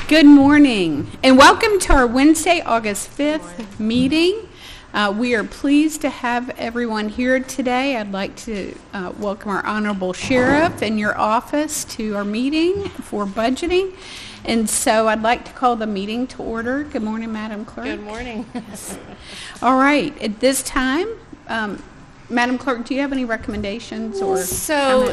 Good morning, and welcome to our Wednesday, August 5th meeting. We are pleased to have everyone here today. I'd like to welcome our Honorable Sheriff in your office to our meeting for budgeting. And so I'd like to call the meeting to order. Good morning, Madam Clerk. Good morning. All right, at this time, Madam Clerk, do you have any recommendations or comments?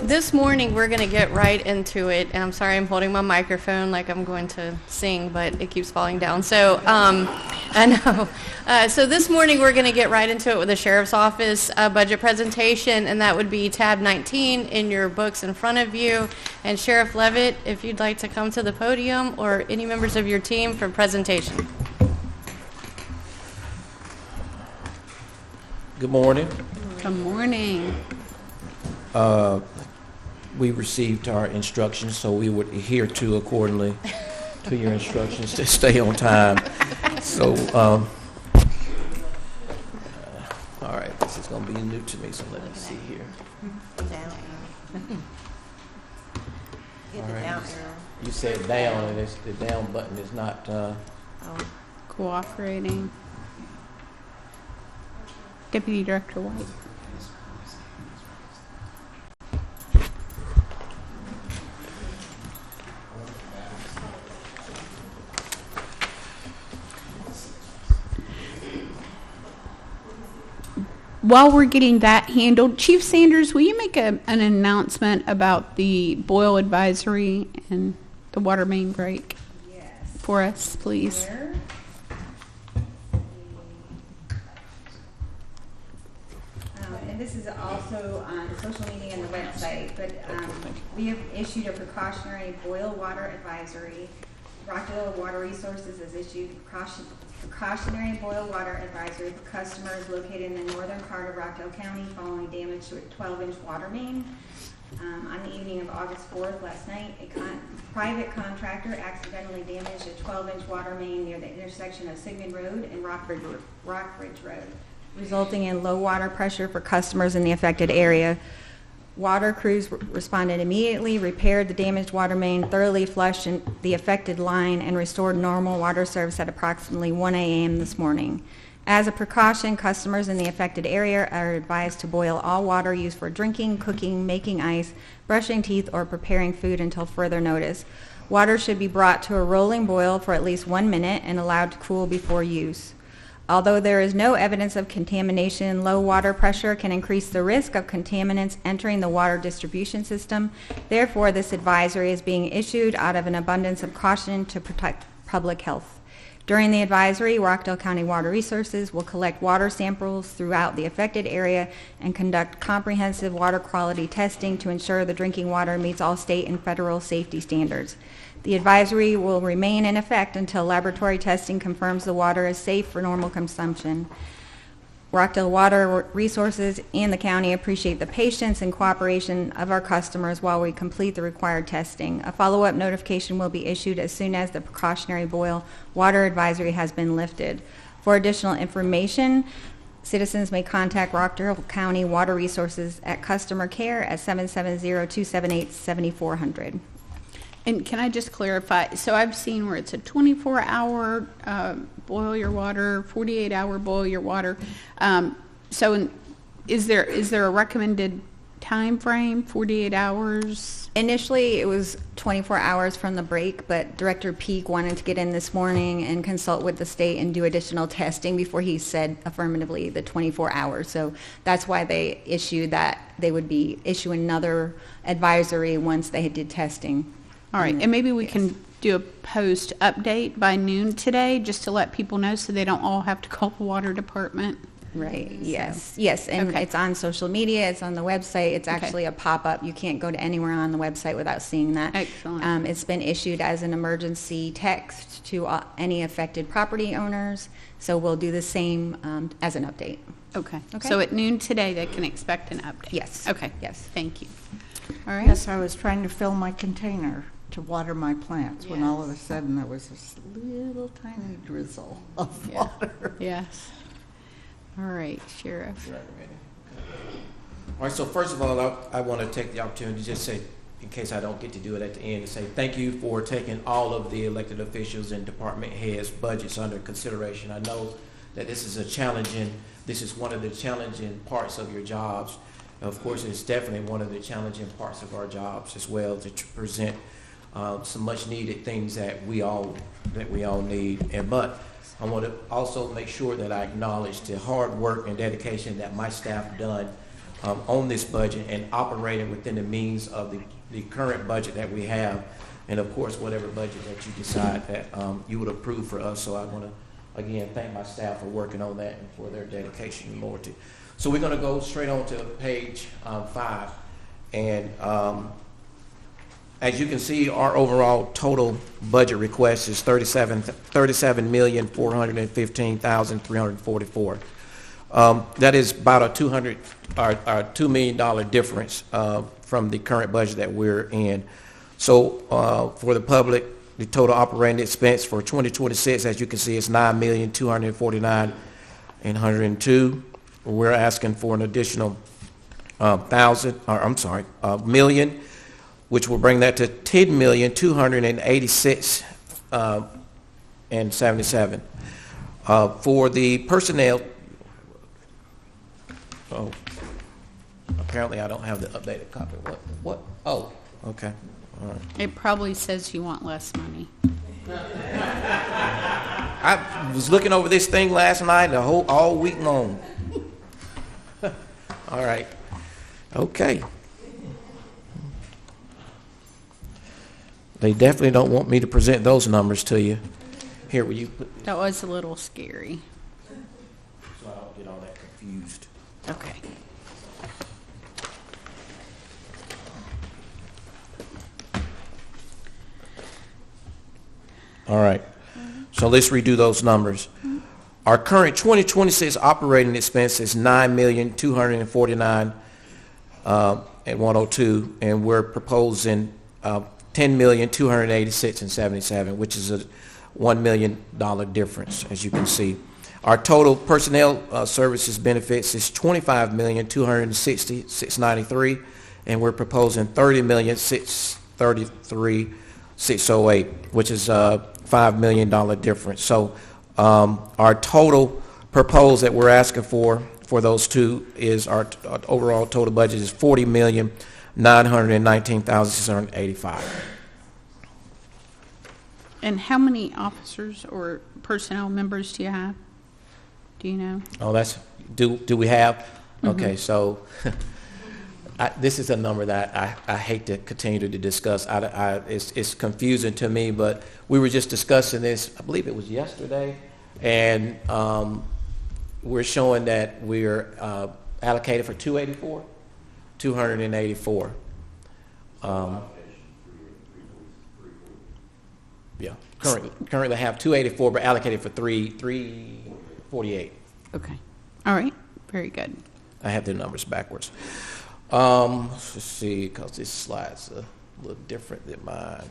This morning we're going to get right into it, and I'm sorry I'm holding my microphone like I'm going to sing, but it keeps falling down. So I know. So this morning we're going to get right into it with the Sheriff's Office budget presentation, and that would be tab 19 in your books in front of you. And Sheriff Levitt, if you'd like to come to the podium, or any members of your team for presentation. Good morning. Good morning. We received our instructions, so we would adhere to accordingly to your instructions to stay on time. So, all right, this is going to be new to me, so let me see here. All right. You said down, and the down button is not... Cooperating. Deputy Director White. While we're getting that handled, Chief Sanders, will you make an announcement about the boil advisory and the water main break for us, please? Here. And this is also on social media and the website, but we have issued a precautionary boil water advisory. Rockdale Water Resources has issued precautionary boil water advisory for customers located in the northern part of Rockdale County following damage to a 12-inch water main. On the evening of August 4th, last night, a private contractor accidentally damaged a 12-inch water main near the intersection of Sigmund Road and Rockridge Road, resulting in low water pressure for customers in the affected area. Water crews responded immediately, repaired the damaged water main, thoroughly flushed the affected line, and restored normal water service at approximately 1 a.m. this morning. As a precaution, customers in the affected area are advised to boil all water used for drinking, cooking, making ice, brushing teeth, or preparing food until further notice. Water should be brought to a rolling boil for at least 1 minute and allowed to cool before use. Although there is no evidence of contamination, low water pressure can increase the risk of contaminants entering the water distribution system. Therefore, this advisory is being issued out of an abundance of caution to protect public health. During the advisory, Rockdale County Water Resources will collect water samples throughout the affected area and conduct comprehensive water quality testing to ensure the drinking water meets all state and federal safety standards. The advisory will remain in effect until laboratory testing confirms the water is safe for normal consumption. Rockdale Water Resources and the county appreciate the patience and cooperation of our customers while we complete the required testing. A follow-up notification will be issued as soon as the precautionary boil water advisory has been lifted. For additional information, citizens may contact Rockdale County Water Resources at customer care at 770-278-7400. And can I just clarify? So I've seen where it's a 24-hour boil your water, 48-hour boil your water. So is there a recommended time frame, 48 hours? Initially, it was 24 hours from the break, but Director Peak wanted to get in this morning and consult with the state and do additional testing before he said affirmatively the 24 hours. So that's why they issued that. They would be issuing another advisory once they did testing. All right, and maybe we can do a post update by noon today just to let people know so they don't all have to call the water department. Right, yes, and okay. It's on social media, it's on the website, it's actually a pop-up. You can't go to anywhere on the website without seeing that. Excellent. It's been issued as an emergency text to any affected property owners, so we'll do the same as an update. Okay, so at noon today they can expect an update? Yes. Okay, yes. Thank you. All right. Yes, I was trying to fill my container to water my plants when all of a sudden there was this little tiny drizzle of water. Yes. All right, Sheriff. All right, so first of all, I want to take the opportunity to just say in case I don't get to do it at the end, to say thank you for taking all of the elected officials and department heads' budgets under consideration. I know that this is one of the challenging parts of your jobs. Of course, it's definitely one of the challenging parts of our jobs as well, to present some much needed things that we all need. But I want to also make sure that I acknowledge the hard work and dedication that my staff done on this budget and operating within the means of the current budget that we have, and of course whatever budget that you decide that you would approve for us. So I want to again thank my staff for working on that and for their dedication and loyalty. So we're going to go straight on to page 5, and as you can see, our overall total budget request is $37,415,344. That is about a $2 million difference from the current budget that we're in. So for the public, the total operating expense for 2026, as you can see, is $9,249,102. We're asking for an additional million, which will bring that to $10,286,77. For the personnel, apparently I don't have the updated copy. What? Oh, okay. All right. It probably says you want less money. I was looking over this thing last night, all week long. All right. Okay. They definitely don't want me to present those numbers to you. Here, will you put... That was a little scary. So I don't get all that confused. Okay. All right. So let's redo those numbers. Our current 2026 operating expense is $9,249,102, and we're proposing $10,286,77, which is a $1 million difference, as you can see. Our total personnel services benefits is $25,260,693, and we're proposing $30,633,608, which is a $5 million difference. So our total proposed that we're asking for those two is our overall total budget is $40,919,685. And how many officers or personnel members do you have? Do you know? Oh, that's, do we have? Okay, so this is a number that I hate to continue to discuss. It's confusing to me, but we were just discussing this, I believe it was yesterday, and we're showing that we're allocated for 284. Yeah, currently have 284, but allocated for 348. Okay. All right. Very good. I have the numbers backwards. Let's see, because this slide's a little different than mine.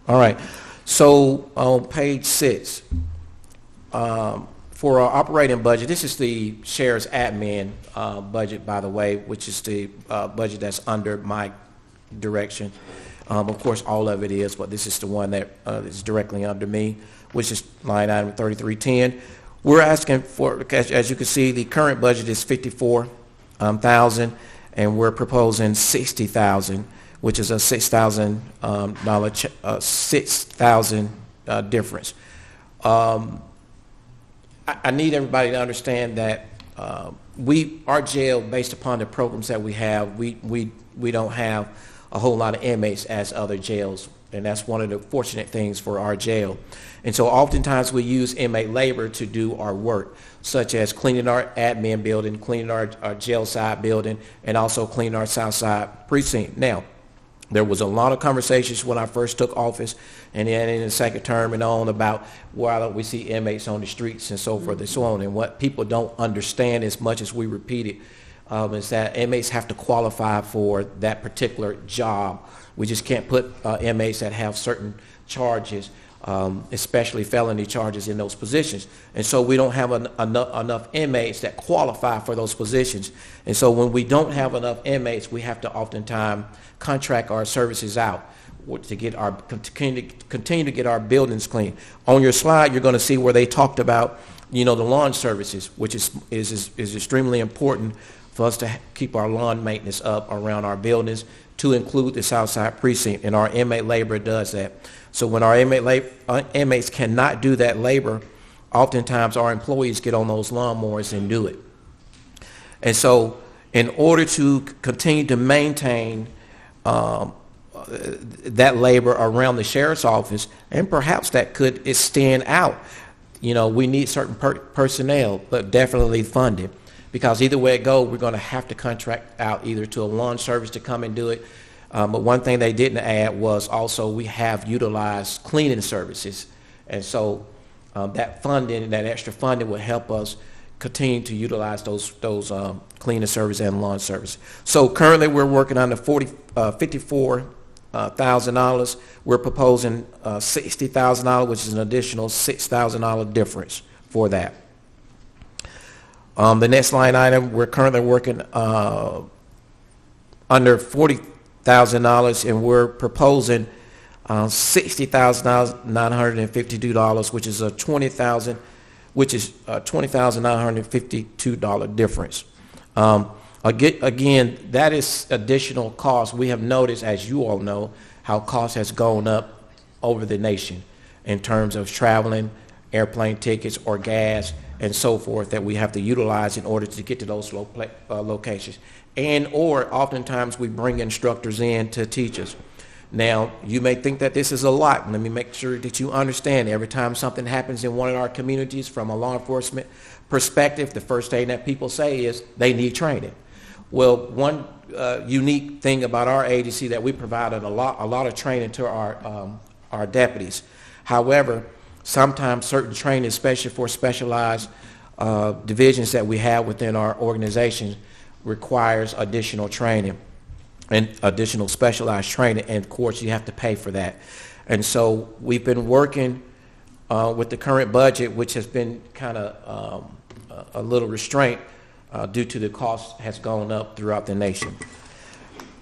All right. So on page 6, for our operating budget, this is the sheriff's admin budget, by the way, which is the budget that's under my direction. Of course, all of it is, but this is the one that is directly under me, which is line item 3310. We're asking for, as you can see, the current budget is $54,000, and we're proposing $60,000, which is a $6,000 difference. I need everybody to understand that our jail, based upon the programs that we have, we don't have a whole lot of inmates as other jails, and that's one of the fortunate things for our jail. And so oftentimes we use inmate labor to do our work, such as cleaning our admin building, cleaning our jail side building, and also cleaning our south side precinct. Now, there was a lot of conversations when I first took office, and then in the second term and on, about why don't we see inmates on the streets and so forth and so on. And what people don't understand, as much as we repeat it, is that inmates have to qualify for that particular job. We just can't put inmates that have certain charges especially felony charges in those positions. And so we don't have enough inmates that qualify for those positions. And so when we don't have enough inmates, we have to oftentimes contract our services out to get our continue to get our buildings clean. On your slide, you're going to see where they talked about, the lawn services, which is extremely important for us to keep our lawn maintenance up around our buildings, to include the Southside Precinct, and our inmate labor does that. So when our inmates cannot do that labor, oftentimes our employees get on those lawnmowers and do it. And so in order to continue to maintain that labor around the sheriff's office, and perhaps that could extend out, we need certain personnel, but definitely funding. Because either way it goes, we're going to have to contract out either to a lawn service to come and do it. But one thing they didn't add was also we have utilized cleaning services. And so that funding, that extra funding will help us continue to utilize those cleaning service and lawn service. So currently we're working on the $54,000. We're proposing $60,000, which is an additional $6,000 difference for that. The next line item, we're currently working under $40,000, and we're proposing $60,952, which is a $20,952 difference. Again, that is additional cost. We have noticed, as you all know, how cost has gone up over the nation in terms of traveling, airplane tickets, or gas, and so forth, that we have to utilize in order to get to those locations. Or oftentimes we bring instructors in to teach us. Now, you may think that this is a lot. Let me make sure that you understand, every time something happens in one of our communities from a law enforcement perspective, the first thing that people say is they need training. Well, one unique thing about our agency, that we provided a lot of training to our deputies. However, sometimes certain training, especially for specialized divisions that we have within our organization, requires additional training and additional specialized training, and of course you have to pay for that. And so we've been working with the current budget, which has been kind of a little restraint due to the cost has gone up throughout the nation.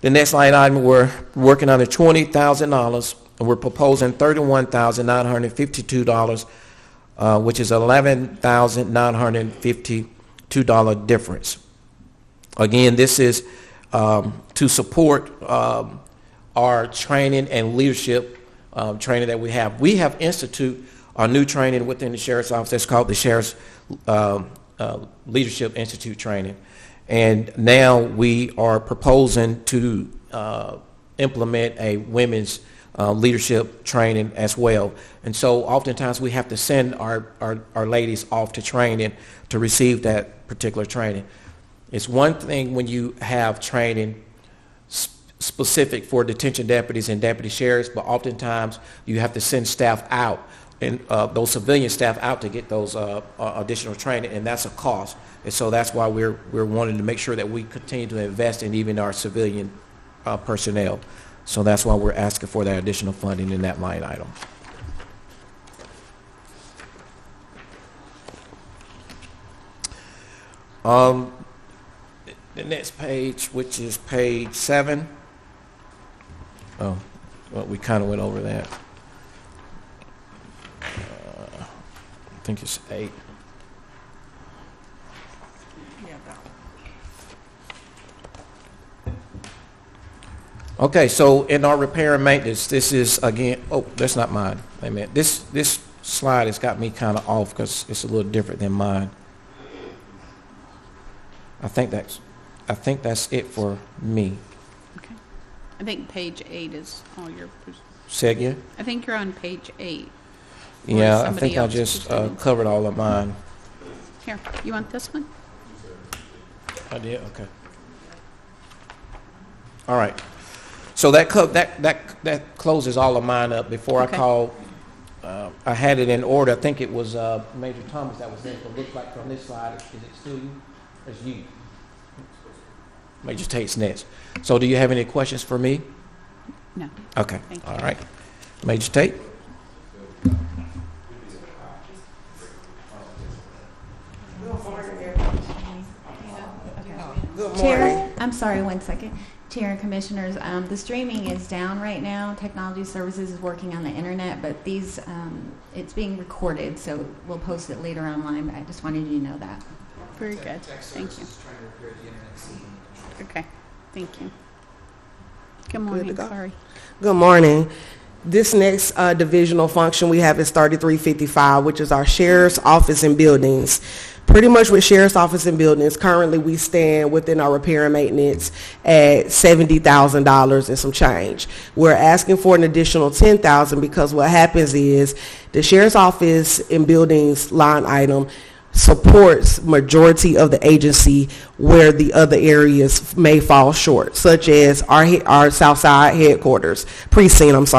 The next line item, we're working on the $20,000, and we're proposing $31,952, which is $11,952 difference. Again, this is to support our training and leadership training that we have. We have instituted our new training within the Sheriff's Office. That's called the Sheriff's Leadership Institute training. And now we are proposing to implement a women's leadership training as well. And so oftentimes we have to send our ladies off to training to receive that particular training. It's one thing when you have training specific for detention deputies and deputy sheriffs, but oftentimes you have to send staff out, and those civilian staff out to get those additional training, and that's a cost. And so that's why we're wanting to make sure that we continue to invest in even our civilian personnel. So that's why we're asking for that additional funding in that line item. The next page, which is page 7. Oh, well, we kind of went over that. I think it's 8. Okay, so in our repair and maintenance, this is again, oh, that's not mine. Wait a minute. This slide has got me kind of off because it's a little different than mine. I think that's it for me. Okay. I think page 8 is all your. Say again? I think you're on page 8. Yeah, I think I just covered all of mine. Here, you want this one? I did? Okay. All right. So that closes all of mine up. Before Okay. I call, I had it in order. I think it was Major Thomas that was in. It looks like from this slide, is it still you? It's you. Major Tate's next. So do you have any questions for me? No. Okay. Thank you. All right. Major Tate? Chair, I'm sorry, one second. Chair and Commissioners, the streaming is down right now. Technology Services is working on the internet, but these, it's being recorded, so we'll post it later online, but I just wanted you to know that. Very good. Thank you. Okay. Thank you. Good morning, Clary. Good morning. This next divisional function we have is 3355, which is our Sheriff's Office and Buildings. Pretty much with Sheriff's Office and Buildings, currently we stand within our repair and maintenance at $70,000 and some change. We're asking for an additional $10,000 because what happens is the Sheriff's Office and Buildings line item supports majority of the agency where the other areas may fall short, such as our Southside headquarters, precinct,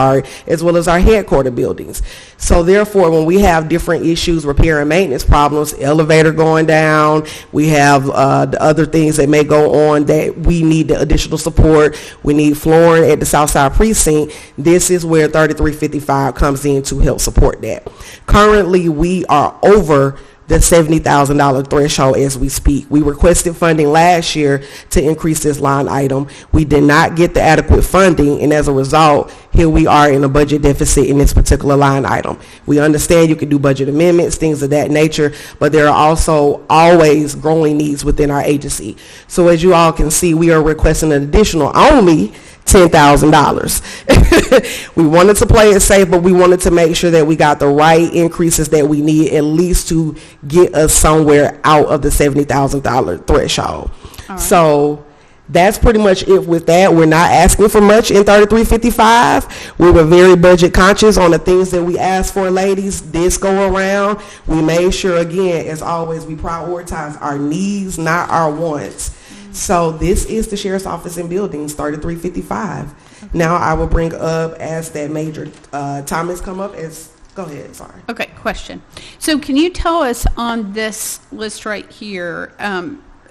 as well as our headquarter buildings. So therefore, when we have different issues, repair and maintenance problems, elevator going down, we have the other things that may go on that we need the additional support. We need flooring at the Southside precinct. This is where 3355 comes in to help support that. Currently, we are over the $70,000 threshold as we speak. We requested funding last year to increase this line item. We did not get the adequate funding, and as a result, here we are in a budget deficit in this particular line item. We understand you can do budget amendments, things of that nature, but there are also always growing needs within our agency. So as you all can see, we are requesting an additional only $10,000. We wanted to play it safe, but we wanted to make sure that we got the right increases that we need, at least to get us somewhere out of the $70,000 threshold. Right. So that's pretty much it with that. We're not asking for much in 3355. We were very budget conscious on the things that we asked for, ladies. This go around, we made sure, again, as always, we prioritize our needs, not our wants. So this is the Sheriff's Office and Buildings, 3355. Okay. Now I will bring up, as that Major Thomas come up, go ahead, sorry. Okay, question. So can you tell us on this list right here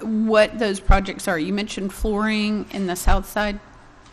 what those projects are? You mentioned flooring in the South Side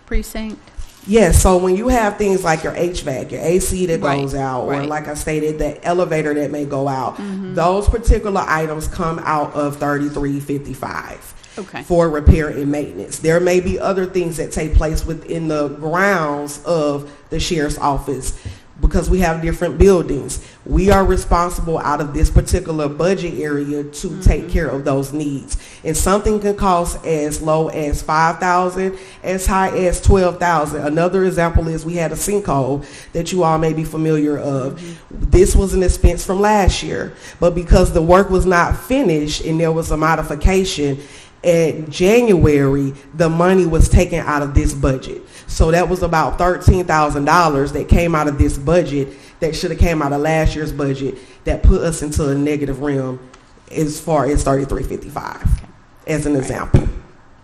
precinct. Yes, so when you have things like your HVAC, your AC that goes out, or like I stated, the elevator that may go out, those particular items come out of 3355. Okay. For repair and maintenance. There may be other things that take place within the grounds of the sheriff's office because we have different buildings. We are responsible out of this particular budget area to take care of those needs. And something can cost as low as $5,000, as high as $12,000. Another example is we had a sinkhole that you all may be familiar of. This was an expense from last year, but because the work was not finished and there was a modification, in January, the money was taken out of this budget. So that was about $13,000 that came out of this budget that should have came out of last year's budget that put us into a negative realm as far as 3355, as an example.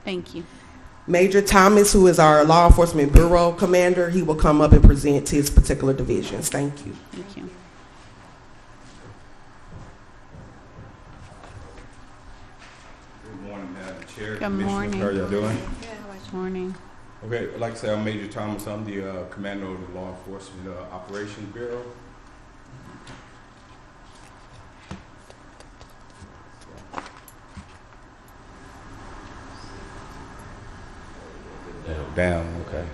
Thank you. Major Thomas, who is our Law Enforcement Bureau commander, he will come up and present his particular divisions. Thank you. Thank you. Good morning. How are y'all doing? Good morning. Okay, like I said, I'm Major Thomas. I'm the commander of the Law Enforcement Operations Bureau. Down, okay.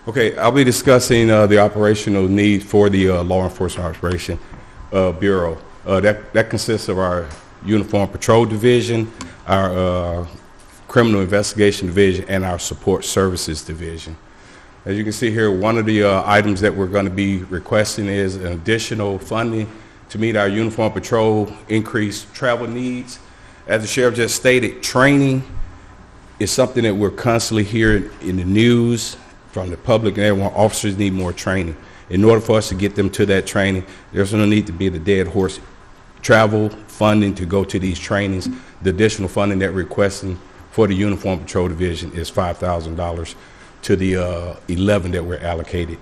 Okay, I'll be discussing the operational need for the Law Enforcement Operations Bureau. That consists of our Uniform Patrol Division, our Criminal Investigation Division, and our Support Services Division. As you can see here, one of the items that we're going to be requesting is an additional funding to meet our Uniform Patrol increased travel needs. As the Sheriff just stated, training is something that we're constantly hearing in the news from the public and everyone. Officers need more training. In order for us to get them to that training, there's going to need to be the dead horse travel funding to go to these trainings. The additional funding that we're requesting for the Uniform Patrol Division is $5,000 to the 11 that we're allocated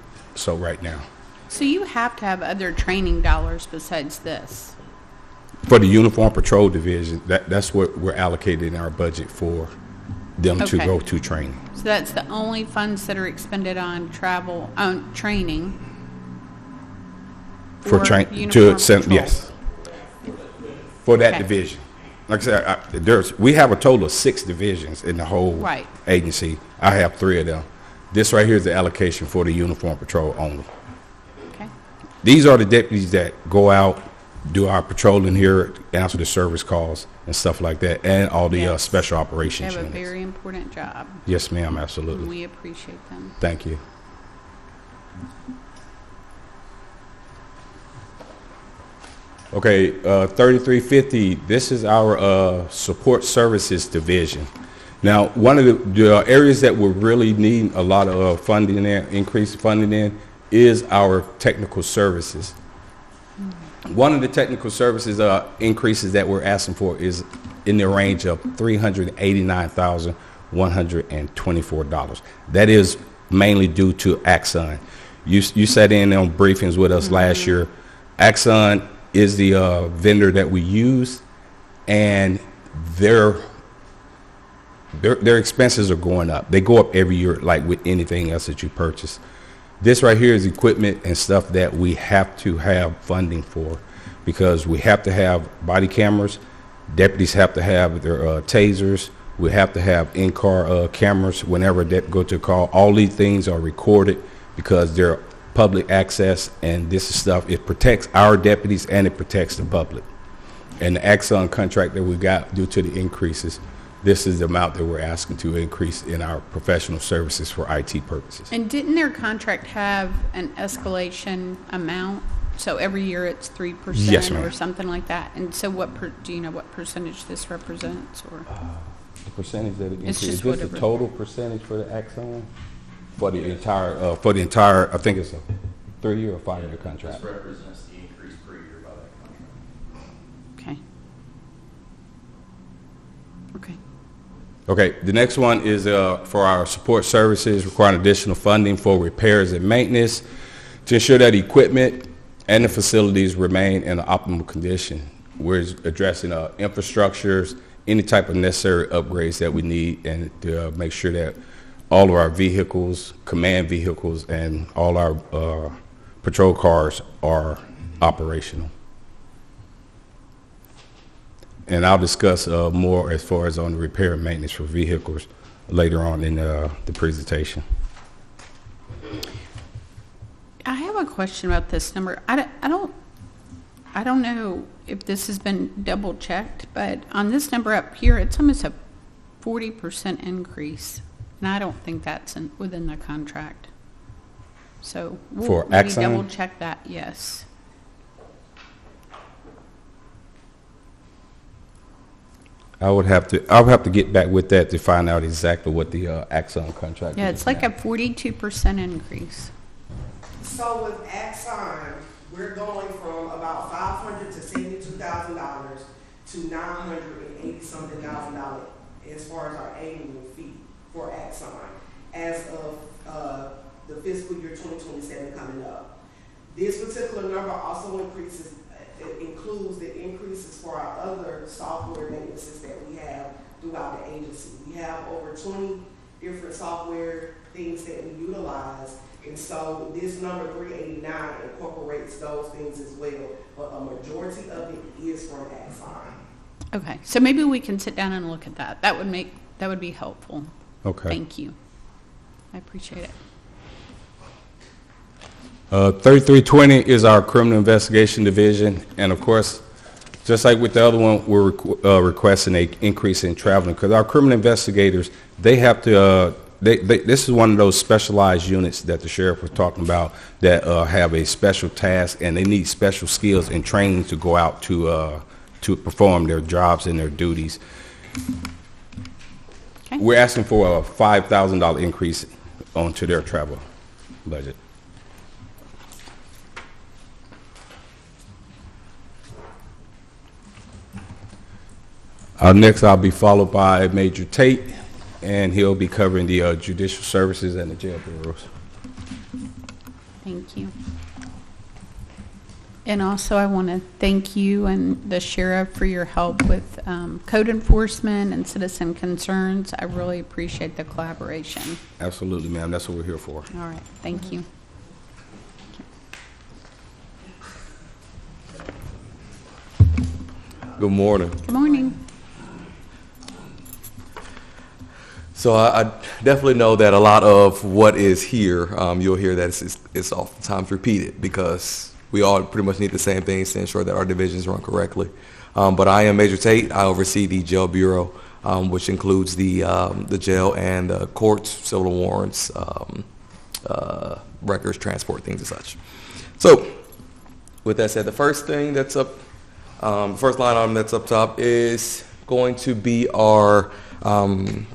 right now. So you have to have other training dollars besides this? For the Uniform Patrol Division, that's what we're allocated in our budget for them to go to training. So that's the only funds that are expended on travel, on training? For training, yes. for that Okay. division. Like I said, we have a total of 6 divisions in the whole Right. agency. I have 3 of them. This right here is the allocation for the uniform patrol only. Okay. These are the deputies that go out, do our patrolling here, answer the service calls and stuff like that, and all the Yes. special They operations have a units. very important job, Yes, ma'am, and absolutely. we appreciate them. Thank you. Okay, 3350, this is our support services division. Now, one of the areas that we're really needing a lot of funding in, increased funding in, is our technical services. One of the technical services increases that we're asking for is in the range of $389,124. That is mainly due to Axon. You sat in on briefings with us last year. Axon is the vendor that we use, and their expenses are going up. They go up every year, like with anything else that you purchase. This right here is equipment and stuff that we have to have funding for, because we have to have body cameras, deputies have to have their tasers, we have to have in-car cameras whenever they go to a call. All these things are recorded because they're public access, and this is stuff, it protects our deputies and it protects the public. And the Axon contract that we got due to the increases, this is the amount that we're asking to increase in our professional services for IT purposes. And didn't their contract have an escalation amount? So every year it's 3% Yes, ma'am. or something like that? And so do you know what percentage this represents, or? The percentage that it It's increased, just is this the whatever. total percentage for the Axon? For the entire, I think it's a 3-year or 5-year contract. This represents the increase per year by that contract. Okay. Okay. Okay, the next one is for our support services requiring additional funding for repairs and maintenance to ensure that equipment and the facilities remain in an optimal condition. We're addressing infrastructures, any type of necessary upgrades that we need, and to make sure that all of our vehicles, command vehicles, and all our patrol cars are operational. And I'll discuss more as far as on the repair and maintenance for vehicles later on in the presentation. I have a question about this number. I don't know if this has been double checked, but on this number up here, it's almost a 40% increase. And I don't think that's within the contract. So For maybe Axon? double check that, yes. I'll have to get back with that to find out exactly what the Axon contract is. Yeah, it's like now. a 42% increase. So with Axon, we're going from about $500 to $72,000 to $980-something thousand as far as our annual fee for Axon as of the fiscal year 2027 coming up. This particular number also includes the increases for our other software maintenances that we have throughout the agency. We have over 20 different software things that we utilize, and so this number 389 incorporates those things as well, but a majority of it is from Axon. Okay, so maybe we can sit down and look at that. That would be helpful. Okay. Thank you. I appreciate it. 3320 is our criminal investigation division, and of course, just like with the other one, we're requesting an increase in traveling, because our criminal investigators, they have to, this is one of those specialized units that the sheriff was talking about that have a special task, and they need special skills and training to go out to perform their jobs and their duties. Okay. We're asking for a $5,000 increase onto their travel budget. Next, I'll be followed by Major Tate, and he'll be covering the judicial services and the jail bureaus. Thank you. And also, I want to thank you and the sheriff for your help with code enforcement and citizen concerns. I really appreciate the collaboration. Absolutely, ma'am. That's what we're here for. All right, thank you. Good morning. Good morning. So I definitely know that a lot of what is here, you'll hear that it's oftentimes repeated because we all pretty much need the same things to ensure that our divisions run correctly. But I am Major Tate. I oversee the jail bureau, which includes the jail and the courts, civil warrants, records, transport, things and such. So with that said, the first thing that's up, first line item that's up top is going to be our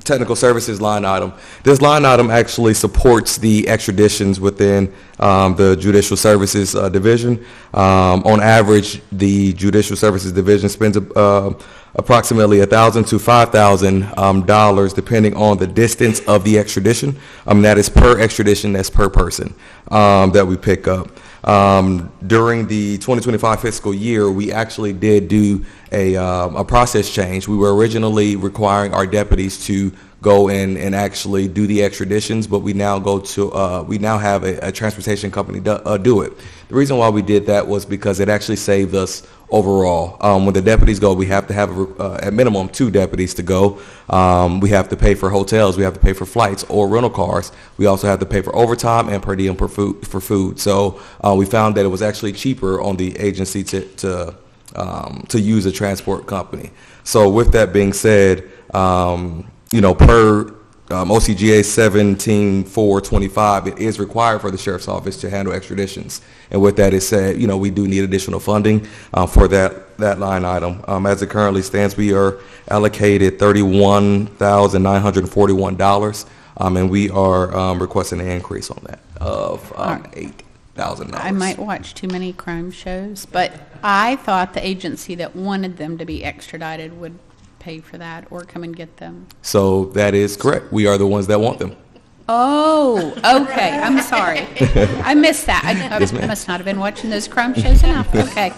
technical services line item. This line item actually supports the extraditions within the Judicial Services Division. On average, the Judicial Services Division spends approximately $1,000 to $5,000 depending on the distance of the extradition. That is per extradition, that's per person that we pick up. During the 2025 fiscal year, we actually did do a process change. We were originally requiring our deputies to go in and actually do the extraditions, but we now have a transportation company do it. The reason why we did that was because it actually saved us overall. When the deputies go, we have to have at minimum 2 deputies to go. We have to pay for hotels, we have to pay for flights or rental cars. We also have to pay for overtime and per diem for food. So we found that it was actually cheaper on the agency to use a transport company. So with that being said, per OCGA 17.425, it is required for the Sheriff's Office to handle extraditions. And with that is said, we do need additional funding for that line item. As it currently stands, we are allocated $31,941, and we are requesting an increase on that of $8,000. I might watch too many crime shows, but I thought the agency that wanted them to be extradited would pay for that or come and get them. So that is correct. We are the ones that want them. Oh, okay. I'm sorry. I missed that. I Yes, ma'am. must not have been watching those crime shows enough. Okay.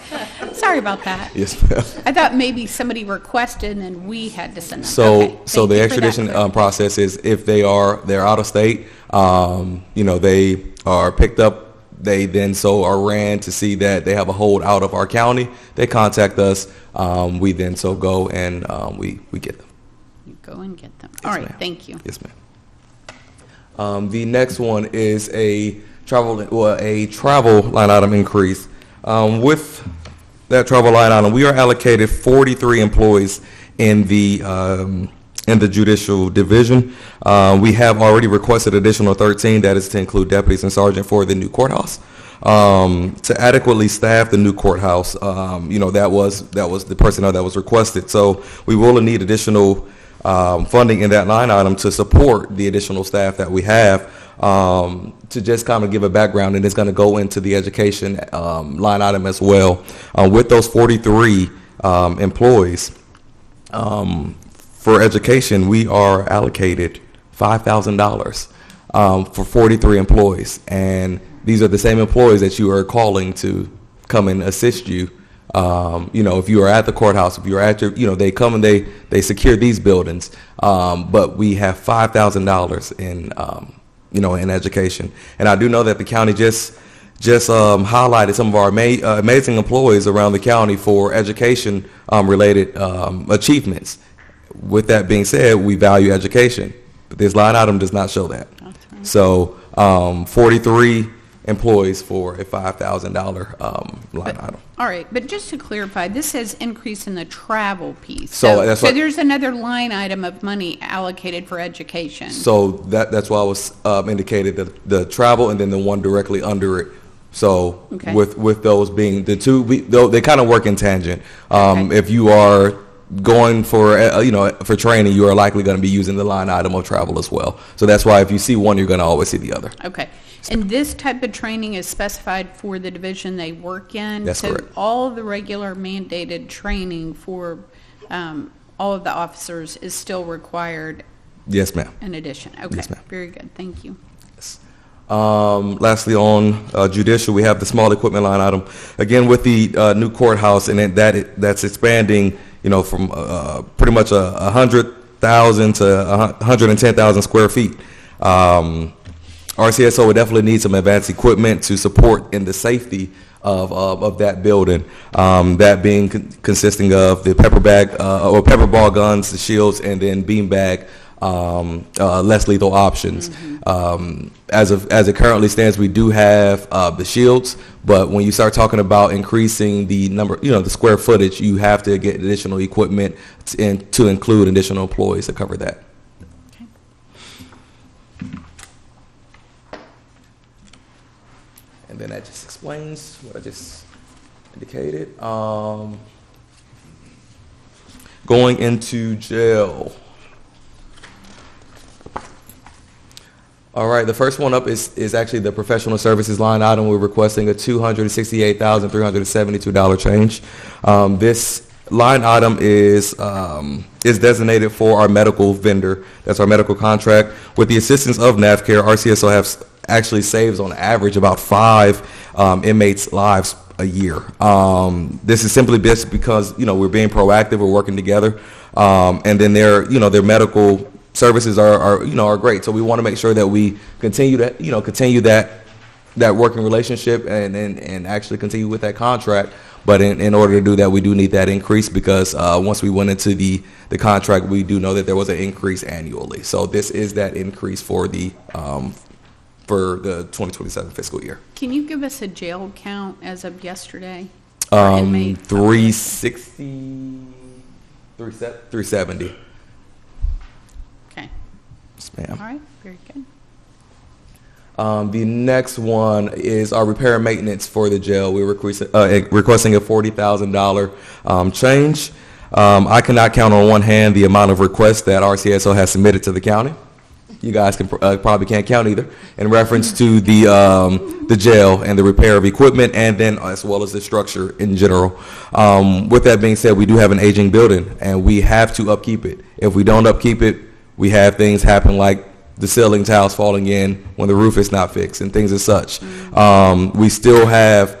Sorry about that. Yes, ma'am. I thought maybe somebody requested and then we had to send them. So, Okay. so Thank the you for that extradition clarification. process is if they're out of state, they are picked up. They then are ran to see that they have a hold out of our county. They contact us. We then go and we get them. You go and get them. Yes, All right. ma'am. Thank you. Yes, ma'am. The next one is a travel line item increase. With that travel line item, we are allocated 43 employees in the judicial division. We have already requested additional 13. That is to include deputies and sergeant for the new courthouse. To adequately staff the new courthouse, that was the personnel that was requested. So we will need additional funding in that line item to support the additional staff that we have. To just kind of give a background, and it's going to go into the education line item as well. With those 43 employees, for education, we are allocated $5,000 for 43 employees, and these are the same employees that you are calling to come and assist you. If you are at the courthouse, if you are at your, they come and they secure these buildings, but we have $5,000 in education, and I do know that the county just highlighted some of our amazing employees around the county for education related achievements. With that being said, we value education, but this line item does not show that. Right. So 43 employees for a $5,000 line item. All right, but just to clarify, this says increase in the travel piece. So that's what- there's another line item of money allocated for education. So that's why I was indicated the travel and then the one directly under it. So Okay. with those being the two, they kind of work in tangent. Okay. If you are going for for training, you are likely going to be using the line item of travel as well. So that's why if you see one, you're going to always see the other. Okay. And this type of training is specified for the division they work in? That's correct. So all of the regular mandated training for all of the officers is still required Yes, ma'am. in addition? Okay. Yes, ma'am. Very good. Thank you. Lastly, on judicial, we have the small equipment line item. Again, with the new courthouse, and that's expanding, from pretty much 100,000 to 110,000 square feet. RCSO would definitely need some advanced equipment to support in the safety of that building. That being consisting of the pepper ball guns, the shields, and then beanbag less lethal options. As it currently stands, we do have the shields, but when you start talking about increasing the number, the square footage, you have to get additional equipment to include additional employees to cover that. Okay. And then that just explains what I just indicated. Going into jail. All right, the first one up is actually the professional services line item. We're requesting a $268,372 change. This line item is designated for our medical vendor. That's our medical contract. With the assistance of NAVCare, RCSO actually saves on average about 5 inmates' lives a year. This is simply just because we're being proactive, we're working together, and then their medical services are great. So we want to make sure that we continue that working relationship and actually continue with that contract. But in order to do that, we do need that increase because once we went into the contract, we do know that there was an increase annually. So this is that increase for the 2027 fiscal year. Can you give us a jail count as of yesterday? 370. Okay. Yes, ma'am. All right. Very good. The next one is our repair and maintenance for the jail. We're requesting a $40,000 change. I cannot count on one hand the amount of requests that RCSO has submitted to the county. You guys probably can't count either. In reference to the jail and the repair of equipment, and then as well as the structure in general. With that being said, we do have an aging building, and we have to upkeep it. If we don't upkeep it, we have things happen like the ceiling tiles falling in when the roof is not fixed and things as such. We still have,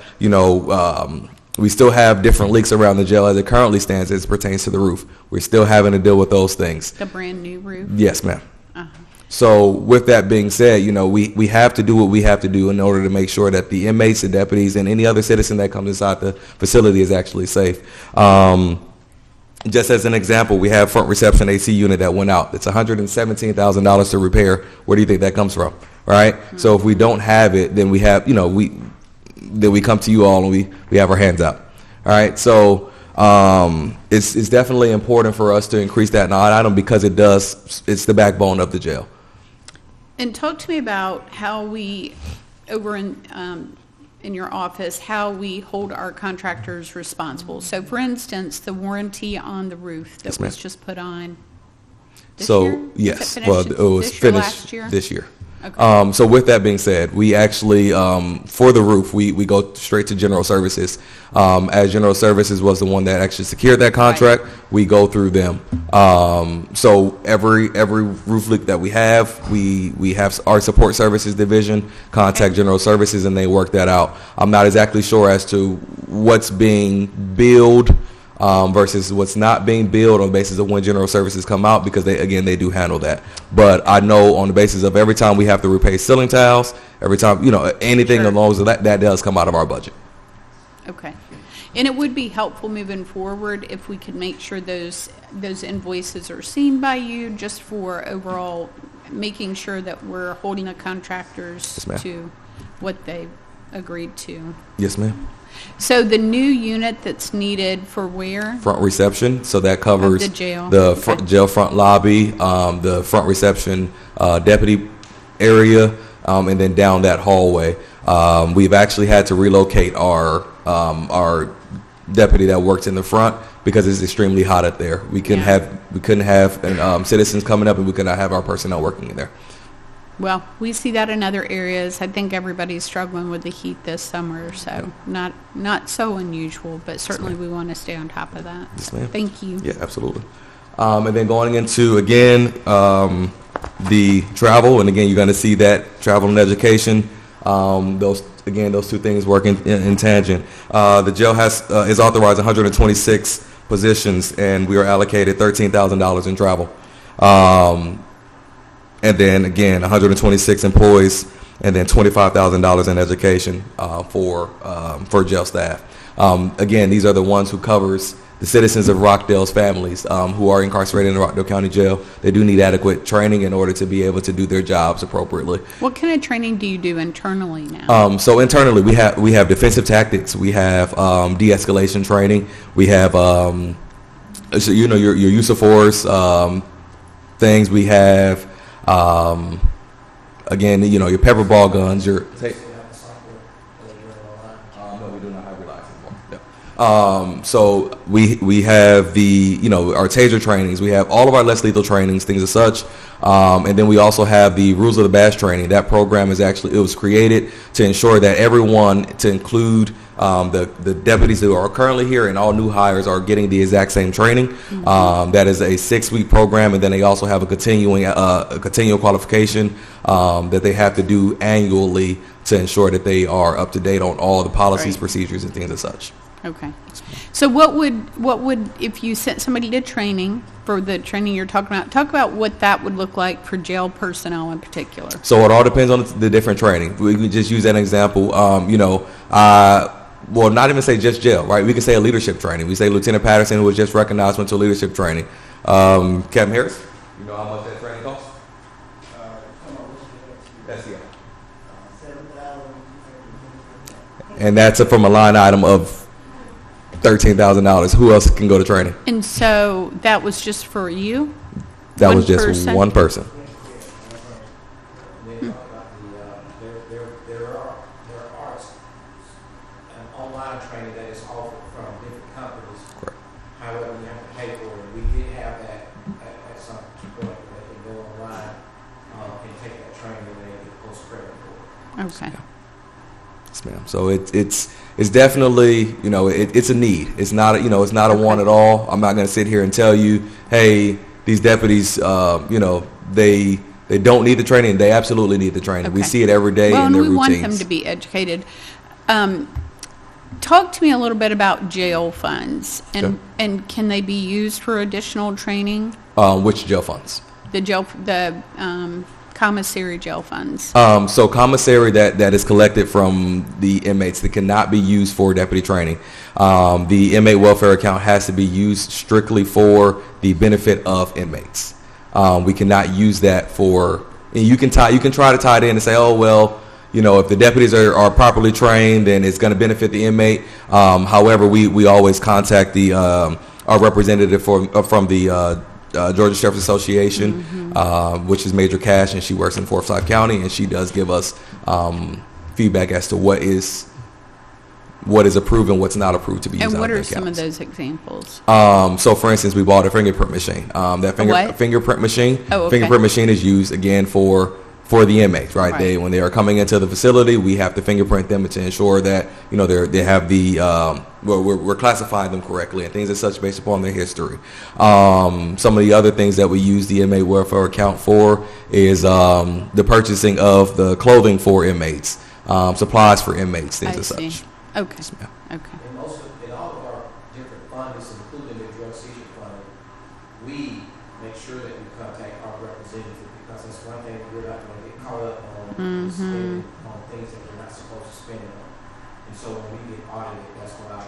different leaks around the jail as it currently stands as it pertains to the roof. We're still having to deal with those things. The brand new roof? Yes, ma'am. Uh-huh. So with that being said, we have to do what we have to do in order to make sure that the inmates, the deputies, and any other citizen that comes inside the facility is actually safe. Just as an example, we have front reception AC unit that went out. It's $117,000 to repair. Where do you think that comes from, right? Mm-hmm. So if we don't have it, then we have, then we come to you all and we have our hands out, all right? So it's definitely important for us to increase that line item because it's the backbone of the jail. And talk to me about how we, over in your office, how we hold our contractors responsible. So, for instance, the warranty on the roof that was just put on this year? Yes, it was finished this year. Okay. So with that being said, we actually, for the roof, we go straight to General Services. As General Services was the one that actually secured that contract, right. We go through them. So every roof leak that we have our support services division contact General Services and they work that out. I'm not exactly sure as to what's being billed versus what's not being billed on the basis of when General Services come out because they do handle that. But I know on the basis of every time we have to replace ceiling tiles, every time, anything Sure. along with that does come out of our budget. Okay. And it would be helpful moving forward if we could make sure those invoices are seen by you just for overall making sure that we're holding the contractors to what they've agreed to. Yes, ma'am. So the new unit that's needed for where? Front reception, so that covers the jail. Jail front lobby, the front reception deputy area, and then down that hallway. We've actually had to relocate our deputy that works in the front because it's extremely hot up there. We couldn't have citizens coming up, and we could not have our personnel working in there. Well, we see that in other areas. I think everybody's struggling with the heat this summer, so not so unusual, but certainly we want to stay on top of that. Yes, ma'am. Thank you. Yeah, absolutely. And then going into, again, the travel, and again, you're going to see that travel and education, those two things work in tangent. The jail is authorized 126 positions, and we are allocated $13,000 in travel. And then again, 126 employees and then $25,000 in education for jail staff. Again, these are the ones who covers the citizens of Rockdale's families who are incarcerated in the Rockdale County Jail. They do need adequate training in order to be able to do their jobs appropriately. What kind of training do you do internally now? So internally, we have defensive tactics. We have de-escalation training. We have so, you know, your use of force things. We have again, you know, your pepper ball guns. Your no, we do not have relaxing anymore. So we have the, you know, our taser trainings. We have all of our less lethal trainings, things as such. And then we also have the Rules of the Bash training. That program is actually, it was created to ensure that everyone, to include the deputies who are currently here and all new hires, are getting the exact same training. That is a 6-week program, and then they also have a continual qualification that they have to do annually to ensure that they are up to date on all the policies, procedures, and things as such. Okay. So what would, if you sent somebody to training, for the training you're talking about, talk about what that would look like for jail personnel in particular. So it all depends on the different training. We can just use that example. You know, well, not even say just jail, right? We can say a leadership training. We say Lieutenant Patterson, who was just recognized, went to leadership training. Captain Harris, you know how much that training costs? That's yeah. And that's from a line item of $13,000. Who else can go to training? And so that was just for you? That was just one person. There are an online training that is offered from different companies. Correct. However, you have to pay for it. We did have that at some point. They can go online and take that training and they get post credit for it. Okay. Yes, ma'am. So it's definitely, you know, it's a need. It's not, you know, it's not a want at all. I'm not going to sit here and tell you, hey, these deputies, you know, they don't need the training. They absolutely need the training. We see it every day in their routines. Well, and we want them to be educated. Talk to me a little bit about jail funds, and can they be used for additional training? Which jail funds? The commissary jail funds. So commissary that is collected from the inmates that cannot be used for deputy training. The inmate welfare account has to be used strictly for the benefit of inmates. We cannot use that for, and you can try to tie it in and say, oh, well, you know, if the deputies are properly trained, then it's going to benefit the inmate. However, we always contact the our representative from the Georgia Sheriff's Association, which is Major Cash, and she works in Forsyth County, and she does give us feedback as to what is approved and what's not approved to be used. And what are some of those examples? So, for instance, we bought a fingerprint machine. Fingerprint machine. Oh, okay. Fingerprint machine is used again for the inmates, right? When they are coming into the facility, we have to fingerprint them to ensure that, you know, they have the we're classifying them correctly and things as such based upon their history. Some of the other things that we use the inmate welfare account for is the purchasing of the clothing for inmates, supplies for inmates, things as such. Okay. Yes, ma'am. Okay. In all of our different funds, including the drug seizure fund, we make sure that we contact our representative, because that's one thing we're not going to get caught up on, spending on things that we're not supposed to spend on. And so when we get audited, that's why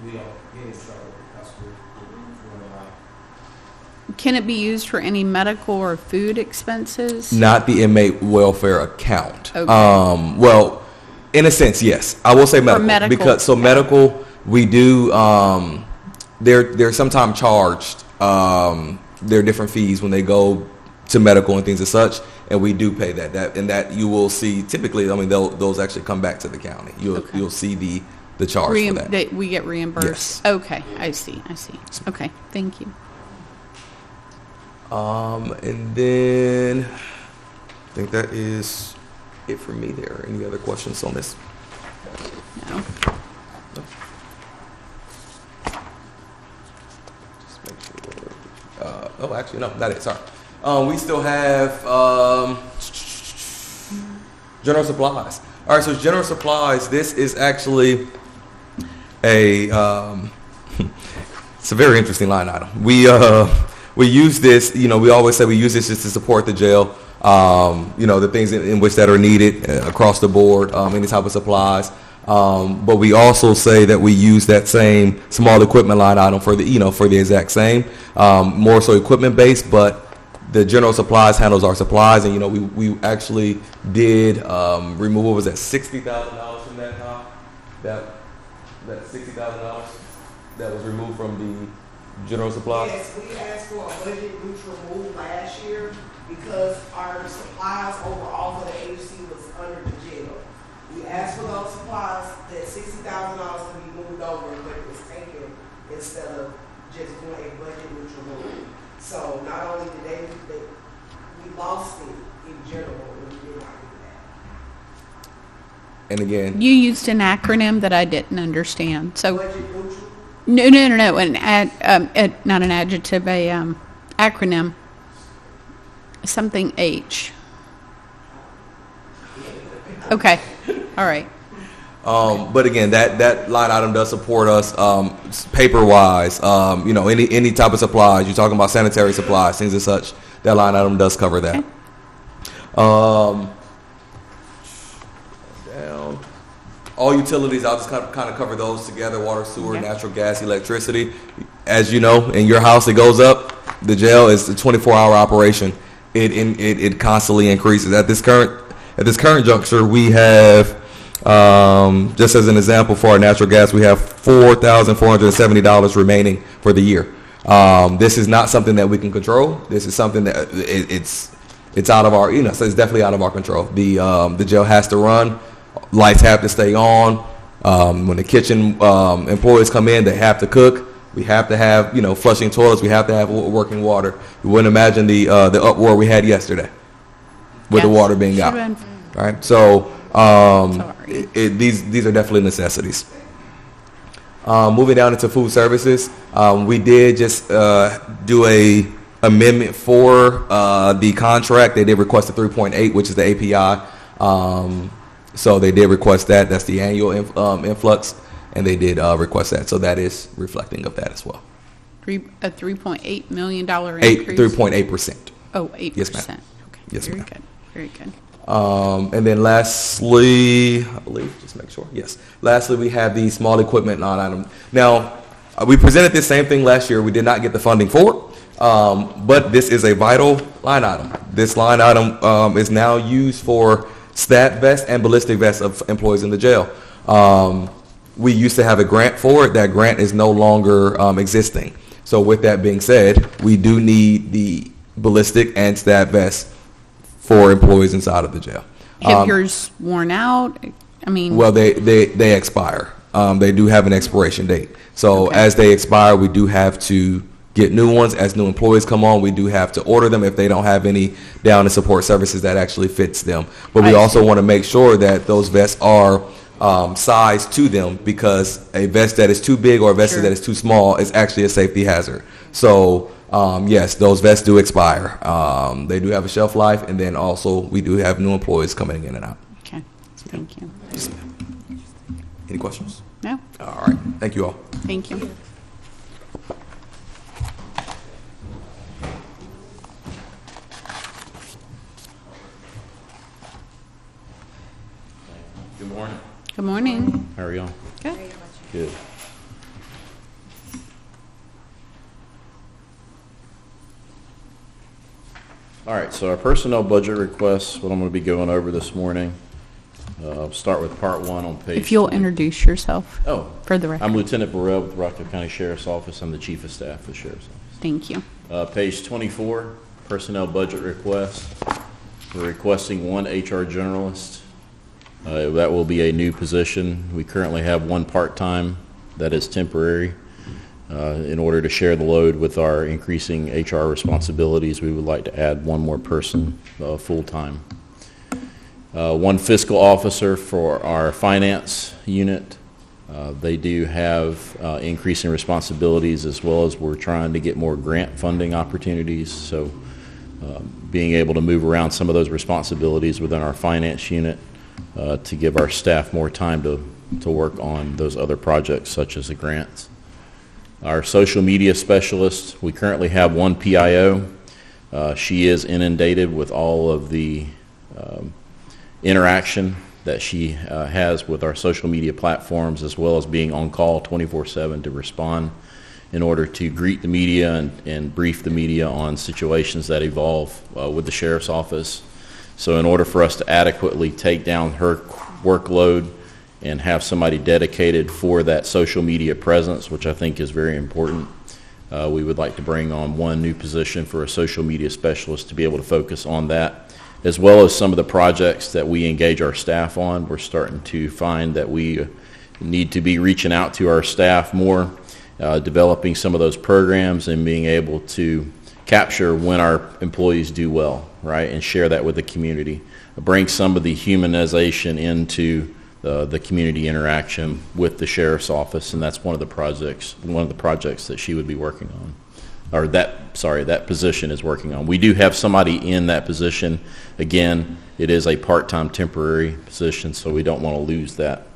we don't get in trouble, because we're doing right. Can it be used for any medical or food expenses? Not the inmate welfare account. Okay. Well, in a sense, yes. I will say medical. Because medical, we do. They're sometimes charged. There are different fees when they go to medical and things as such, and we do pay that. And that you will see typically. I mean, those actually come back to the county. You'll see the charge for that. We get reimbursed. Yes. Okay, I see. Okay, thank you. And then I think that is it for me there. Any other questions on this? No. Just make sure. Oh, actually, no, not it. Sorry. We still have general supplies. All right, so general supplies. This is actually it's a very interesting line item. We use this. You know, we always say we use this just to support the jail. the things in which that are needed across the board, any type of supplies. But we also say that we use that same small equipment line item for the exact same, more so equipment based, but the general supplies handles our supplies, and we actually did remove, what was that, $60,000 from that top? That $60,000 that was removed from the general supplies? Yes, we asked for a budget neutral move last year because our supplies overall for the AHC was under the jail. We asked for those supplies, that $60,000 to be moved over, but it was taken instead of just doing a budget neutral move. So not only did we lost it in general, but we did not do that. And again, You used an acronym that I didn't understand. So, Budget neutral, no, not an adjective, a acronym. Something H. Okay, all right. but again, that line item does support us paper wise. Any type of supplies. You're talking about sanitary supplies, things and such. That line item does cover that. Okay. Down. All utilities, I'll just kind of cover those together: water, sewer, Okay. natural gas, electricity. As you know, in your house, it goes up. The jail is a 24-hour operation. It constantly increases. At this current juncture, we have, just as an example, for our natural gas, we have $4,470 remaining for the year. This is not something that we can control. This is something that it's out of our, so it's definitely out of our control. The jail has to run. Lights have to stay on. When the kitchen employees come in, they have to cook. We have to have, flushing toilets. We have to have working water. You wouldn't imagine the uproar we had yesterday with the Yes. water being out. Should've been- Right. So Sorry. these are definitely necessities. Moving down into food services, we did just do a amendment for the contract. They did request a 3.8, which is the API. So they did request that. That's the annual influx, and they did request that. So that is reflecting of that as well. A $3.8 million increase? 3.8%. Oh, 8%. Yes, ma'am. Okay, Yes, very ma'am. good, very good. And then lastly, I believe, just make sure, yes. Lastly, we have the small equipment line item. Now, we presented this same thing last year. We did not get the funding for it, but this is a vital line item. This line item is now used for stat vests and ballistic vests of employees in the jail. We used to have a grant for it. That grant is no longer existing. So with that being said, we do need the ballistic and stat vests for employees inside of the jail. Have yours worn out? I mean, Well, they expire. They do have an expiration date. So Okay. as they expire, we do have to get new ones. As new employees come on, we do have to order them if they don't have any down and support services that actually fits them. But we I also see. want to make sure that those vests are sized to them, because a vest that is too big or a vest Sure. that is too small is actually a safety hazard. So yes, those vests do expire. They do have a shelf life, and then also we do have new employees coming in and out. okay, thank you. Any questions? No, All right. Thank you all. thank you. Good morning. Good morning. How are y'all? Good. Good. All right, so our personnel budget requests, what I'm going to be going over this morning. Start with part one on page. If you'll introduce yourself Oh, for the record. I'm Lieutenant Burrell with Rockdale County Sheriff's Office. I'm the Chief of Staff for the Sheriff's Office. Thank you. Page 24, personnel budget request. We're requesting one HR generalist. That will be a new position. We currently have one part-time that is temporary. In order to share the load with our increasing HR responsibilities, we would like to add one more person full-time. One fiscal officer for our finance unit. They do have increasing responsibilities, as well as we're trying to get more grant funding opportunities. So being able to move around some of those responsibilities within our finance unit to give our staff more time to work on those other projects, such as the grants. Our social media specialist, we currently have one PIO. She is inundated with all of the interaction that she has with our social media platforms, as well as being on call 24/7 to respond in order to greet the media and brief the media on situations that evolve with the sheriff's office. So in order for us to adequately take down her workload and have somebody dedicated for that social media presence, which I think is very important, we would like to bring on one new position for a social media specialist to be able to focus on that, as well as some of the projects that we engage our staff on. We're starting to find that we need to be reaching out to our staff more, developing some of those programs and being able to capture when our employees do well, right, and share that with the community. Bring some of the humanization into the community interaction with the sheriff's office, and that's one of the projects that she would be working on, or that position is working on. We do have somebody in that position. Again, it is a part-time temporary position, so we don't want to lose that.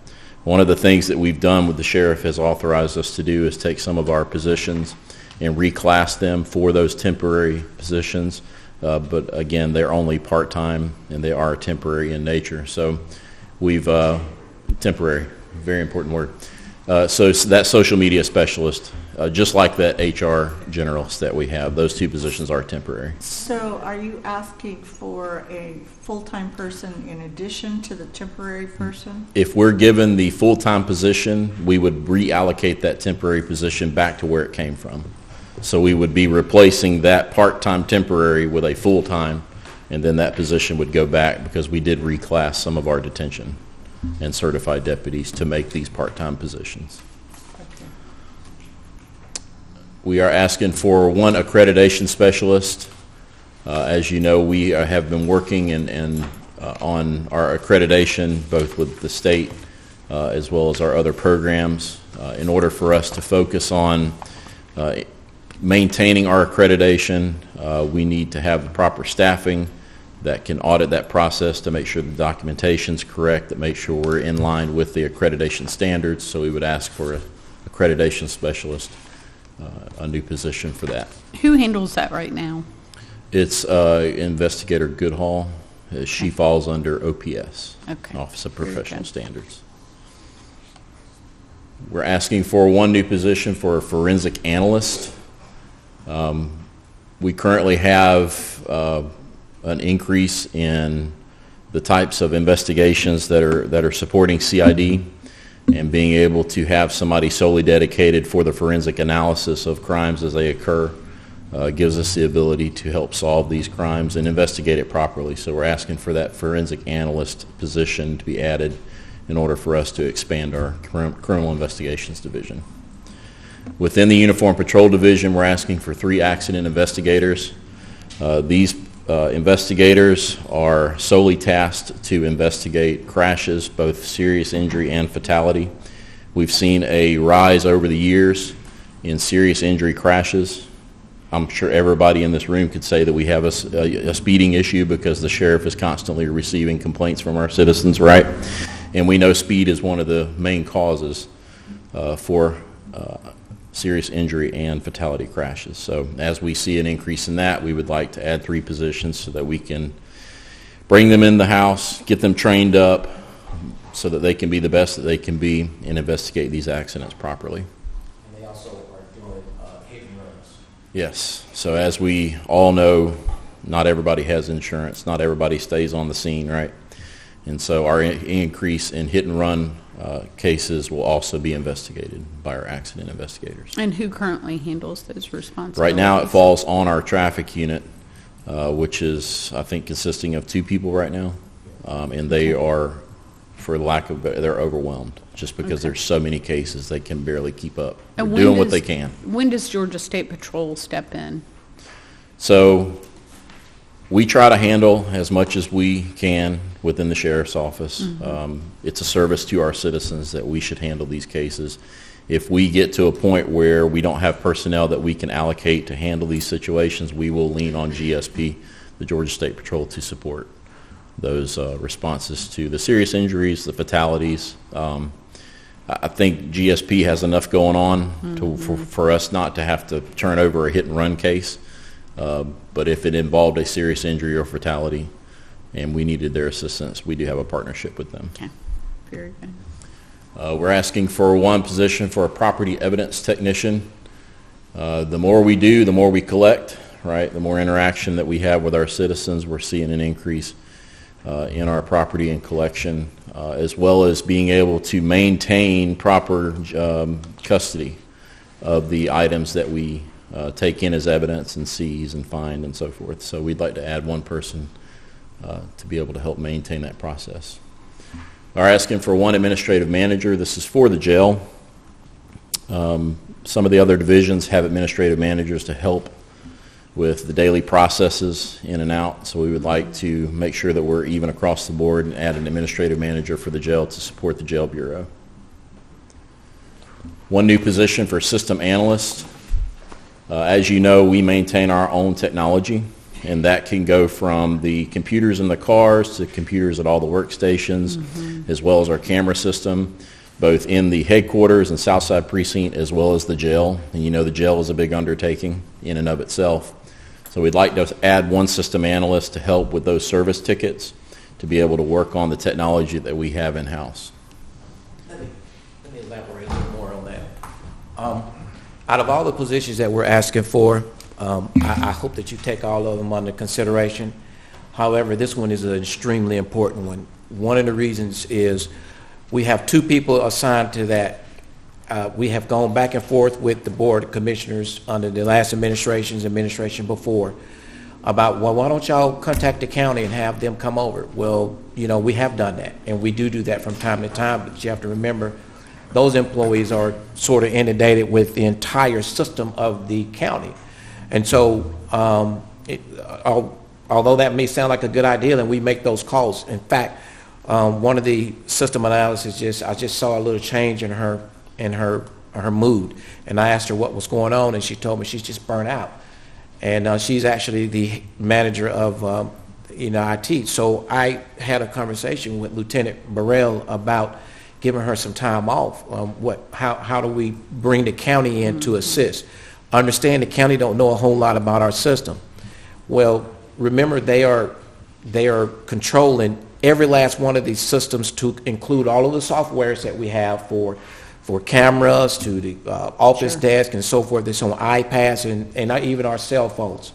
One of the things that we've done with the sheriff has authorized us to do is take some of our positions and reclass them for those temporary positions. But again, they're only part-time and they are temporary in nature. So we've, temporary, very important word. So that social media specialist, just like that HR generalist that we have, those two positions are temporary. So are you asking for a full-time person in addition to the temporary person? If we're given the full-time position, we would reallocate that temporary position back to where it came from. So we would be replacing that part-time temporary with a full-time, and then that position would go back because we did reclass some of our detention and certified deputies to make these part-time positions. Okay. We are asking for one accreditation specialist. As you know, we have been working on our accreditation both with the state as well as our other programs in order for us to focus on maintaining our accreditation. We need to have the proper staffing that can audit that process to make sure the documentation's correct, that make sure we're in line with the accreditation standards. So we would ask for an accreditation specialist, a new position for that. Who handles that right now? It's Investigator Goodhall. She falls under OPS, Okay. Office of Professional Standards. We're asking for one new position for a forensic analyst. We currently have an increase in the types of investigations that are supporting CID, and being able to have somebody solely dedicated for the forensic analysis of crimes as they occur gives us the ability to help solve these crimes and investigate it properly. So we're asking for that forensic analyst position to be added in order for us to expand our criminal investigations division. Within the Uniform Patrol Division, we're asking for 3 accident investigators. These investigators are solely tasked to investigate crashes, both serious injury and fatality. We've seen a rise over the years in serious injury crashes. I'm sure everybody in this room could say that we have a speeding issue because the sheriff is constantly receiving complaints from our citizens, right? And we know speed is one of the main causes for serious injury and fatality crashes. So as we see an increase in that, we would like to add 3 positions so that we can bring them in the house, get them trained up so that they can be the best that they can be and investigate these accidents properly. And they also are doing hit and runs. Yes. So as we all know, not everybody has insurance. Not everybody stays on the scene, right? And so our increase in hit and run cases will also be investigated by our accident investigators. And who currently handles those responsibilities? Right now it falls on our traffic unit, which is, I think, consisting of 2 people right now. And they are, for lack of, they're overwhelmed just because there's so many cases they can barely keep up. They're And doing what they can. When does Georgia State Patrol step in? So we try to handle as much as we can within the sheriff's office. It's a service to our citizens that we should handle these cases. If we get to a point where we don't have personnel that we can allocate to handle these situations, we will lean on GSP, the Georgia State Patrol, to support those responses to the serious injuries, the fatalities. I think GSP has enough going on for us not to have to turn over a hit and run case. But if it involved a serious injury or fatality and we needed their assistance, we do have a partnership with them. Okay, very good. We're asking for one position for a property evidence technician. The more we do, the more we collect, right? The more interaction that we have with our citizens, we're seeing an increase in our property and collection, as well as being able to maintain proper custody of the items that we take in as evidence and seize and find and so forth. So we'd like to add one person to be able to help maintain that process. We're asking for one administrative manager. This is for the jail. Some of the other divisions have administrative managers to help with the daily processes in and out. So we would like to make sure that we're even across the board and add an administrative manager for the jail to support the jail bureau. One new position for system analyst. As you know, we maintain our own technology, and that can go from the computers in the cars to computers at all the workstations, as well as our camera system, both in the headquarters and Southside Precinct, as well as the jail. And you know the jail is a big undertaking in and of itself. So we'd like to add one system analyst to help with those service tickets, to be able to work on the technology that we have in-house. Let me elaborate a little more on that. Out of all the positions that we're asking for, I hope that you take all of them under consideration. However, this one is an extremely important one. One of the reasons is we have two people assigned to that. We have gone back and forth with the Board of Commissioners under the last administration before about, well, why don't y'all contact the county and have them come over? Well, you know, we have done that, and we do that from time to time, but you have to remember those employees are sort of inundated with the entire system of the county. And so although that may sound like a good idea and we make those calls, in fact, one of the system analysis, I just saw a little change in her mood, and I asked her what was going on, and she told me she's just burnt out. And she's actually the manager of IT. So I had a conversation with Lieutenant Burrell about giving her some time off. How do we bring the county in to assist? Understand the county don't know a whole lot about our system. Well, remember they are controlling every last one of these systems to include all of the softwares that we have for cameras to the office desk and so forth. It's on iPads and not even our cell phones.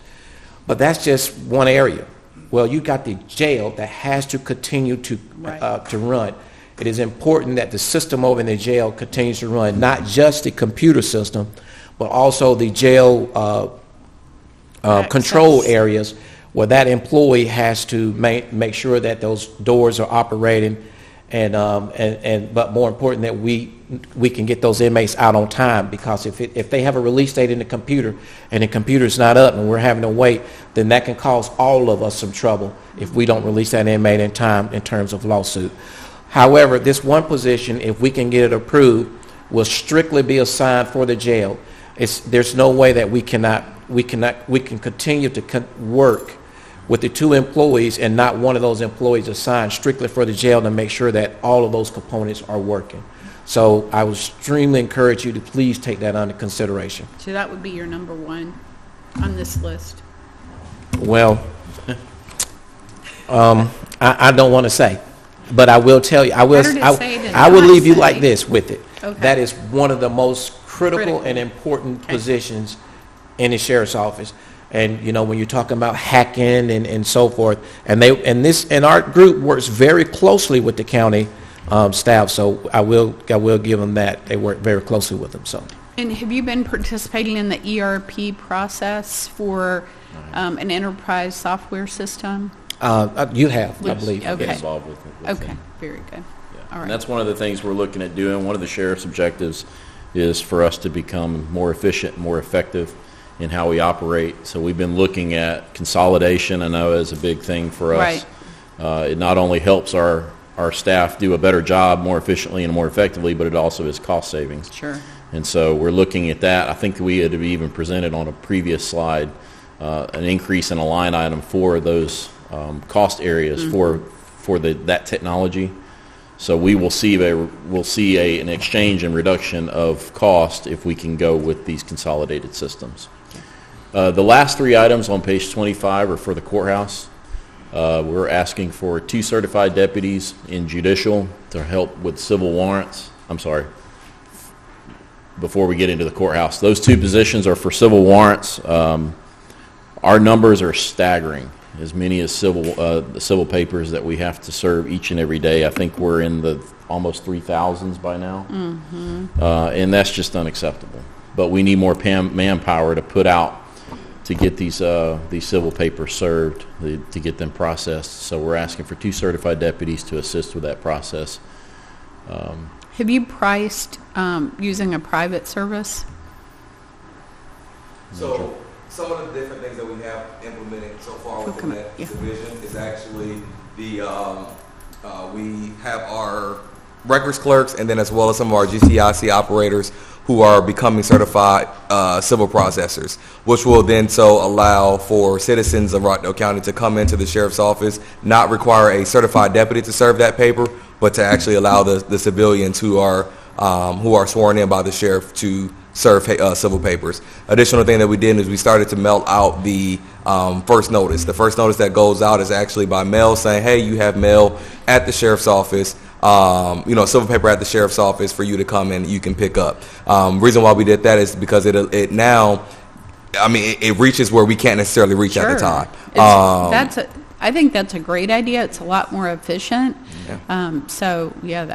But that's just one area. Well, you got the jail that has to continue to run. It is important that the system over in the jail continues to run, not just the computer system, but also the jail control areas where that employee has to make sure that those doors are operating, but more important that we can get those inmates out on time, because if they have a release date in the computer and the computer's not up and we're having to wait, then that can cause all of us some trouble if we don't release that inmate in time in terms of lawsuit. However, this one position, if we can get it approved, will strictly be assigned for the jail. There's no way that we can continue to work with the two employees and not one of those employees assigned strictly for the jail to make sure that all of those components are working. So I would extremely encourage you to please take that under consideration. So that would be your number one on this list. Well, I don't want to say, but I will tell you. I will leave you like this with it. Okay. That is one of the most critical and important positions in the sheriff's office. And you know, when you're talking about hacking and so forth, and our group works very closely with the county staff. So I will give them that. They work very closely with them. So. And have you been participating in the ERP process for an enterprise software system? You have, I believe. Okay. Yes. Involved with Okay. them. Very good. Yeah. All right. And that's one of the things we're looking at doing. One of the sheriff's objectives is for us to become more efficient, more effective in how we operate. So we've been looking at consolidation. I know is a big thing for us. Right. It not only helps our staff do a better job more efficiently and more effectively, but it also is cost savings. Sure. And so we're looking at that. I think we had even presented on a previous slide an increase in a line item for those cost areas for that technology. So we will see an exchange and reduction of cost if we can go with these consolidated systems. The last three items on page 25 are for the courthouse. We're asking for 2 certified deputies in judicial to help with civil warrants. I'm sorry, before we get into the courthouse. Those 2 positions are for civil warrants. Our numbers are staggering, as many as the civil papers that we have to serve each and every day. I think we're in the almost 3,000s by now, and that's just unacceptable. But we need more manpower to put out to get these civil papers served, to get them processed. So we're asking for 2 certified deputies to assist with that process. Have you priced using a private service? So some of the different things that we have implemented so far within that division is actually we have our records clerks, and then as well as some of our GCIC operators who are becoming certified civil processors, which will then so allow for citizens of Rockdale County to come into the sheriff's office, not require a certified deputy to serve that paper, but to actually allow the civilians who are sworn in by the sheriff to serve civil papers. Additional thing that we did is we started to mail out the first notice. The first notice that goes out is actually by mail saying, hey, you have mail at the sheriff's office, civil paper at the sheriff's office for you to come and you can pick up. Reason why we did that is because it now, it reaches where we can't necessarily reach at the time. I think that's a great idea. It's a lot more efficient. Yeah. I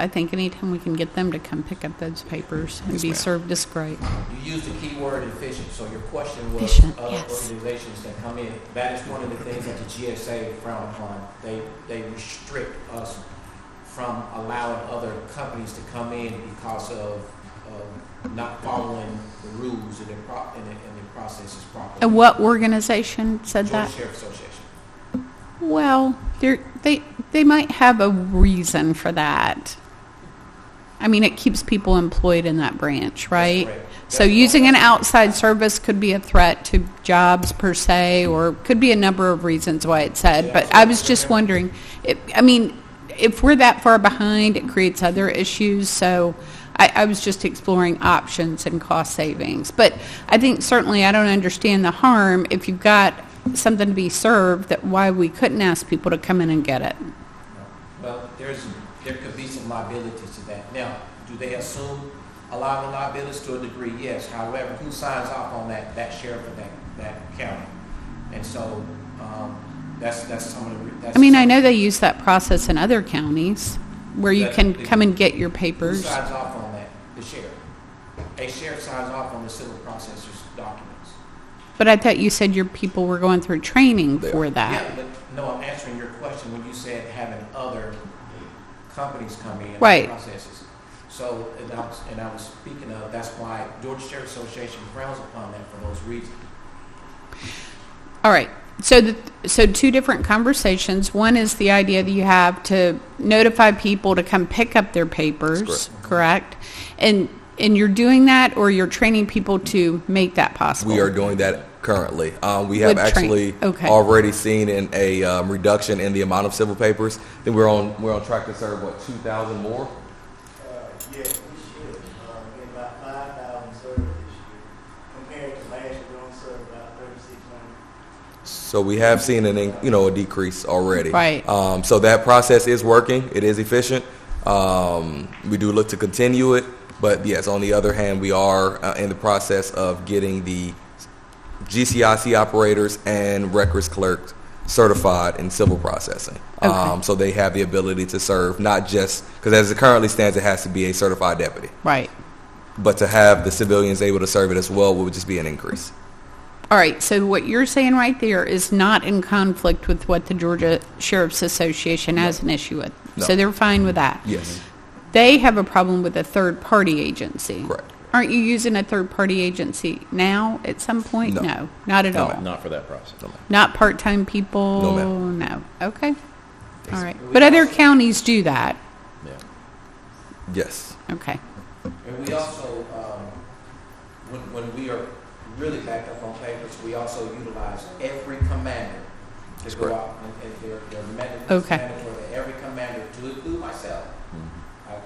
think anytime we can get them to come pick up those papers and be served is great. You used the keyword efficient, so your question was Efficient, other yes. organizations that come in. That is one of the things that the GSA frown upon. They restrict us from allowing other companies to come in because of not following the rules and the processes properly. And what organization said Georgia that? Sheriff Association. Well, they might have a reason for that. It keeps people employed in that branch, right? correct. So using an outside service could be a threat to jobs per se, or could be a number of reasons why it's said. But I was just wondering, if we're that far behind, it creates other issues. So I was just exploring options and cost savings. But I think certainly I don't understand the harm if you've got something to be served, that why we couldn't ask people to come in and get it. Well, there could be some liabilities to that. Now, do they assume a lot of the liabilities? To a degree, yes. However, who signs off on that? That sheriff of that county. And so that's some of the. I know they use that process in other counties where you can come and get your Who papers. signs off on that? The sheriff. A sheriff signs off on the civil processor's documents. But I thought you said your people were going through training for that. Yeah, but no, I'm answering your question when you said having other companies come in Right. and processes. So, and I was speaking of, that's why Georgia Sheriff Association frowns upon that for those reasons. All right. So 2 different conversations. One is the idea that you have to notify people to come pick up their papers, correct? And you're doing that, or you're training people to make that possible? We are doing that currently. We have With actually okay. already seen a reduction in the amount of civil papers. I think we're on track to serve 2,000 more. Yeah, we should. Get about 5,000 served this year. Compared to last year, we only served about 3,600. So we have seen a decrease already. Right. So that process is working. It is efficient. We do look to continue it. But yes, on the other hand, we are in the process of getting the GCIC operators and records clerks certified in civil processing. Okay. So they have the ability to serve, not just, because as it currently stands, it has to be a certified deputy. Right. But to have the civilians able to serve it as well would just be an increase. All right. So what you're saying right there is not in conflict with what the Georgia Sheriff's Association has an issue with. No. So they're fine with that. Yes. They have a problem with a third-party agency. Correct. Aren't you using a third-party agency now at some point? No. Not at No, all. ma'am. Not for that process. Not part-time people? No, ma'am. No. Okay. All right. But other counties do that. Yeah. Yes. Okay. And we also, when we are really backed up on papers, we also utilize every commander to go out and they're mandatory. Okay. Mandatory. Every commander, to include myself,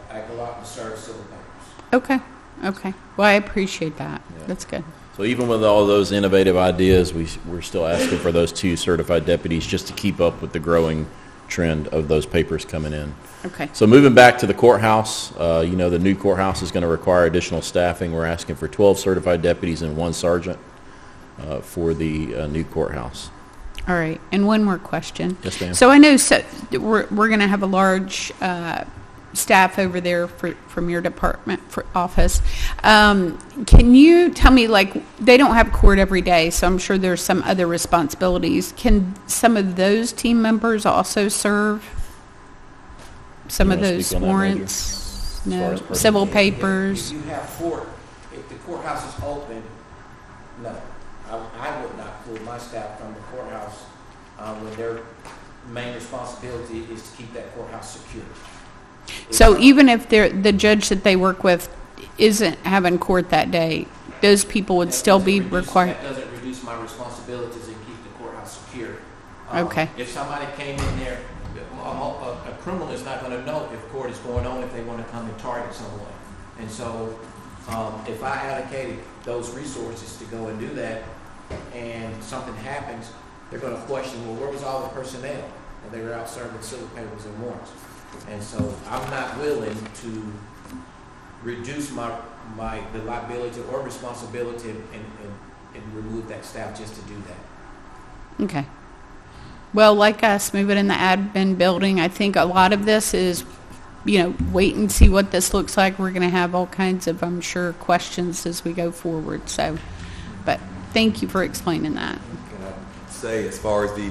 I go out and serve civil papers. Okay. Well, I appreciate that. Yeah. That's good. So even with all those innovative ideas, we're still asking for those 2 certified deputies just to keep up with the growing trend of those papers coming in. Okay. So moving back to the courthouse, the new courthouse is going to require additional staffing. We're asking for 12 certified deputies and 1 sergeant for the new courthouse. All right. And one more question. Yes, ma'am. So I know we're going to have a large staff over there from your department office. Can you tell me, like, they don't have court every day, so I'm sure there's some other responsibilities. Can some of those team members also serve some You of wanna those speak on that, Major? warrants? As far No, as personnel? civil papers? If you have if the courthouse is open, no. I would not pull my staff from the courthouse when their main responsibility is to keep that courthouse secure. So even if the judge that they work with isn't having court that day, those people would still be required? That doesn't reduce my responsibilities and keep the courthouse secure. Okay. If somebody came in there, a criminal is not going to know if court is going on if they want to come and target someone. And so if I allocated those resources to go and do that and something happens, they're going to question, well, where was all the personnel? And they were out serving civil papers and warrants. And so I'm not willing to reduce the liability or responsibility and remove that staff just to do that. Okay. Well, like us, moving in the admin building, I think a lot of this is, wait and see what this looks like. We're going to have all kinds of, I'm sure, questions as we go forward. So, but thank you for explaining that. Can I say, as far as the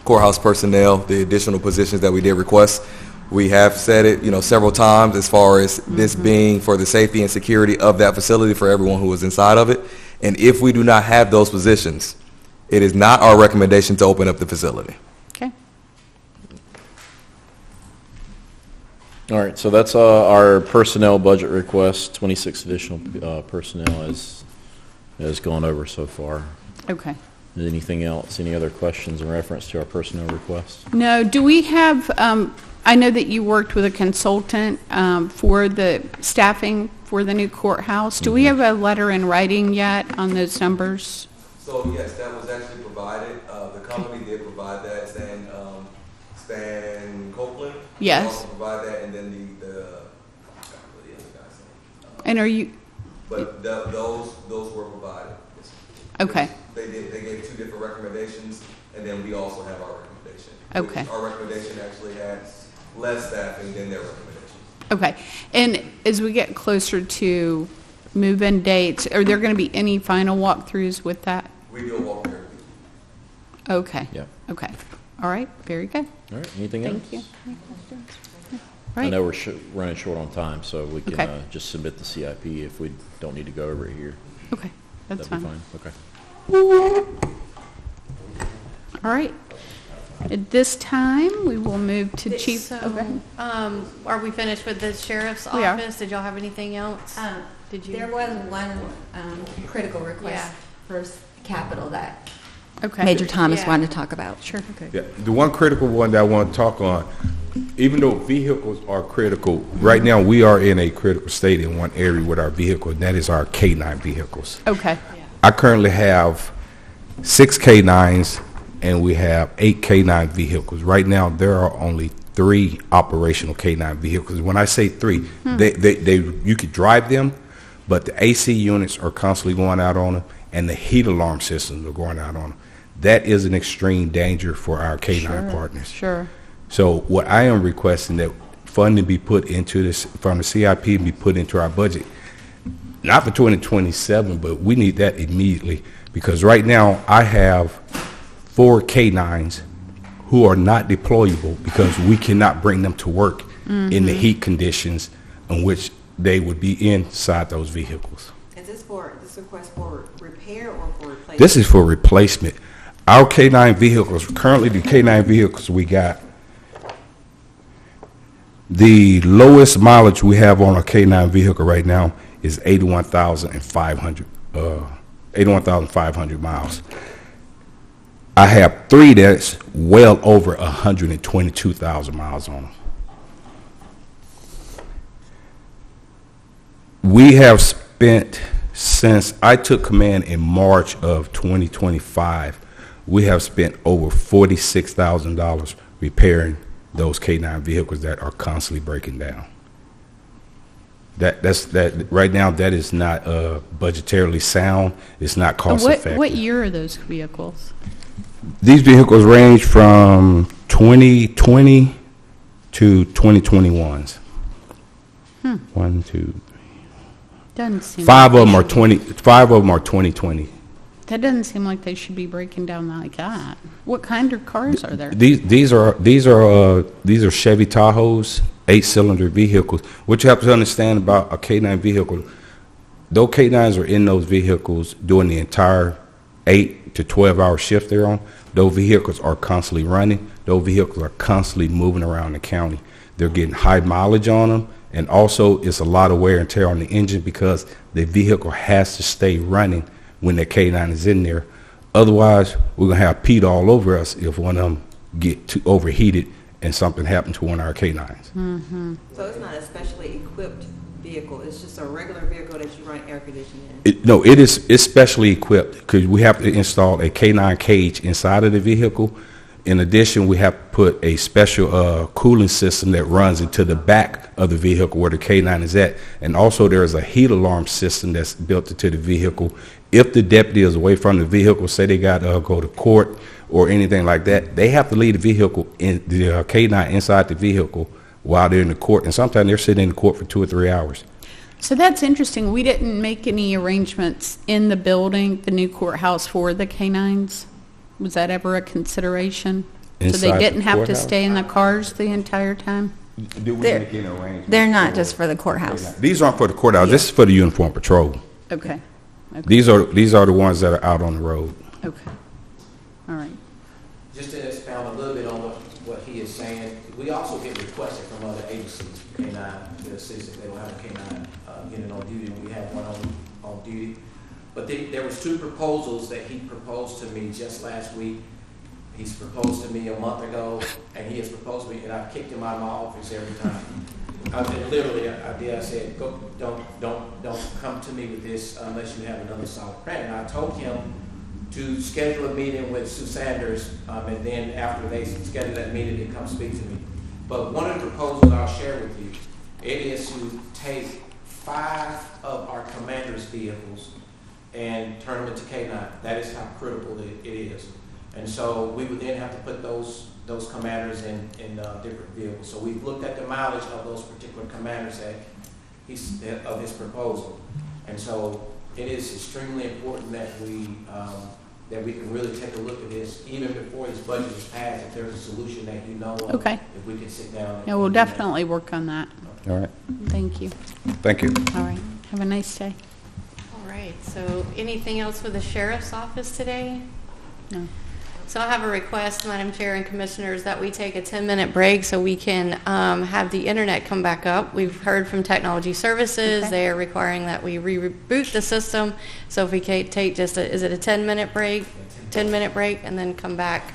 courthouse personnel, the additional positions that we did request, we have said it, several times as far as this being for the safety and security of that facility for everyone who is inside of it. And if we do not have those positions, it is not our recommendation to open up the facility. Okay. All right, so that's our personnel budget request. 26 additional personnel has gone over so far. Okay. Anything else? Any other questions in reference to our personnel requests? No. Do we have, I know that you worked with a consultant for the staffing for the new courthouse. Do we have a letter in writing yet on those numbers? So yes, that was actually provided. The company did provide that. Stan Copeland. Yes. Also provide that, and then the I forgot what the other guy's name. And are you, But those were provided. okay. They gave 2 different recommendations, and then we also have our recommendation. Okay. Our recommendation actually has less staffing than their recommendation. Okay. And as we get closer to move-in dates, are there going to be any final walkthroughs with that? We do a walk there. Okay. Yeah. Okay. All right. Very good. All right, anything else? Thank you. Any questions? I Right. know we're running short on time, so we can Okay. just submit the CIP if we don't need to go over it here. Okay. That's That'd fine. be fine. Okay. All right. At this time, we will move to Chief. So, Oh, go ahead. are we finished with the sheriff's We are. office? Did y'all have anything else? Did you? There was one critical request Yeah. for capital that Okay. Major Thomas Yeah. wanted to talk about. Sure. Okay. Yeah, the one critical one that I want to talk on, even though vehicles are critical, right now we are in a critical state in one area with our vehicle, and that is our K-9 vehicles. Okay. I currently have 6 K-9s and we have 8 K-9 vehicles. Right now, there are only 3 operational K-9 vehicles. When I say 3, you could drive them, but the AC units are constantly going out on them, and the heat alarm systems are going out on them. That is an extreme danger for our K-9 partners. Sure. So what I am requesting that funding be put into this, from the CIP, be put into our budget, not for 2027, but we need that immediately, because right now I have 4 K-9s who are not deployable because we cannot bring them to work in the heat conditions in which they would be inside those vehicles. Is this request for repair or for replacement? This is for replacement. Our K-9 vehicles, currently the K-9 vehicles we got, the lowest mileage we have on a K-9 vehicle right now is 81,500 miles. I have 3 that's well over 122,000 miles on them. We have spent Since I took command in March of 2025, we have spent over $46,000 repairing those K-9 vehicles that are constantly breaking down. That right now, that is not budgetarily sound. It's not cost effective. What year are those vehicles? These vehicles range from 2020 to 2021s. 1, 2, Doesn't seem five like of them they are should be- 5 of them are 2020. That doesn't seem like they should be breaking down like that. What kind of cars are there? These are Chevy Tahoes, 8-cylinder vehicles. What you have to understand about a K9 vehicle, those K9s are in those vehicles doing the entire 8 to 12-hour shift they're on. Those vehicles are constantly running. Those vehicles are constantly moving around the county. They're getting high mileage on them, and also it's a lot of wear and tear on the engine because the vehicle has to stay running when the K9 is in there. Otherwise, we're going to have Pete all over us if one of them get too overheated and something happened to one of our K9s. So it's not a specially equipped vehicle, it's just a regular vehicle that you run air conditioning in? No, it's specially equipped because we have to install a K9 cage inside of the vehicle. In addition, we have to put a special cooling system that runs into the back of the vehicle where the K9 is at. And also there is a heat alarm system that's built into the vehicle. If the deputy is away from the vehicle, say they got to go to court or anything like that, they have to leave the vehicle, in the K9 inside the vehicle while they're in the court. And sometimes they're sitting in the court for 2 or 3 hours. So that's interesting. We didn't make any arrangements in the building, the new courthouse, for the K9s. Was that ever a consideration? So Inside they the didn't have to courthouse? stay in the cars the entire time? Do we They're- make any arrangements? They're not just for the courthouse. These aren't for the courthouse. This is for the uniform patrol. Okay. Okay. These are the ones that are out on the road. Okay. All right. Just to expound a little bit on what he is saying, we also get requested from other agencies, K-9, that says that they don't have a K-9 unit on duty, and we have one on duty. But there was 2 proposals that he proposed to me just last week. He's proposed to me a month ago, and he has proposed to me, and I've kicked him out of my office every time. I mean, literally, I said, go, don't come to me with this unless you have another solid plan. And I told him to schedule a meeting with Sue Sanders, and then after they schedule that meeting, to come speak to me. But one of the proposals I'll share with you, it is to take 5 of our commander's vehicles and turn them into K9. That is how critical it is. And so we would then have to put those commanders in different vehicles. So we've looked at the mileage of those particular commanders of his proposal. And so it is extremely important that we can really take a look at this, even before this budget is passed, if there's a solution that you know of. Okay. If we can sit down. Yeah, we'll definitely work on that. All right. Thank you. Thank you. All right. Have a nice day. All right, so anything else for the sheriff's office today? No. So I have a request, Madam Chair and Commissioners, that we take a 10-minute break so we can have the internet come back up. We've heard from Technology Services. Okay. They are requiring that we reboot the system. So if we can take just is it a 10-minute break? 10-minute break, and then come back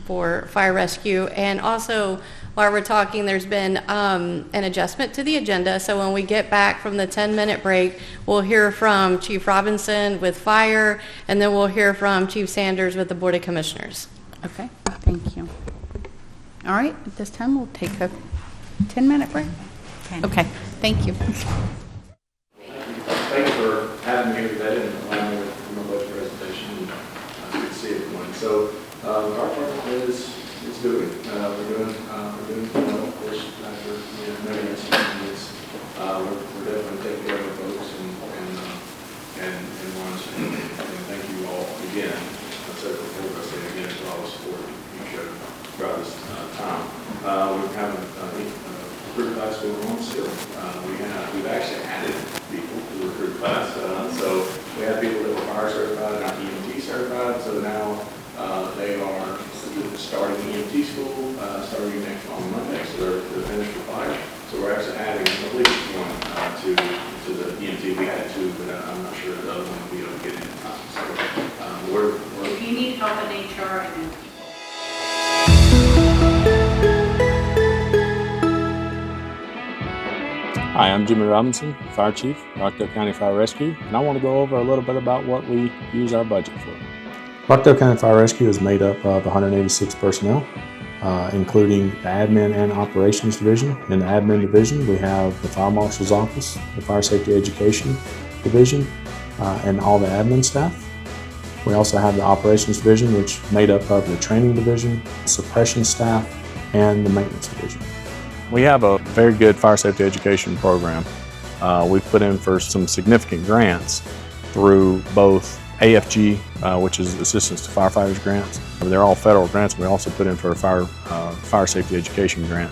for fire rescue. And also, while we're talking, there's been an adjustment to the agenda. So when we get back from the 10-minute break, we'll hear from Chief Robinson with fire, and then we'll hear from Chief Sanders with the Board of Commissioners. Okay. Thank you. All right. At this time, we'll take a 10-minute break. Okay. Thank you. Thank you for having me here today and allowing me to do my budget presentation. Good to see everyone. So our department is doing. We're doing well. Of course, after many incidents, we're definitely taking care of our folks and ones. And thank you all again. I've said it before, but I'll say it again for all the support you showed throughout this time. We're having recruit class going on still. We've actually added people to the recruit class. So we have people that were fire certified, not EMT certified. So now they are starting EMT school, starting next on Monday. So they're finished with fire. So we're actually adding at least one to Hi, I'm Jimmy Robinson, Fire Chief, Rockdale County Fire Rescue, and I want to go over a little bit about what we use our budget for. Rockdale County Fire Rescue is made up of 186 personnel, including the Admin and Operations Division. In the Admin Division, we have the Fire Marshal's Office, the Fire Safety Education Division, and all the admin staff. We also have the Operations Division, which is made up of the Training Division, Suppression staff, and the Maintenance Division. We have a very good fire safety education program. We've put in for some significant grants through both AFG, which is Assistance to Firefighters grants. They're all federal grants. We also put in for a fire safety education grant,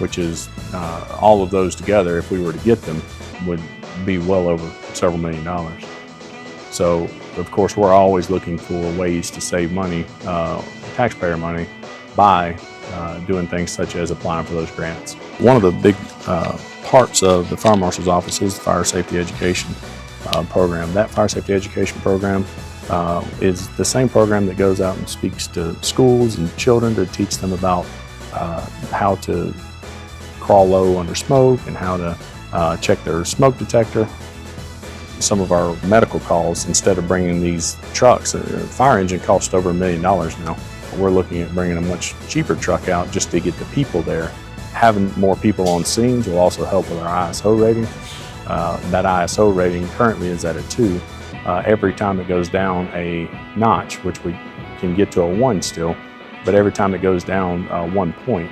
which is all of those together, if we were to get them, would be well over several $1 million. So, of course, we're always looking for ways to save money, taxpayer money, by doing things such as applying for those grants. One of the big parts of the Fire Marshal's Office is the Fire Safety Education program. That Fire Safety Education program is the same program that goes out and speaks to schools and children to teach them about how to crawl low under smoke and how to check their smoke detector. Some of our medical calls, instead of bringing these trucks, a fire engine costs over $1 million now. We're looking at bringing a much cheaper truck out just to get the people there. Having more people on scenes will also help with our ISO rating. That ISO rating currently is at a 2. Every time it goes down a notch, which we can get to a 1 still, but every time it goes down 1 point,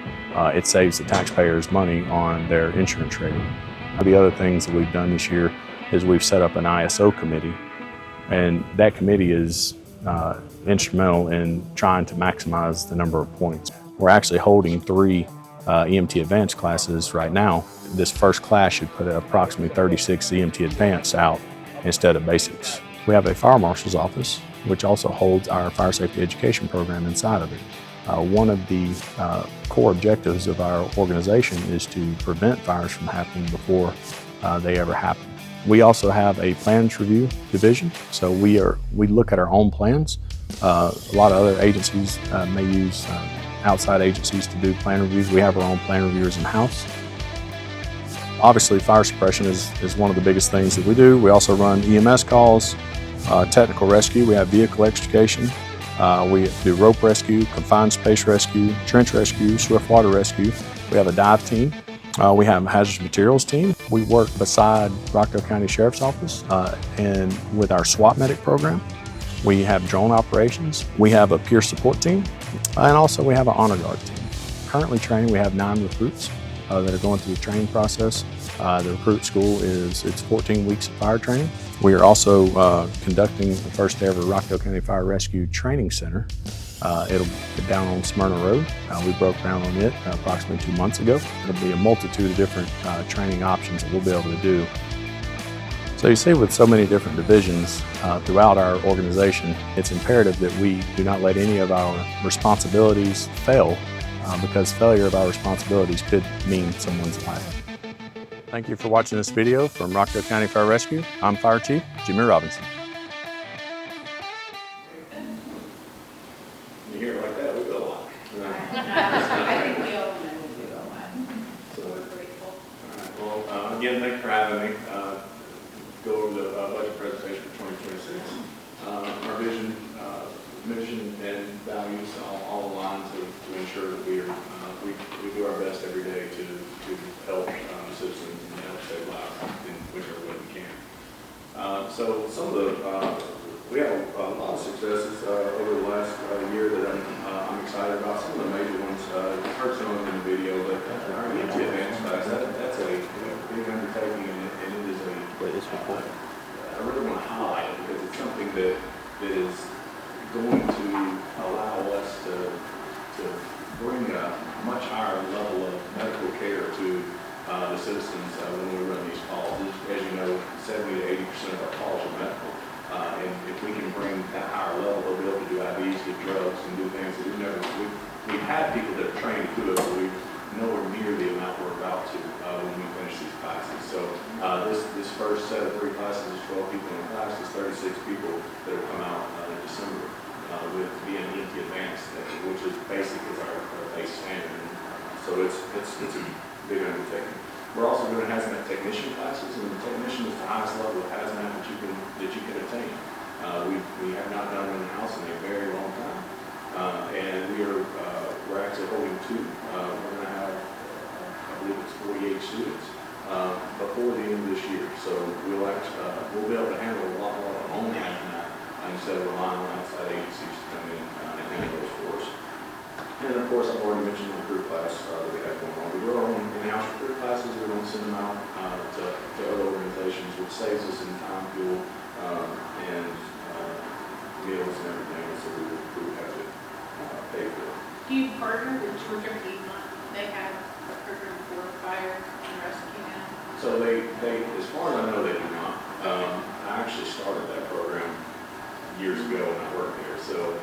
it saves the taxpayers money on their insurance rating. The other things that we've done this year is we've set up an ISO committee, and that committee is instrumental in trying to maximize the number of points. We're actually holding 3 EMT Advanced classes right now. This first class should put approximately 36 EMT Advanced out instead of basics. We have a Fire Marshal's Office, which also holds our fire safety education program inside of it. One of the core objectives of our organization is to prevent fires from happening before they ever happen. We also have a plans review division, so we look at our own plans. A lot of other agencies may use outside agencies to do plan reviews. We have our own plan reviewers in-house. Obviously, fire suppression is one of the biggest things that we do. We also run EMS calls, technical rescue. We have vehicle extrication. We do rope rescue, confined space rescue, trench rescue, swift water rescue. We have a dive team. We have a hazardous materials team. We work beside Rockdale County Sheriff's Office and with our SWAT medic program. We have drone operations. We have a peer support team, and also we have an honor guard team. Currently training, we have 9 recruits that are going through the training process. The recruit school it's 14 weeks of fire training. We are also conducting the first ever Rockdale County Fire Rescue Training Center. It'll be down on Smyrna Road. We broke ground on it approximately 2 months ago. It'll be a multitude of different training options that we'll be able to do. So you see, with so many different divisions throughout our organization, it's imperative that we do not let any of our responsibilities fail, because failure of our responsibilities could mean someone's life. Thank you for watching this video from Rockdale County Fire Rescue. I'm Fire Chief Jimmy Robinson. You hear it like that, we go a lot. I think we all know we do a lot. So we're grateful. All right, well, again, thanks for having me. Go over the budget presentation for 2026. Our vision, mission, and values all align to ensure that we do our best every day to help citizens and help save lives in whichever way we can. So some of we have a lot of successes over the last year that I'm excited about. Some of the major ones, you heard some of them in the video, but our EMT Advanced class, that's a big undertaking, and it is I really want to highlight it because it's something that is going to allow us to bring a much higher level of medical care to the citizens when we run these calls. As you know, 70 to 80% of our calls are medical. And if we can bring that higher level, we'll be able to do IVs, get drugs, and do things that we've had people that are trained to do it, but we've nowhere near the amount we're about to when we finish these classes. So this first set of 3 classes is 12 people in the class. There's 36 people that will come out in December with being EMT Advanced, which is basic as our base standard. So it's a big undertaking. We're also doing hazmat technician classes, and the technician is the highest level of hazmat that you can attain. We have not done it in-house in a very long time, and we're actually holding two. We're going to have, I believe it's 48 students before the end of this year. So we'll be able to handle a lot more of our own hazmat instead of relying on outside agencies to come in and handle those for us. And of course, I've already mentioned the recruit class that we have going on. We do our own in-house recruit classes. We don't send them out to other organizations, which saves us in time, fuel, and meals and everything. So we would have to pay for it. Do you partner with Georgia Piedmont? They have a program for fire and rescue now? So they, as far as I know, they do not. I actually started that program years ago when I worked there. So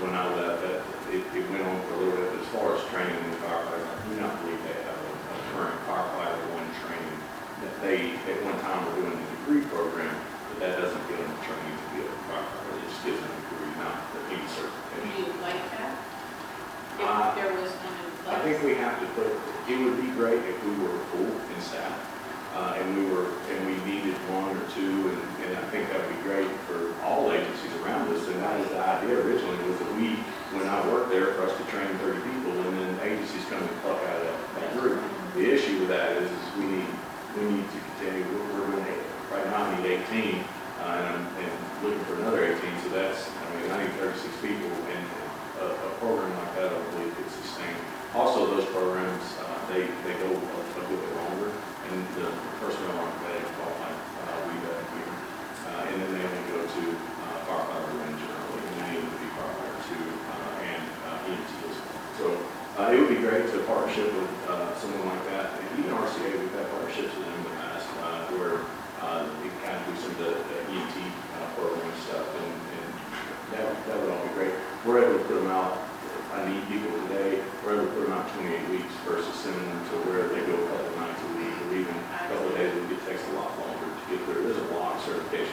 when I left, it went on for a little bit. But as far as training the firefighters, I do not believe they have a current firefighter one training. That they at one time were doing the degree program, but that doesn't give them the training to be a firefighter. It just gives them a degree, not the PE certification. Do you like that? If there was one in place? I think we have to put. It would be great if we were full in staff. And we needed one or two, and I think that would be great for all agencies around us. And that was the idea originally, was that when I worked there, for us to train 30 people, and then agencies come and pluck out of that group. The issue with that is we need to continue. We're doing it right now. I need 18, and I'm looking for another 18. So I need 36 people, and a program like that, I believe, could sustain. Also, those programs they go a little bit longer. And the personnel aren't vetted qualified, we vet here. And then they only go to firefighter one generally, and they need to be firefighter two and EMT as well. So it would be great to partnership with someone like that. And even RCA, we've had partnerships with them in the past where we kind of do some of the EMT program stuff, and that would all be great. We're able to put them out. I need people today. We're able to put them out 28 weeks versus sending them to where they go a couple of nights a week. Even a couple of days a week. It takes a lot longer to get there. There's a lot of certification.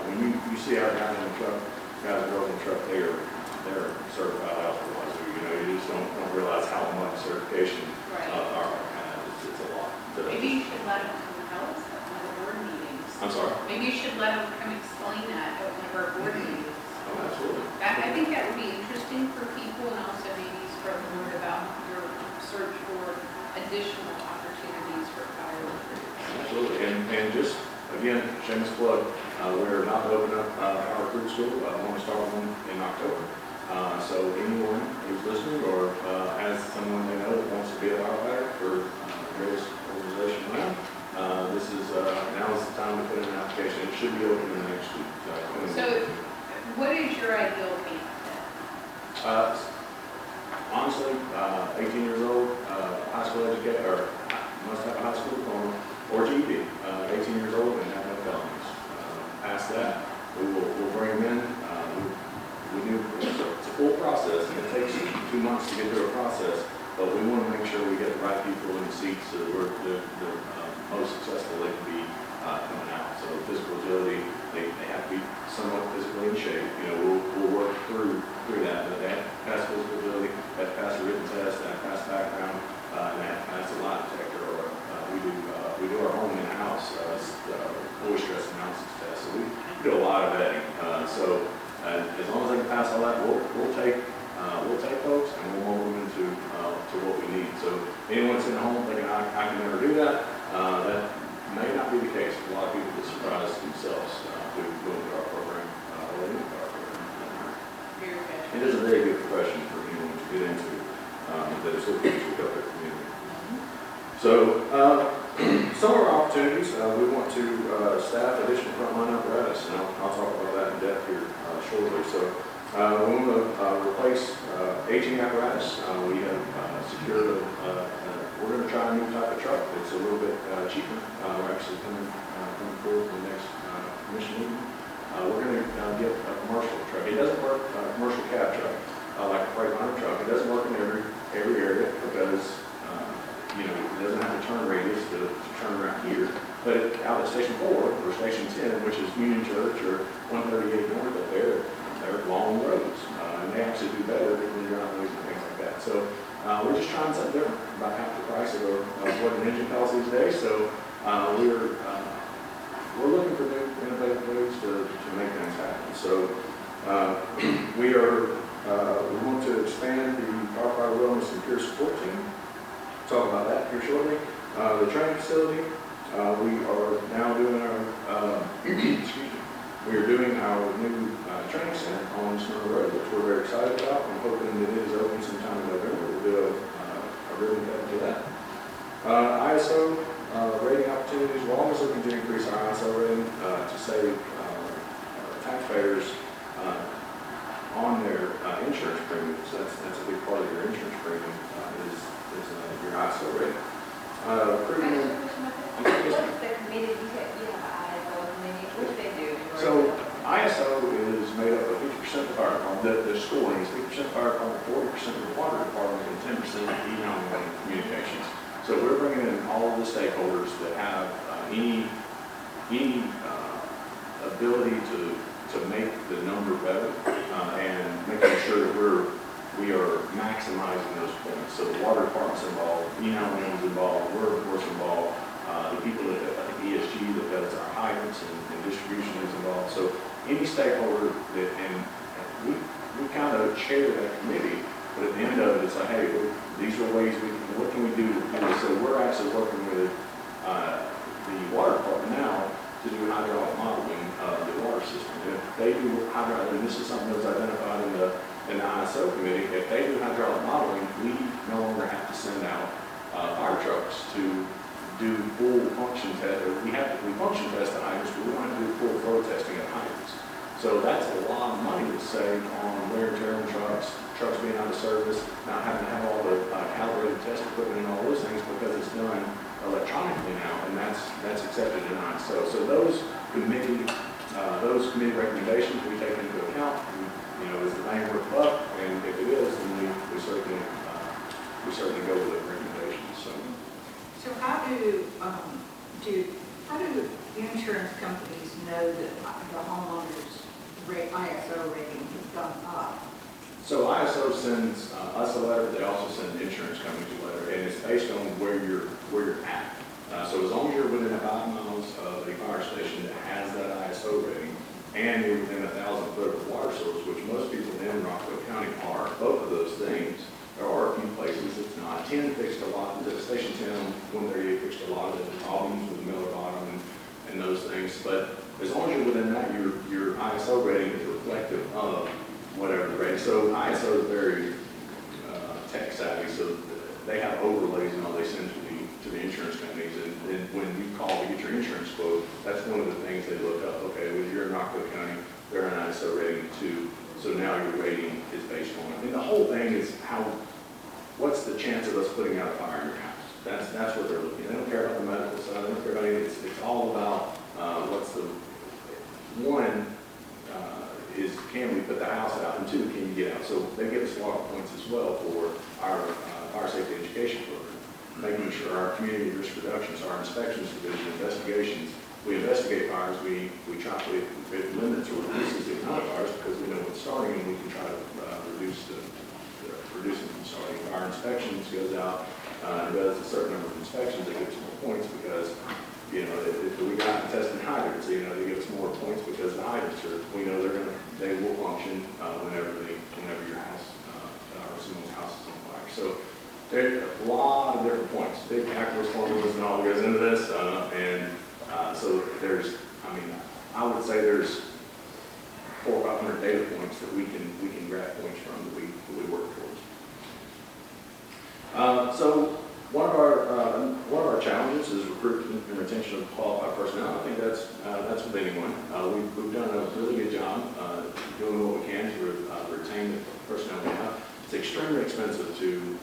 When you see our guys in the truck, guys and girls in the truck, they're certified alcohol. You just don't realize how much certification our has. It's a lot. Maybe you should let them come and tell us at one of the board meetings. I'm sorry? Maybe you should let them come explain that at one of our board meetings. Oh, absolutely. I think that would be interesting for people, and also maybe spread the word about your search for additional opportunities for fire recruits. Absolutely. And just, again, shameless plug, we're about to open up our recruit school. I want to start one in October. So anyone who's listening or has someone they know that wants to be a firefighter for various organizations around, this is now is the time to put in an application. It should be open in the next week. So what is your ideal candidate? Honestly, 18 years old, high school educated, or must have a high school diploma, or GED, 18 years old and have no felonies. Past that, we'll bring them in. We do, it's a full process, and it takes 2 months to get through a process, but we want to make sure we get the right people in the seats so that we're the most successful they can be coming out. So physical agility, they have to be somewhat physically in shape. We'll work through that, but they have to pass physical agility, they have to pass a written test, they have to pass background, and they have to pass a lie detector. Or we do our own in-house voice stress analysis test. So we do a lot of vetting. As long as they can pass all that, we'll take folks and we'll mold them into to what we need. So anyone sitting at home thinking I can never do that, that may not be the case. A lot of people get surprised themselves through going to our program or into our program. It is a very good profession for anyone to get into that is looking to help their community. So some of our opportunities, we want to staff additional frontline apparatus, and I'll talk about that in depth here shortly. So we want to replace aging apparatus. We have secured we're going to try a new type of truck. It's a little bit cheaper. We're actually coming forward for the next commission meeting. We're going to get a commercial truck. It doesn't work, a commercial cab truck, like a Freightliner truck. It doesn't work in every area because it doesn't have a turn radius to turn around here. But out at Station 4 or Station 10, which is Union Church or 138 North up there, they're long roads. And they actually do better than you're on those and things like that. So We're just trying something different, about half the price of what an engine costs these days. So we're looking for new innovative ways to make things happen. So we want to expand the firefighter wellness and peer support team. Talk about that here shortly. The training facility, we are now doing our we are doing our new training center on Smyrna Road, which we're very excited about. I'm hoping that it is open sometime in November. We'll do a ribbon cutting to that. ISO rating opportunities. We're always looking to increase our ISO rating to save taxpayers on their insurance premiums. That's a big part of your insurance premium is your ISO rating. What's the committee? You have an ISO committee. What do they do? So ISO is made up of 50% of the fire department. The scoring is 50% fire department, 40% of the water department, and 10% of e-911 communications. So we're bringing in all of the stakeholders that have any ability to make the number better and making sure that we are maximizing those points. So the water department's involved, e-911 is involved, we're of course involved. The people at ESG that does our hydrants and distribution is involved. So any stakeholder that, and we kind of chair that committee, but at the end of it, it's like, hey, these are ways what can we do to do this? So we're actually working with the water department now to do hydraulic modeling of the water system. And if they do hydraulic, and this is something that was identified in the ISO committee, if they do hydraulic modeling, we no longer have to send out fire trucks to do full function test. We function test the hydrants, but we don't have to do full flow testing of hydrants. So that's a lot of money that's saved on wear and tear on trucks being out of service, not having to have all the calibrated test equipment and all those things because it's done electronically now, and that's accepted in ISO. So those committee recommendations we take into account. Is the bang worth the buck? And if it is, then we certainly go with the recommendations. So how do insurance companies know that the homeowner's ISO rating has gone up? So ISO sends us a letter. They also send insurance companies a letter, and it's based on where you're at. So as long as you're within 5 miles of a fire station that has that ISO rating, and you're within 1,000 foot of a water source, which most people in Rockville County are, both of those things. There are a few places it's not. 10 fixed a lot. Station 10, 138 fixed a lot of the problems with the Miller bottom and those things. But as long as you're within that, your ISO rating is reflective of whatever the rating. So ISO is very tech savvy, so they have overlays and all they send to the insurance companies. And when you call to get your insurance quote, that's one of the things they look up. Okay, well, you're in Rockville County, they're an ISO rating 2, so now your rating is based on it. And the whole thing is what's the chance of us putting out a fire in your house? That's what they're looking at. They don't care about the medical side. They don't care about anything. It's all about what's the one is can we put the house out, and 2, can you get out? So they give us a lot of points as well for our fire safety education program, making sure our community risk reductions, our inspections division, investigations. We investigate fires. We try to it limits or reduces the amount of fires because we know what's starting, and we can try to reduce them from starting. Our inspections goes out and does a certain number of inspections. They give us more points because if we go out and test the hydrants, they give us more points because the hydrants we know they will function whenever your house or someone's house is on fire. So there's a lot of different points, big calculus formulas and all that goes into this, so there's, I would say there's 400 or 500 data points that we can grab points from that we work towards. So one of our challenges is recruitment and retention of qualified personnel. I think that's with anyone. We've done a really good job doing what we can to retain the personnel we have. It's extremely expensive to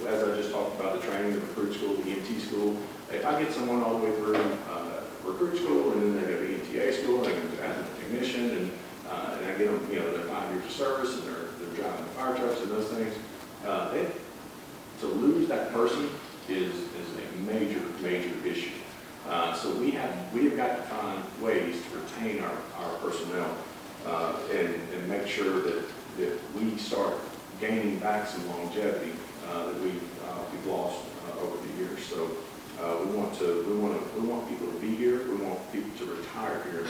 as I just talked about, the training, the recruit school, the EMT school. If I get someone all the way through recruit school, and then they go to EMTA school, and they go to asthma technician, and I get them, their 5 years of service, and they're driving the fire trucks and those things. To lose that person is a major issue. So we have got to find ways to retain our personnel and make sure that we start gaining back some longevity that we've lost over the years. So we want people to be here. We want people to retire here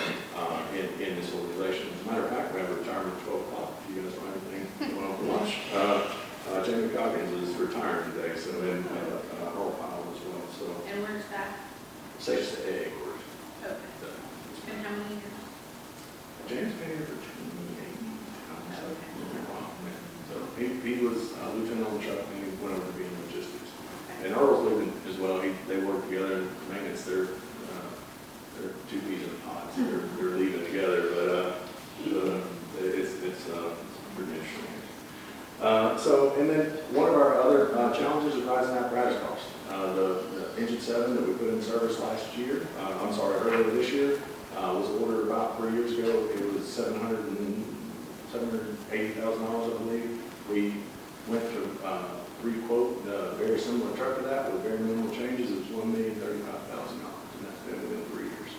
in this organization. As a matter of fact, we have a retirement at 12 o'clock. If you guys don't have anything going on for lunch. Jamie Coggins is retiring today, so in Earl Powell as well. So. And where's that? Safe to egg. Okay. And how many years? James been here for 28 times. So he was lieutenant on the truck and he went over to be in logistics. Okay. And Earl's leaving as well. They work together in maintenance. They're two peas in a pod. So they're leaving together, but it's pretty interesting. And then one of our other challenges is rising apparatus costs. The Engine 7 that we put in service earlier this year, was ordered about 3 years ago. It was $780,000, I believe. We went to re-quote a very similar truck to that with very minimal changes. It was $1,035,000, and that's been within 3 years.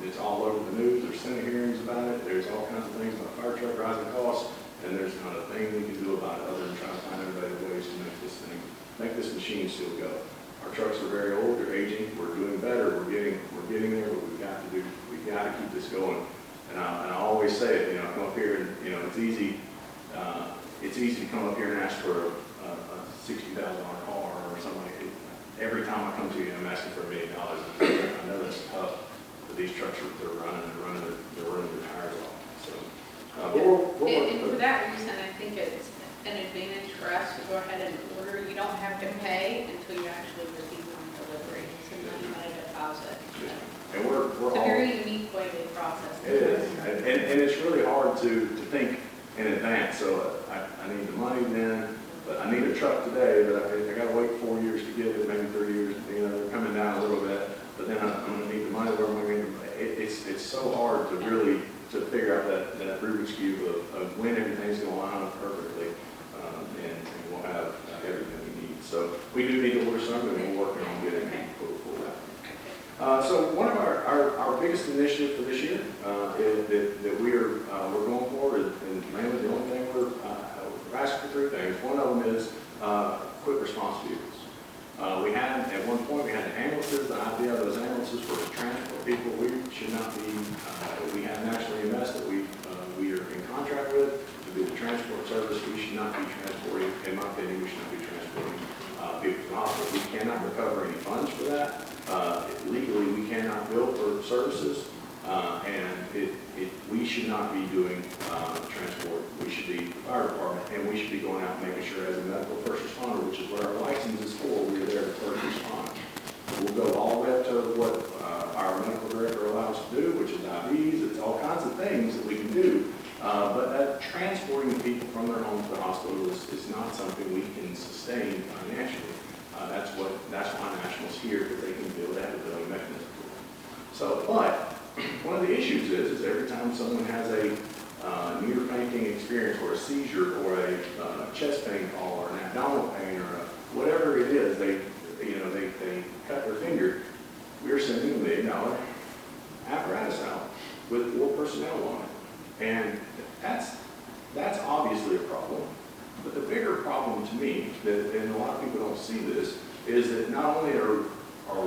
It's all over the news. There's Senate hearings about it. There's all kinds of things about fire truck rising costs, and there's not a thing we can do about it other than try to find innovative ways to make this machine still go. Our trucks are very old, they're aging, we're doing better, we're getting there, but we've got to keep this going. And I always say it, I come up here and, it's easy to come up here and ask for a $60,000 car or something like that. Every time I come to you, I'm asking for $1 million. I know that's tough, but these trucks they're running their tires off. So, but and for that reason, I think it's an advantage for us to go ahead and order. You don't have to pay until you actually receive them in delivery. It's a money deposit. And we're it's a very unique way they process it. It is, and it's really hard to think in advance. So I need the money then, but I need a truck today, but I got to wait 4 years to get it, maybe 3 years. They're coming down a little bit, but then I'm going to need the money. Where am I going to? It's so hard to really figure out that Rubik's Cube of when everything's going to line up perfectly, and we'll have everything we need. So we do need to order some, and we're working on getting it for that. So one of our biggest initiatives for this year that we're going for, and mainly the only thing we're asking for 3 things. One of them is quick response vehicles. At one point, we had ambulances. The idea of those ambulances were to transport people. We should not be, we have nationally invested that we are in contract with to be the transport service. We should not be transporting, in my opinion, we should not be transporting people to the hospital. We cannot recover any funds for that. Legally, we cannot bill for services, and we should not be doing transport. We should be the fire department, and we should be going out and making sure as a medical first responder, which is what our license is for, we're there to first respond. We'll go all the way up to what our medical director allows us to do, which is IVs. It's all kinds of things that we can do. But transporting people from their homes to the hospital is not something we can sustain financially. That's why National's here, because they can build that billing mechanism. So, but one of the issues is every time someone has a near fainting experience or a seizure or a chest pain call or an abdominal pain or whatever it is, they cut their finger, we're sending a $1 million apparatus out with 4 personnel on it. And that's obviously a problem. But the bigger problem to me, and a lot of people don't see this, is that not only are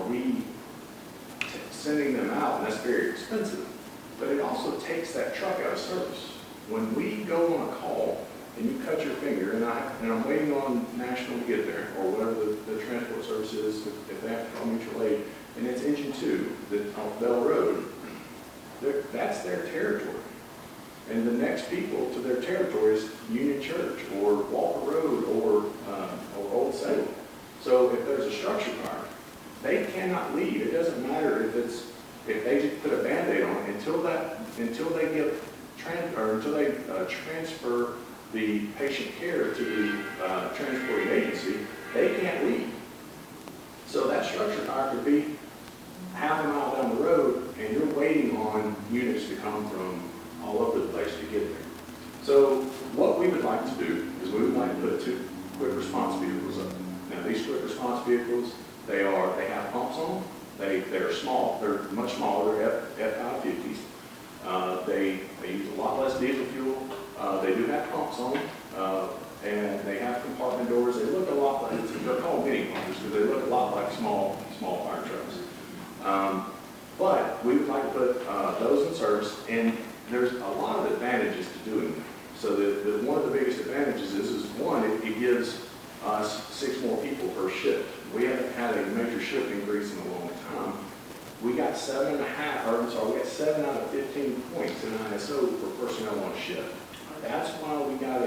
we sending them out, and that's very expensive, but it also takes that truck out of service. When we go on a call and you cut your finger, and I'm waiting on National to get there, or whatever the transport service is, if they have to call mutual aid, and it's Engine 2 off Bell Road, that's their territory. And the next people to their territory is Union Church or Walker Road or Old Salem. So if there's a structure fire, they cannot leave. It doesn't matter if they just put a Band-Aid on it until they transfer the patient care to the transporting agency. They can't leave. So that structure fire could be half a mile down the road, and you're waiting on units to come from all over the place to get there. So what we would like to do is we would like to put 2 quick response vehicles up. Now these quick response vehicles, they have pumps on them. They're small. They're much smaller. They're F550s. They use a lot less diesel fuel. They do have pumps on them. and they have compartment doors. They look a lot like, they're called mini pumpers because they look a lot like small fire trucks. But we would like to put those in service, and there's a lot of advantages to doing that. So one of the biggest advantages is one, it gives us 6 more people per shift. We haven't had a major shift increase in a long time. We got 7 out of 15 points in ISO for personnel on shift. That's why we got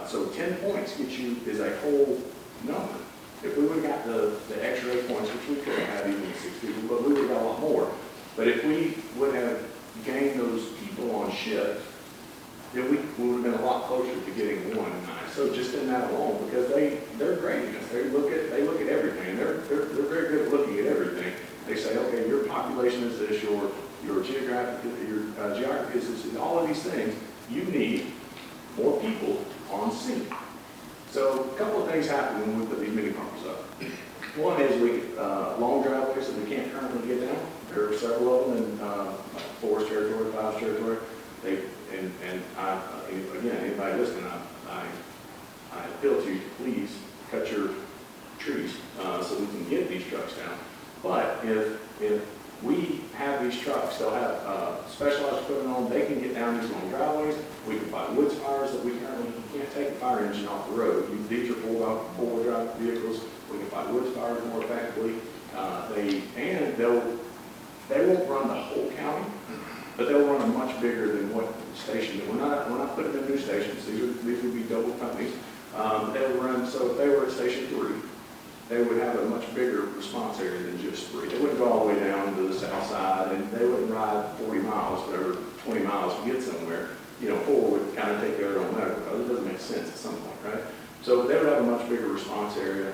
so 10 points is a whole number. If we would have got the extra 8 points, which we could have had even with 6 people, but we would have got a lot more. But if we would have gained those people on shift, then we would have been a lot closer to getting 1 in ISO just in that alone, because they're grading us. They look at everything. They're very good at looking at everything. They say, okay, your population is this, your geography is this, all of these things. You need more people on scene. So a couple of things happen when we put these mini pumpers up. One is we get long driveways that we can't currently get down. There are several of them in Forest territory, Files territory. Again, anybody listening, I appeal to you to please cut your trees so we can get these trucks down. But if we have these trucks, they'll have specialized equipment on, they can get down these long driveways. We can buy woods fires that we currently can't take a fire engine off the road. These are four-wheel drive vehicles. We can fight woods fires more effectively. They won't run the whole county, but they'll run a much bigger than what station. We're not putting in new stations. These would be double companies. They'll run, so if they were at station 3, they would have a much bigger response area than just 3. They wouldn't go all the way down to the south side, and they wouldn't ride 40 miles, whatever, 20 miles to get somewhere. 4 would kind of take their own medical, because it doesn't make sense at some point, right? So they would have a much bigger response area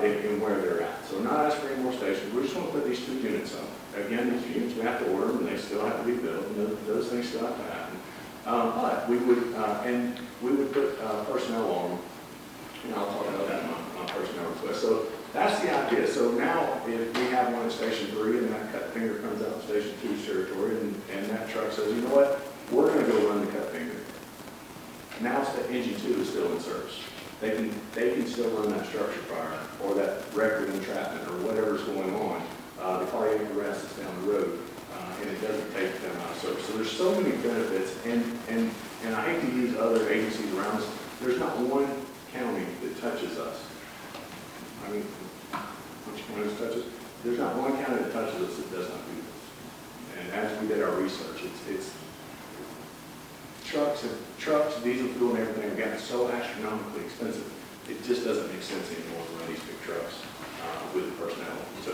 in where they're at. So we're not asking for any more stations. We just want to put these 2 units up. Again, these units, we have to order them, and they still have to be built, and those things still have to happen. But we would put personnel on them, and I'll talk about that in my personnel request. So that's the idea. So now, if we have one at Station 3, and that cut finger comes out of Station 2's territory, and that truck says, you know what, we're going to go run the cut finger. Now Engine 2 is still in service. They can still run that structure fire, or that record entrapment, or whatever's going on. The cardiac arrest is down the road, and it doesn't take them out of service. So there's so many benefits, and I hate to use other agencies around us. There's not one county that touches us. I mean, which counties touches? There's not one county that touches us that does not do this. And as we did our research, it's trucks, diesel fuel, and everything have gotten so astronomically expensive. It just doesn't make sense anymore to run these big trucks with the personnel to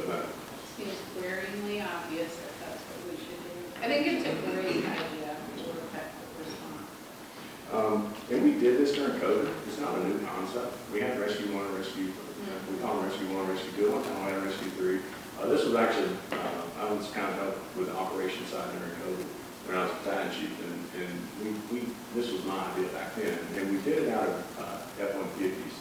medical. Seems glaringly obvious that that's what we should do. I think it's a great idea for effective response. And we did this during COVID. It's not a new concept. We had Rescue 1 and Rescue, we call them Rescue 1, Rescue 2. One time we had Rescue 3. This was actually, I was kind of helped with the operations side during COVID when I was a battalion chief, and this was my idea back then, and we did it out of F-150s.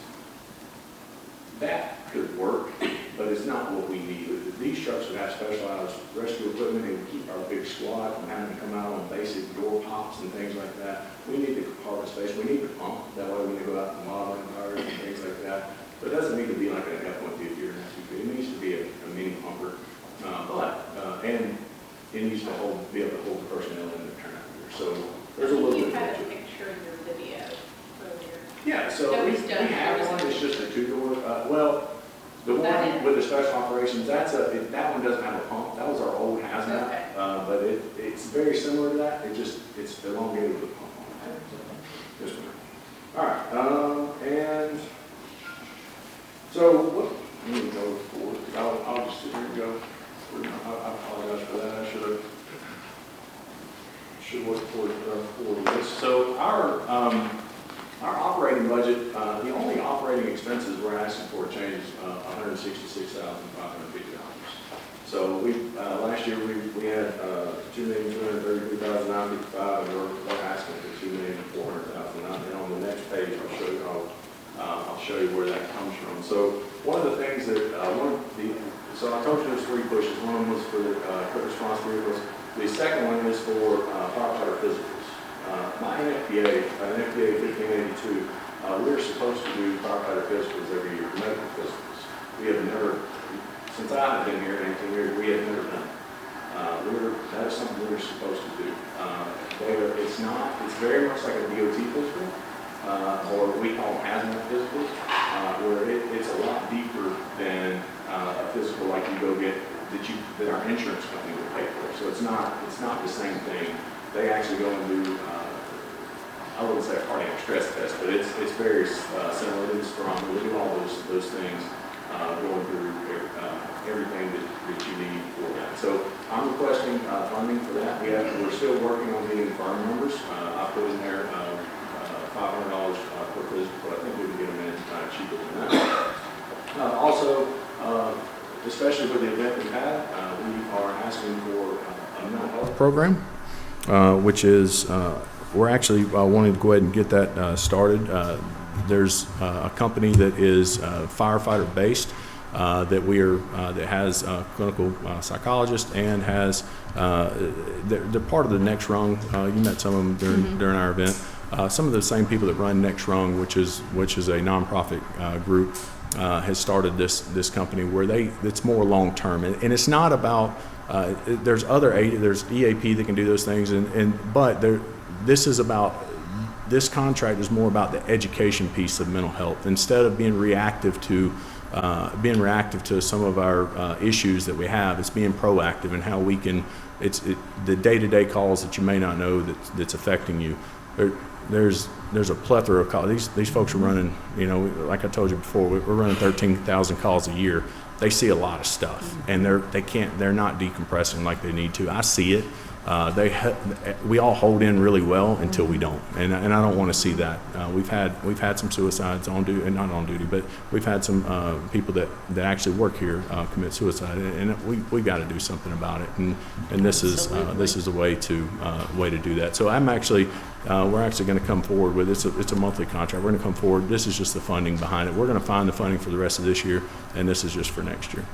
That could work, but it's not what we need. These trucks would have specialized rescue equipment and keep our big squad from having to come out on basic door pops and things like that. We need the compartment space. We need the pump. That way when they go out and modeling fires and things like that. But it doesn't need to be like an F-150 or an S-250. It needs to be a mini pumper. And it needs to be able to hold the personnel in the turnout here. So there's a little bit. You had a picture in your video earlier. Yeah, so we have one. It's just a 2-door. The one with the special operations, that one doesn't have a pump. That was our old hazmat, okay. But it's very similar to that. It's elongated with a pump on it. So, this one. All right, and so what? Let me go forward. I'll just sit here and go. I apologize for that. I should work forward this. So our operating budget, the only operating expenses we're asking for change is $166,550. So last year we had $2,233,955, and we're asking for $2,400,000. And on the next page, I'll show you where that comes from. So one of the things that so I told you there's 3 pushes. One was for the quick response vehicles. The second one is for firefighter physicals. My NFPA 1582, we're supposed to do firefighter physicals every year, medical physicals. We have never, since I've been here in 18 years, we have never done it. That is something we're supposed to do. It's very much like a DOT physical, or we call them hazmat physicals, where it's a lot deeper than a physical like you go get that our insurance company will pay for. So it's not the same thing. They actually go and do, I wouldn't say a cardiac stress test, but it's very similar to the strong. We do all those things, going through everything that you need for that. So I'm requesting funding for that. We're still working on getting firm numbers. I put in there $500 per physical, but I think we can get them in cheaper than that. Also, especially with the event we've had, we are asking for a mental health program, which is, we're actually wanting to go ahead and get that started. There's a company that is firefighter based that has clinical psychologists and has, they're part of the Next Rung. You met some of them during our event. Some of the same people that run Next Rung, which is a nonprofit group, has started this company where it's more long term, and it's not about there's EAP that can do those things, but this contract is more about the education piece of mental health instead of being reactive to some of our issues that we have. It's being proactive in how we can. The day-to-day calls that you may not know that's affecting you. There's a plethora of calls. These folks are running, like I told you before, we're running 13,000 calls a year. They see a lot of stuff, and they're not decompressing like they need to. I see it. We all hold in really well until we don't, and I don't want to see that. We've had some suicides on duty, and not on duty, but we've had some people that actually work here commit suicide, and we got to do something about it. And this is a way to do that. So we're actually going to come forward with it's a monthly contract. We're going to come forward. This is just the funding behind it. We're going to find the funding for the rest of this year, and this is just for next year.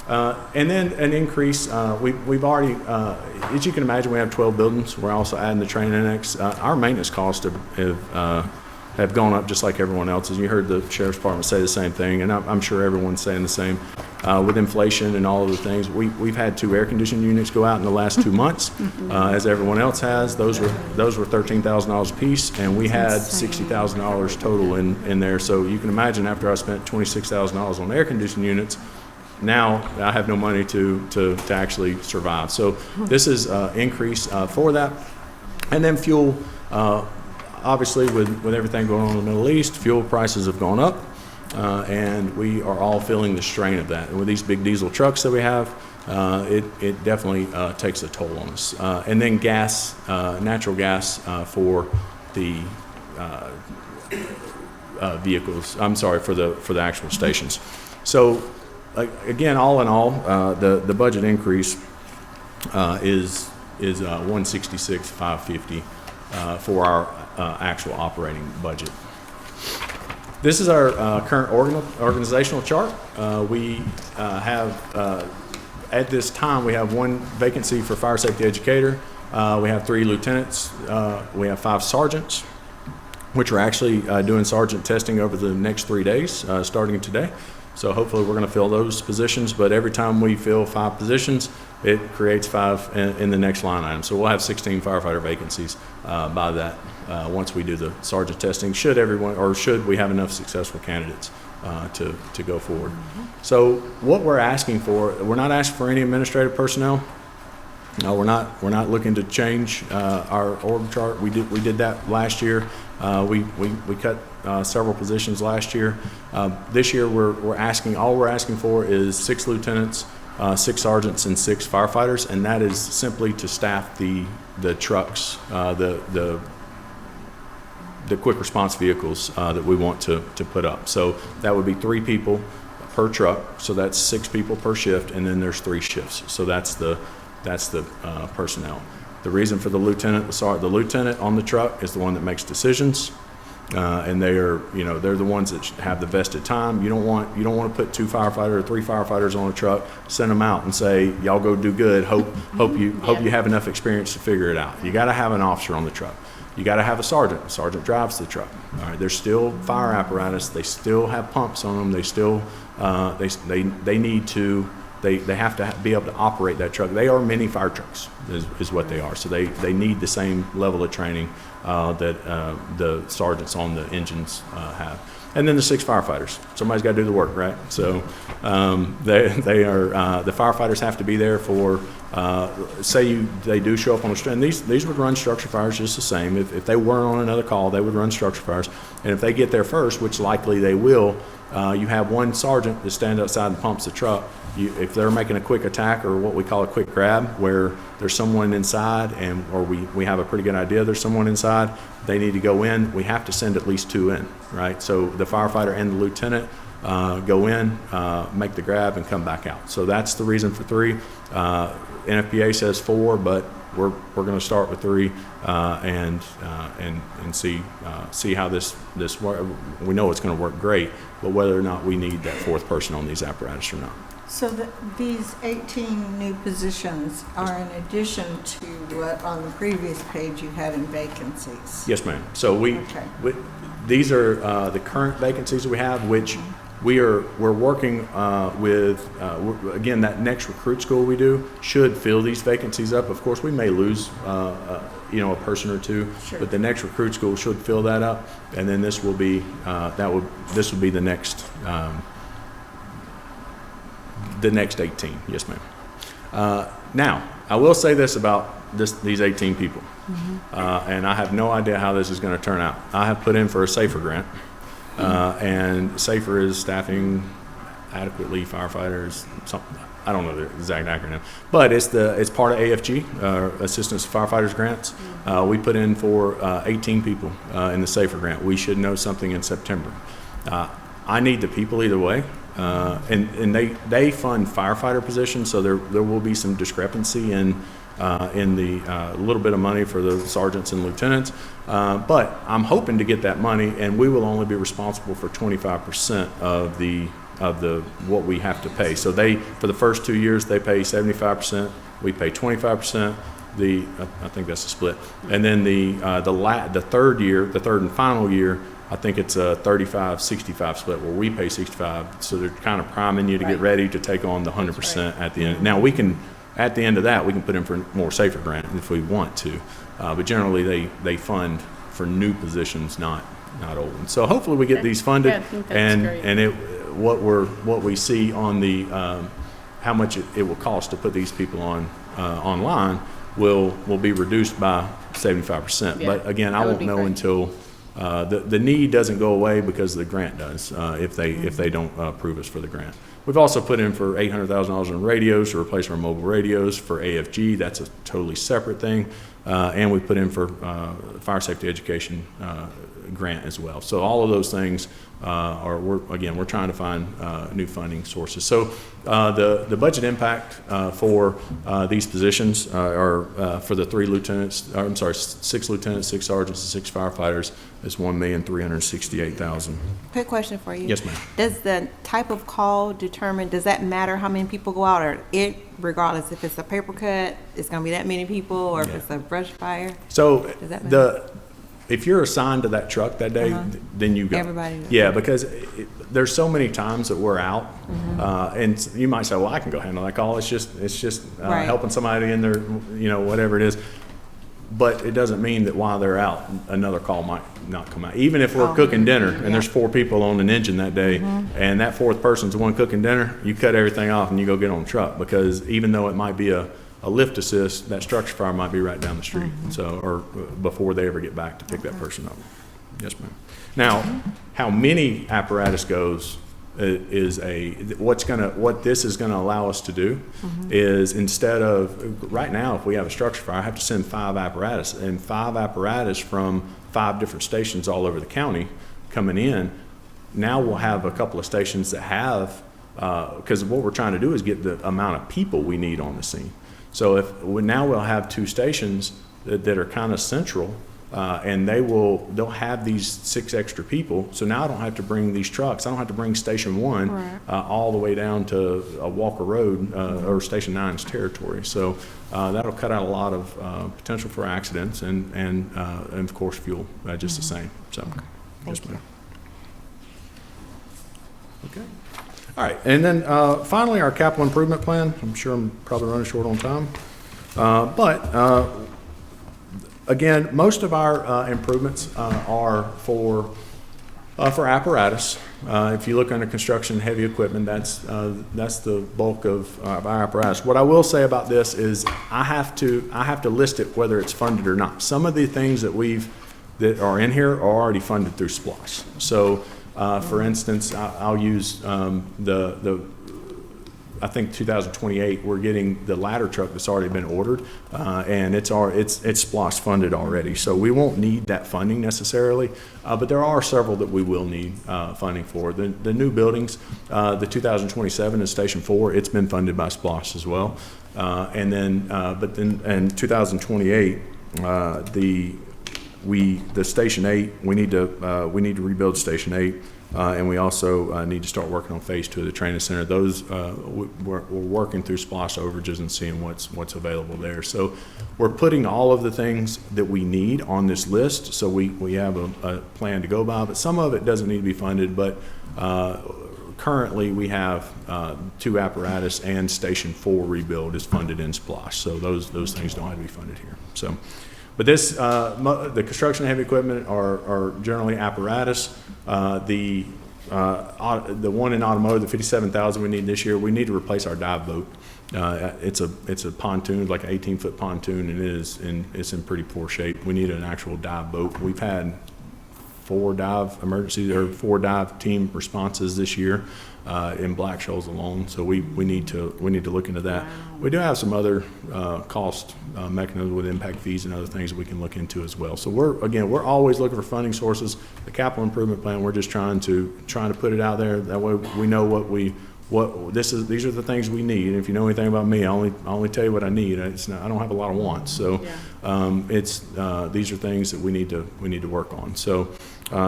And then an increase, we've already, as you can imagine, we have 12 buildings. We're also adding the train annex. Our maintenance costs have gone up just like everyone else's. You heard the Sheriff's Department say the same thing, and I'm sure everyone's saying the same. With inflation and all of the things, we've had 2 air conditioning units go out in the last 2 months, as everyone else has. Those were $13,000 a piece, and we had $60,000 total in there. So you can imagine after I spent $26,000 on air conditioning units, now I have no money to actually survive. So this is an increase for that. And then fuel, obviously with everything going on in the Middle East, fuel prices have gone up, and we are all feeling the strain of that. And with these big diesel trucks that we have, it definitely takes a toll on us. And then gas, natural gas for the vehicles, for the actual stations. So again, all in all, the budget increase is $166,550 for our actual operating budget. This is our current organizational chart. We have at this time we have 1 vacancy for fire safety educator. We have 3 lieutenants. We have 5 sergeants, which are actually doing sergeant testing over the next 3 days, starting today. So hopefully we're going to fill those positions, but every time we fill 5 positions, it creates 5 in the next line item. So we'll have 16 firefighter vacancies by that once we do the sergeant testing. Should we have enough successful candidates to go forward? So what we're asking for, we're not asking for any administrative personnel. No, we're not looking to change our org chart. We did that last year. We cut several positions last year. This year we're asking for is 6 lieutenants, 6 sergeants, and 6 firefighters, and that is simply to staff the trucks, the quick response vehicles that we want to put up. So that would be 3 people per truck. So that's 6 people per shift, and then there's 3 shifts. So that's the personnel. The reason for the lieutenant on the truck is the one that makes decisions. and they are, they're the ones that have the vested time. You don't want to put 2 firefighters or 3 firefighters on a truck, send them out and say, y'all go do good. Hope you have enough experience to figure it out. You got to have an officer on the truck. You got to have a sergeant. The sergeant drives the truck. All right, there's still fire apparatus. They still have pumps on them. They still they need to. They have to be able to operate that truck. They are mini fire trucks, is what they are. So they need the same level of training that the sergeants on the engines have. And then the 6 firefighters. Somebody's got to do the work, right? So they are the firefighters have to be there for. They do show up on a street, and these would run structure fires just the same. If they weren't on another call, they would run structure fires. And if they get there first, which likely they will, you have one sergeant that stands outside and pumps the truck. If they're making a quick attack or what we call a quick grab, where there's someone inside or we have a pretty good idea there's someone inside, they need to go in, we have to send at least 2 in, right? So the firefighter and the lieutenant go in, make the grab, and come back out. So that's the reason for 3. NFPA says 4, but we're going to start with 3 and see how this works. We know it's going to work great, but whether or not we need that 4th person on these apparatus or not. So these 18 new positions are in addition to what on the previous page you had in vacancies? Yes, ma'am. So these are the current vacancies we have, which we're working with. Again, that next recruit school we do should fill these vacancies up. Of course, we may lose a person or 2, sure, but the next recruit school should fill that up, and then this will be this will be the next. The next 18, yes, ma'am. Now, I will say this about these 18 people, and I have no idea how this is going to turn out. I have put in for a SAFER grant, and SAFER is staffing adequately firefighters. I don't know the exact acronym, but it's part of AFG, Assistance to Firefighters Grants. We put in for 18 people in the SAFER grant. We should know something in September. I need the people either way. And they fund firefighter positions, so there will be some discrepancy in the little bit of money for the sergeants and lieutenants. But I'm hoping to get that money, and we will only be responsible for 25% of the what we have to pay. So for the first 2 years they pay 75%. We pay 25%. I think that's the split. And then the third year, the third and final year, I think it's a 35-65 split where we pay 65, so they're kind of priming you to get ready to take on the 100% at the end. Now at the end of that, we can put in for more SAFER grant if we want to, but generally they fund for new positions, not old ones. So hopefully we get these funded, I think that's great. And what we see on the how much it will cost to put these people on online will be reduced by 75%. But again, I won't know until. The need doesn't go away because the grant does if they don't approve us for the grant. We've also put in for $800,000 in radios to replace our mobile radios for AFG. That's a totally separate thing. And we put in for fire safety education grant as well. So all of those things we're trying to find new funding sources. So the budget impact for these positions are for the 6 lieutenants, 6 sergeants, and 6 firefighters is $1,368,000. Quick question for you. Yes, ma'am. Does the type of call does that matter how many people go out, or regardless if it's a paper cut, it's going to be that many people, or if it's a brush fire? So does that matter? If you're assigned to that truck that day, then you go. Everybody. Yeah, because there's so many times that we're out, and you might say, "Well, I can go handle that call. It's just helping somebody in their, whatever it is." But it doesn't mean that while they're out, another call might not come out. Even if we're cooking dinner and there's 4 people on an engine that day, and that 4th person's the one cooking dinner, you cut everything off and you go get on the truck, because even though it might be a lift assist, that structure fire might be right down the street. So, or before they ever get back to pick that person up. Yes, ma'am. Now, how many apparatus goes is what this is going to allow us to do is, instead of right now, if we have a structure fire, I have to send 5 apparatus, and 5 apparatus from 5 different stations all over the county coming in. Now we'll have a couple of stations that have, because what we're trying to do is get the amount of people we need on the scene. So now we'll have 2 stations that are kind of central And they'll have these 6 extra people, so now I don't have to bring these trucks, I don't have to bring Station 1 Right. all the way down to Walker Road or Station 9's territory. So that'll cut out a lot of potential for accidents and of course fuel, just the same. So, yes, ma'am. Okay. All right, and then finally, our capital improvement plan. I'm sure I'm probably running short on time, but again, most of our improvements are for apparatus. If you look under construction heavy equipment, that's the bulk of our apparatus. What I will say about this is I have to list it whether it's funded or not. Some of the things that are in here are already funded through SPLOST. So, for instance, I'll use I think 2028, we're getting the ladder truck that's already been ordered, and it's SPLOST funded already. So we won't need that funding necessarily, but there are several that we will need funding for. The new buildings, the 2027 is Station 4, it's been funded by SPLOST as well. And then, in 2028, the Station 8, we need to rebuild Station 8. And we also need to start working on Phase 2 of the training center. Those we're working through SPLOST overages and seeing what's available there. So we're putting all of the things that we need on this list. So we have a plan to go by, but some of it doesn't need to be funded. But currently we have 2 apparatus and Station 4 rebuild is funded in SPLOST. So those things don't have to be funded here. So. But this, the construction heavy equipment are generally apparatus. The one in automotive, the 57,000 we need this year, we need to replace our dive boat. It's a pontoon, like an 18-foot pontoon, and it's in pretty poor shape. We need an actual dive boat. We've had 4 dive team responses this year in Black Shoals alone. So we need to look into that. Wow. We do have some other cost mechanisms with impact fees and other things that we can look into as well. So we're always looking for funding sources. The capital improvement plan, we're just trying to put it out there. That way we know these are the things we need. And if you know anything about me, I only tell you what I need. I don't have a lot of wants. So these are things that we need to work on. So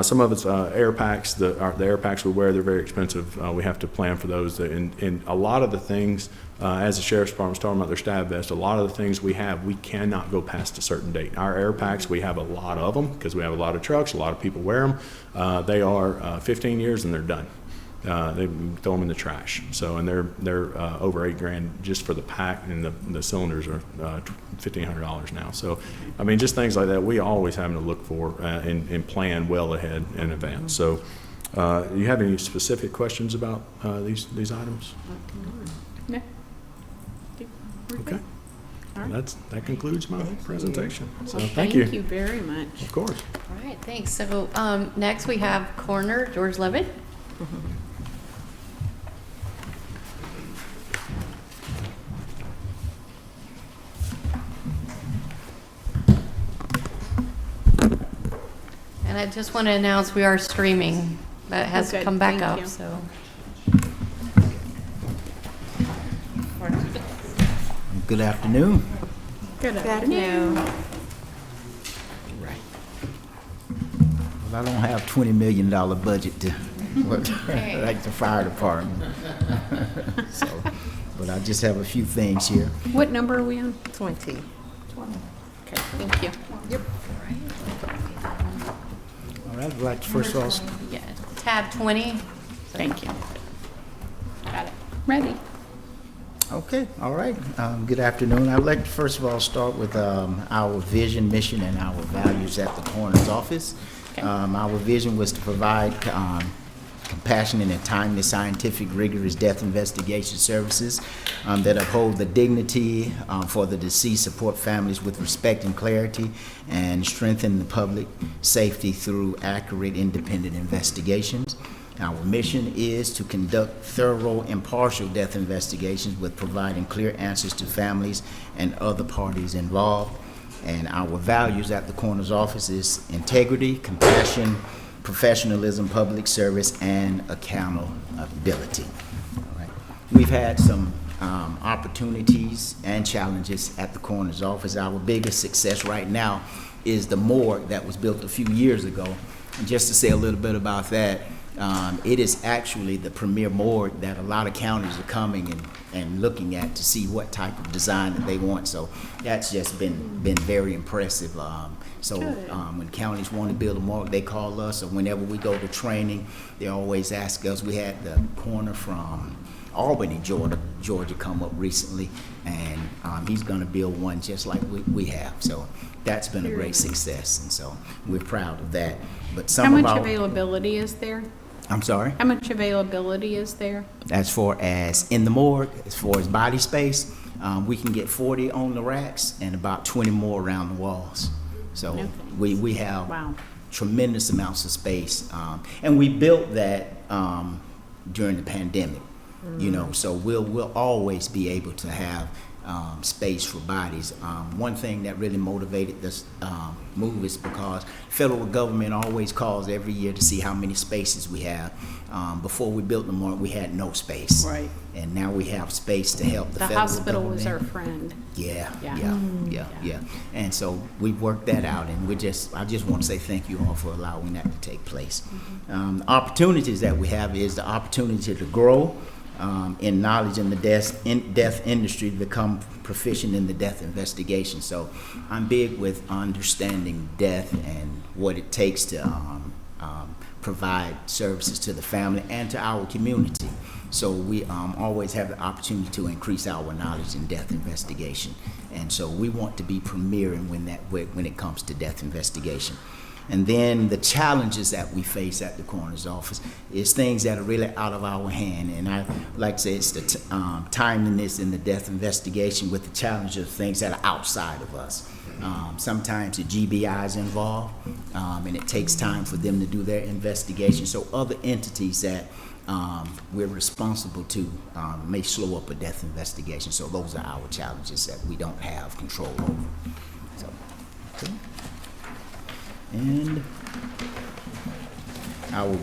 some of it's air packs. The air packs we wear, they're very expensive. We have to plan for those. And a lot of the things, as the Sheriff's Department was talking about their stab vest, a lot of the things we cannot go past a certain date. Our air packs, we have a lot of them because we have a lot of trucks, a lot of people wear them. They are 15 years and they're done. They throw them in the trash. So, and they're over $8,000 just for the pack, and the cylinders are $1,500 now. So, I mean, just things like that. We always having to look for and plan well ahead in advance. So, you have any specific questions about these items? No. Okay. All right. That concludes my presentation. So, Well, thank you. Thank you very much. Of course. All right, thanks. So next we have Coroner George Levitt. And I just want to announce we are streaming. That has Good, come back thank up, you. so. Good afternoon. Good afternoon. Right. Well, I don't have $20 million budget to like the fire department. So, but I just have a few things here. What number are we on? 20. Okay, thank you. Yep. All right, I'd like to first of all, Yeah, tab 20. Thank you. Got it. Ready. okay, all right. Good afternoon. I'd like to first of all start with our vision, mission, and our values at the coroner's office. Okay. Our vision was to provide compassionate and timely scientific, rigorous death investigation services that uphold the dignity for the deceased, support families with respect and clarity, and strengthen the public safety through accurate, independent investigations. Our mission is to conduct thorough, impartial death investigations with providing clear answers to families and other parties involved. And our values at the coroner's office is integrity, compassion, professionalism, public service, and accountability. All right. We've had some opportunities and challenges at the coroner's office. Our biggest success right now is the morgue that was built a few years ago. And just to say a little bit about that, it is actually the premier morgue that a lot of counties are coming and looking at to see what type of design that they want. So that's just been very impressive. When counties want to build a morgue, they call us, or whenever we go to training, they always ask us. We had the coroner from Albany, Georgia come up recently, and he's going to build one just like we have. So that's been a great success, and so we're proud of that. But How much availability is there? I'm sorry? How much availability is there? As far as in the morgue, as far as body space, we can get 40 on the racks and about 20 more around the walls. So we have tremendous amounts of space. And we built that during the pandemic, you know, so we'll always be able to have space for bodies. One thing that really motivated this move is because federal government always calls every year to see how many spaces we have. Before we built the morgue, we had no space. Right. And now we have space to help the federal government. The hospital was our friend. Yeah. And so we worked that out, and I just want to say thank you all for allowing that to take place. Opportunities that we have is the opportunity to grow in knowledge in the death industry, to become proficient in the death investigation. So I'm big with understanding death and what it takes to provide services to the family and to our community. So we always have the opportunity to increase our knowledge in death investigation. And so we want to be premier when it comes to death investigation. And then the challenges that we face at the coroner's office is things that are really out of our hand. And I like to say it's the timeliness in the death investigation with the challenges of things that are outside of us. Sometimes the GBI is involved, and it takes time for them to do their investigation. So other entities that we're responsible to may slow up a death investigation. So those are our challenges that we don't have control over. So, okay. And our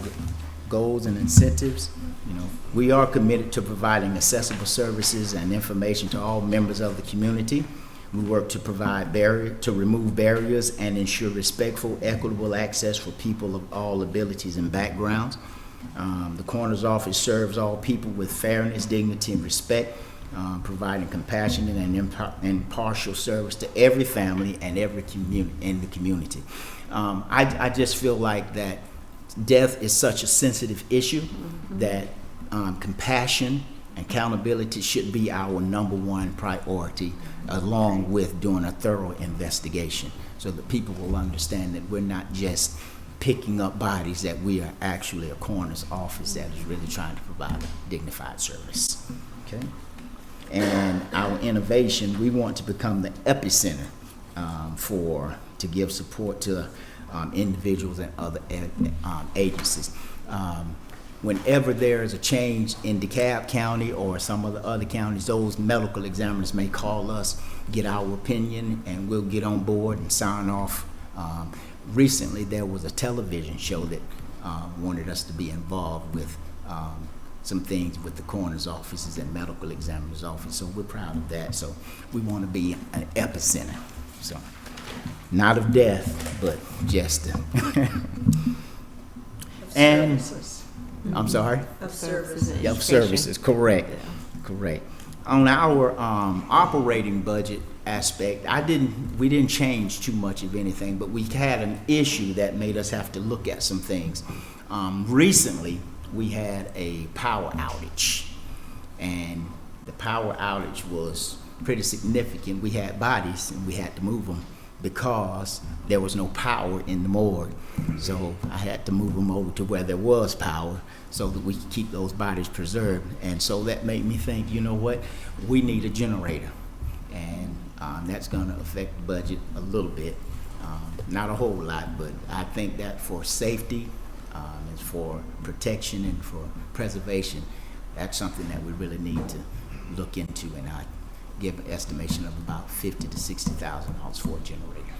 goals and incentives, you know, we are committed to providing accessible services and information to all members of the community. We work to remove barriers and ensure respectful, equitable access for people of all abilities and backgrounds. The coroner's office serves all people with fairness, dignity, and respect, providing compassionate and impartial service to every family and every community in the community. I just feel like that death is such a sensitive issue that compassion and accountability should be our #1 priority, along with doing a thorough investigation, so that people will understand that we're not just picking up bodies, that we are actually a coroner's office that is really trying to provide a dignified service. Okay. And our innovation, we want to become the epicenter to give support to individuals and other agencies. Whenever there is a change in DeKalb County or some of the other counties, those medical examiners may call us, get our opinion, and we'll get on board and sign off. Recently, there was a television show that wanted us to be involved with some things with the coroner's offices and medical examiner's office, so we're proud of that. So we want to be an epicenter, so not of death, but just and services. I'm sorry? Of services. Of services, correct. Correct. On our operating budget aspect, we didn't change too much of anything, but we had an issue that made us have to look at some things. Recently, we had a power outage, and the power outage was pretty significant. We had bodies, and we had to move them because there was no power in the morgue. So I had to move them over to where there was power so that we could keep those bodies preserved. And so that made me think, you know what, we need a generator. And that's going to affect the budget a little bit. Not a whole lot, but I think that for safety, and for protection and for preservation, that's something that we really need to look into, and I give an estimation of about $50,000 to $60,000 for a generator.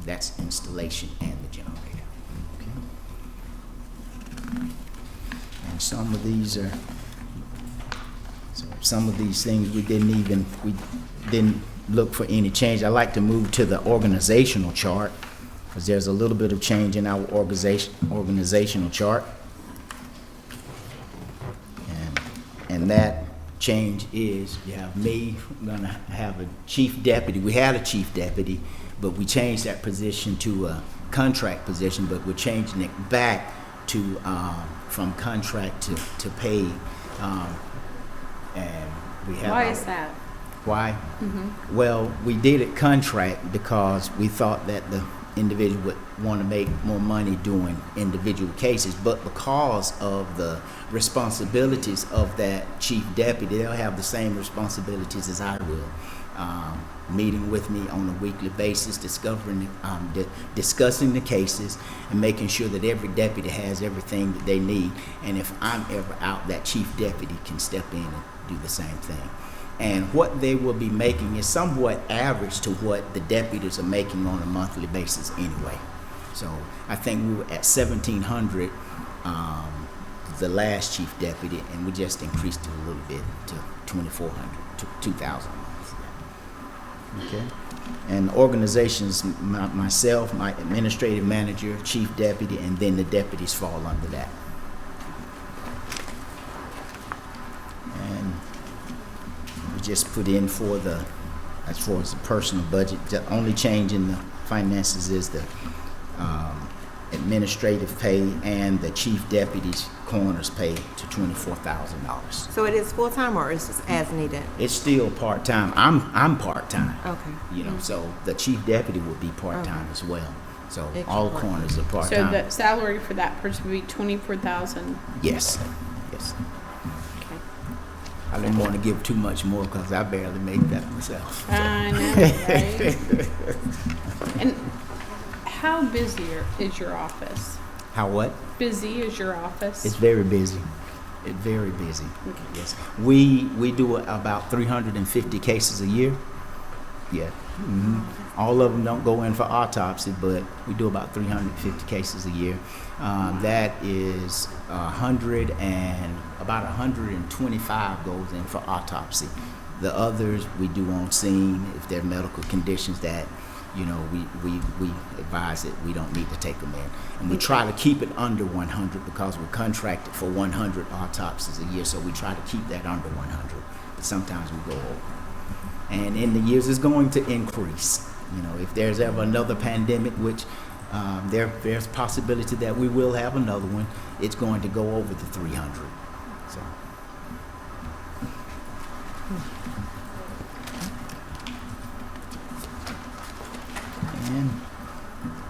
That's installation and the generator. Okay. And some of these things we didn't look for any change, I'd like to move to the organizational chart, because there's a little bit of change in our organizational chart. And that change is, you have me, we're gonna have a chief deputy. We had a chief deputy, but we changed that position to a contract position, but we're changing it back to, from contract to pay. And we have. Why is that? Why? Well, we did it contract because we thought that the individual would want to make more money doing individual cases, but because of the responsibilities of that chief deputy, they'll have the same responsibilities as I will. Meeting with me on a weekly basis, discussing the cases, and making sure that every deputy has everything that they need. And if I'm ever out, that chief deputy can step in and do the same thing. And what they will be making is somewhat average to what the deputies are making on a monthly basis anyway. So I think we were at $1,700, the last chief deputy, and we just increased it a little bit to $2,400, to $2,000. Okay. And organizations, myself, my administrative manager, chief deputy, and then the deputies fall under that. And we just put in for the, as far as the personal budget, the only change in the finances is the administrative pay and the chief deputy's coroner's pay to $24,000. So it is full-time or is it as needed? It's still part-time. I'm part-time. Okay. You know, so the chief deputy would be part-time as well. So Extra all part. coroners are So part-time. the salary for that person would be $24,000. Yes, yes. Okay. I didn't want to give too much more because I barely make that myself. I know, right? And how busy is your office? How what? Busy is your office? It's very busy. It's very busy. Okay. Yes. We do about 350 cases a year. Yeah. All of them don't go in for autopsy, but we do about 350 cases a year. That is about 125 goes in for autopsy. The others we do on scene if there are medical conditions that, you know, we advise that we don't need to take them in. And we try to keep it under 100 because we're contracted for 100 autopsies a year, so we try to keep that under 100. But sometimes we go over. And in the years, it's going to increase. You know, if there's ever another pandemic, which there's possibility that we will have another one, it's going to go over the 300. So.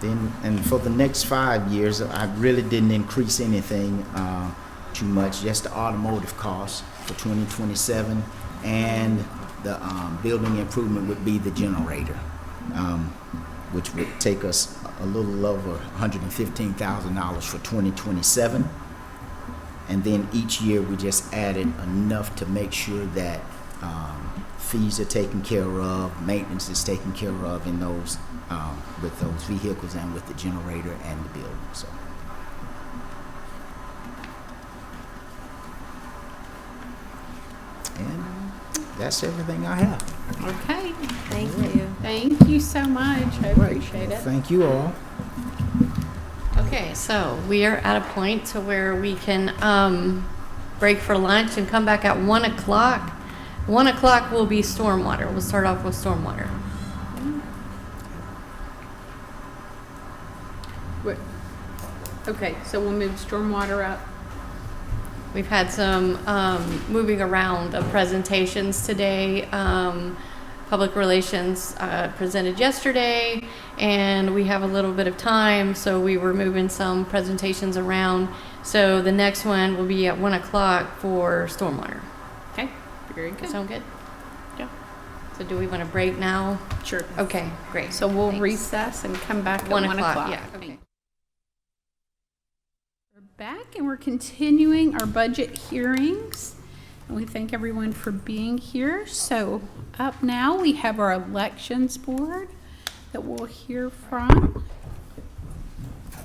And for the next 5 years, I really didn't increase anything too much, just the automotive costs for 2027, and the building improvement would be the generator, which would take us a little over $115,000 for 2027. And then each year we just added enough to make sure that fees are taken care of, maintenance is taken care of in those with those vehicles and with the generator and the building. So. And that's everything I have. Okay. Thank you. Thank you so much. I appreciate it. Thank you all. Okay, so we are at a point to where we can break for lunch and come back at 1 o'clock. 1 o'clock will be stormwater. We'll start off with stormwater. Wait. Okay, so we'll move stormwater up. We've had some moving around of presentations today. Public Relations presented yesterday, and we have a little bit of time, so we were moving some presentations around. So the next one will be at 1 o'clock for stormwater. Okay, very good. Sound good? Yeah. So do we want to break now? Sure. Okay, great. So we'll Thanks. recess and come back at 1 1 o'clock, o'clock. yeah, okay. We're back and we're continuing our budget hearings. And we thank everyone for being here. So up now we have our elections board that we'll hear from.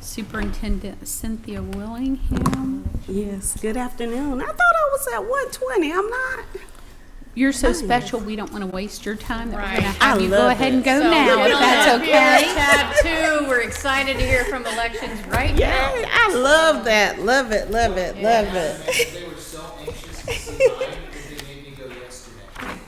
Superintendent Cynthia Willingham. Yes, good afternoon. I thought I was at 120. I'm not. You're so special, we don't want to waste your time. That Right. We're going to have you go ahead and go So now, get if on that's up here okay. at tab 2. We're excited to hear from elections right now. Yay, I love that. Love it, love it, love it. They were so anxious to see mine because they made me go yesterday.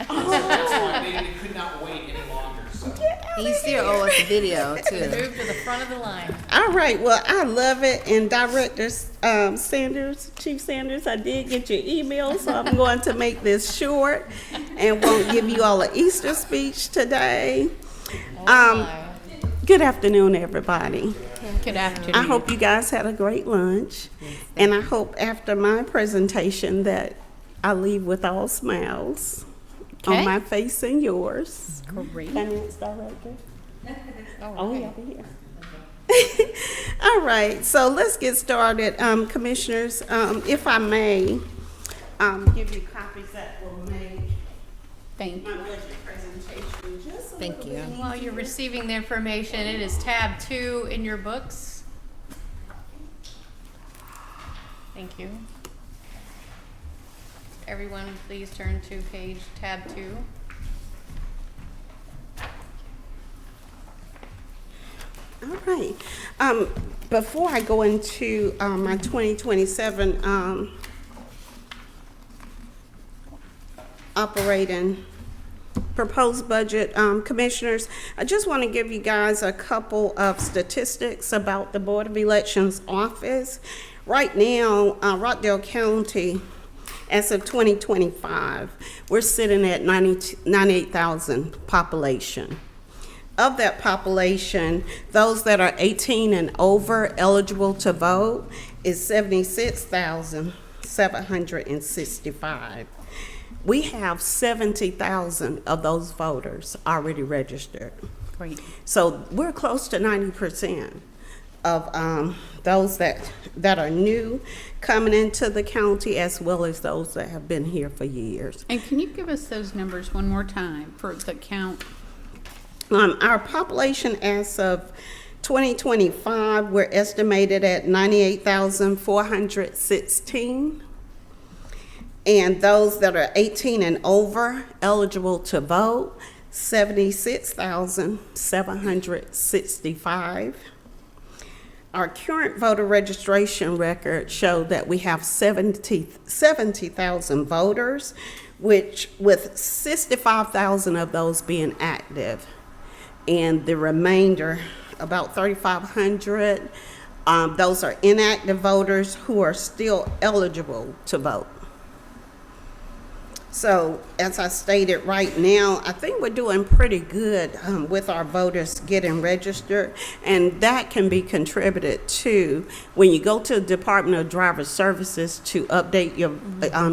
So that's why they could not wait any longer. So. He still owe us a video too. Move to the front of the line. All right, well, I love it. And Director Sanders, Chief Sanders, I did get your email, so I'm going to make this short and won't give you all an Easter speech today. Good afternoon, everybody. Good afternoon. I hope you guys had a great lunch, and I hope after my presentation that I leave with all smiles Okay. on my face and yours. Great. Finance Director. Oh, yeah, here. All right, so let's get started. Commissioners, if I may, give you copies that will make Thank my budget presentation just a Thank little you. bit While you're easier. receiving the information, it is tab 2 in your books. Thank you. Everyone, please turn to page tab 2. All right. Before I go into my 2027 operating proposed budget, Commissioners, I just want to give you guys a couple of statistics about the Board of Elections office. Right now, Rockdale County, as of 2025, we're sitting at 98,000 population. Of that population, those that are 18 and over eligible to vote is 76,765. We have 70,000 of those voters already registered. Great. So we're close to 90% of those that are new coming into the county, as well as those that have been here for years. And can you give us those numbers one more time for the count? Our population as of 2025, we're estimated at 98,416. And those that are 18 and over eligible to vote, 76,765. Our current voter registration record showed that we have 70,000 voters, which with 65,000 of those being active, and the remainder, about 3,500, those are inactive voters who are still eligible to vote. So, as I stated right now, I think we're doing pretty good with our voters getting registered, and that can be contributed to when you go to the Department of Driver Services to update your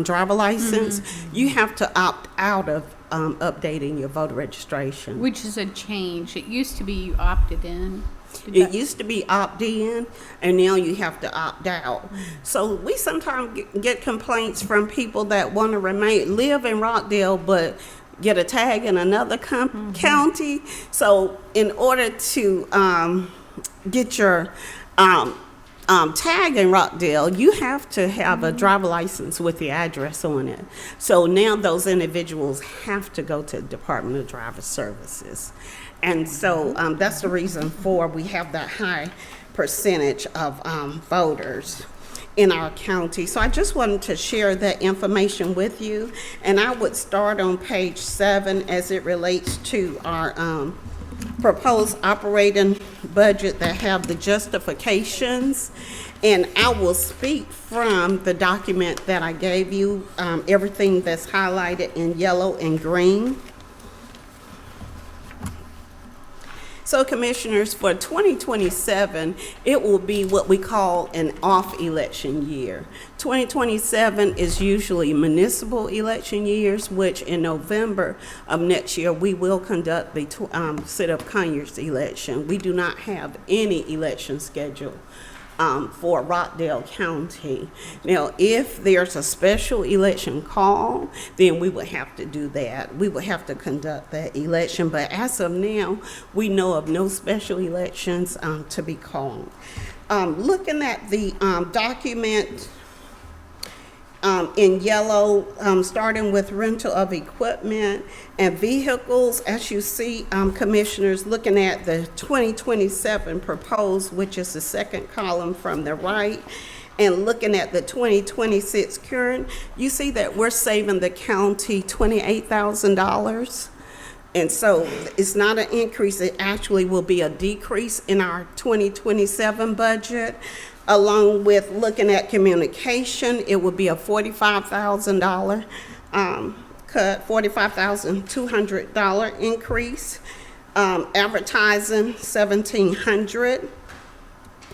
driver license, you have to opt out of updating your voter registration. Which is a change. It used to be you opted in. It used to be opt-in, and now you have to opt out. So we sometimes get complaints from people that want to live in Rockdale, but get a tag in another county. So in order to get your tag in Rockdale, you have to have a driver license with the address on it. So now those individuals have to go to the Department of Driver Services. And so that's the reason for we have that high percentage of voters in our county. So I just wanted to share that information with you. And I would start on page 7 as it relates to our proposed operating budget that have the justifications. And I will speak from the document that I gave you, everything that's highlighted in yellow and green. So, Commissioners, for 2027, it will be what we call an off-election year. 2027 is usually municipal election years, which in November of next year, we will conduct the City of Conyers election. We do not have any election scheduled for Rockdale County. Now, if there's a special election call, then we would have to do that. We would have to conduct that election. But as of now, we know of no special elections to be called. Looking at the document, In yellow, starting with rental of equipment and vehicles. As you see, Commissioners, looking at the 2027 proposed, which is the second column from the right, and looking at the 2026 current, you see that we're saving the county $28,000. And so it's not an increase, it actually will be a decrease in our 2027 budget. Along with looking at communication, it would be a $45,000 cut, $45,200 increase. Advertising, $1,700.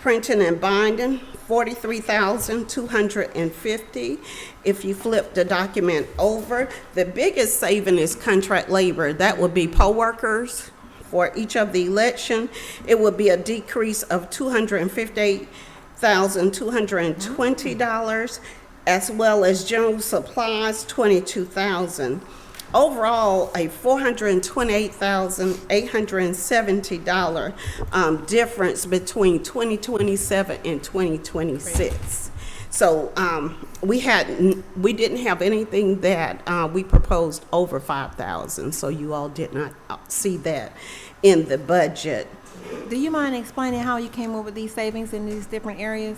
Printing and binding, $43,250. If you flip the document over, the biggest saving is contract labor. That would be poll workers for each of the election. It would be a decrease of $258,220, as well as general supplies, $22,000. Overall, a $428,870 difference between 2027 and 2026. So we didn't have anything that we proposed over 5,000. So you all did not see that in the budget. Do you mind explaining how you came up with these savings in these different areas?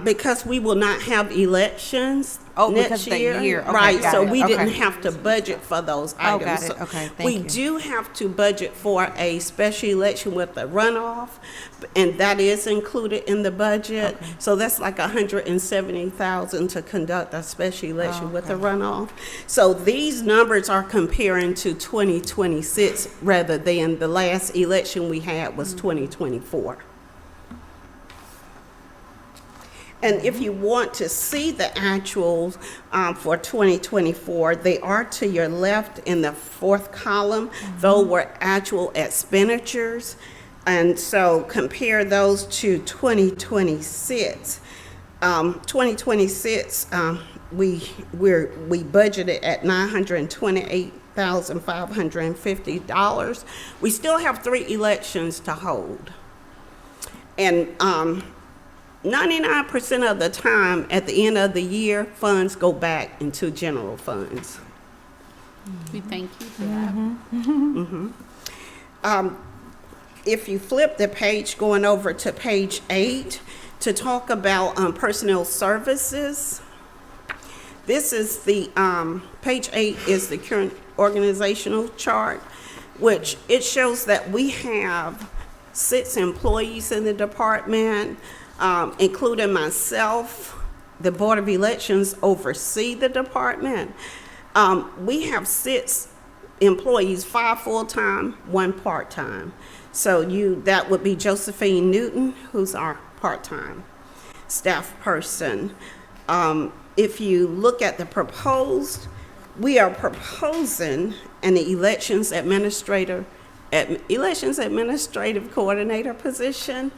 Because we will not have elections because next year. the year. Okay, right, so we Okay. didn't have to budget for those items. got it. So Okay, thank we you. do have to budget for a special election with a runoff, and that is included in the budget. Okay. So that's like $170,000 to conduct a special election with a runoff. So these numbers are comparing to 2026 rather than the last election we had was 2024. And if you want to see the actuals for 2024, they are to your left in the fourth column. Those were actual expenditures. And so compare those to 2026. 2026, we budgeted at $928,550. We still have 3 elections to hold. And 99% of the time, at the end of the year, funds go back into general funds. We thank you for that. If you flip the page, going over to page 8, to talk about personnel services, this is the, page 8 is the current organizational chart, which it shows that we have 6 employees in the department, including myself. The Board of Elections oversee the department. We have 6 employees, 5 full-time, 1 part-time. So that would be Josephine Newton, who's our part-time staff person. If you look at the proposed, we are proposing an elections administrative coordinator position.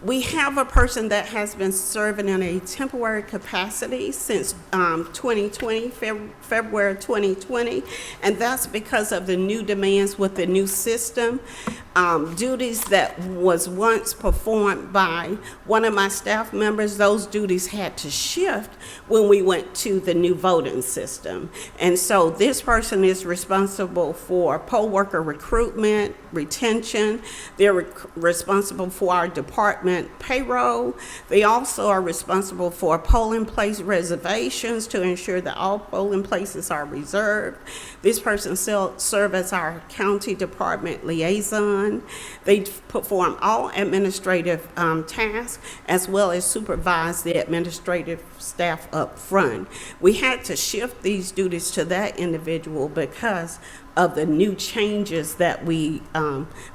We have a person that has been serving in a temporary capacity since 2020, February 2020, and that's because of the new demands with the new system. Duties that was once performed by one of my staff members, those duties had to shift when we went to the new voting system. And so this person is responsible for poll worker recruitment, retention. They're responsible for our department payroll. They also are responsible for polling place reservations to ensure that all polling places are reserved. This person serves as our county department liaison. They perform all administrative tasks as well as supervise the administrative staff up front. We had to shift these duties to that individual because of the new changes that we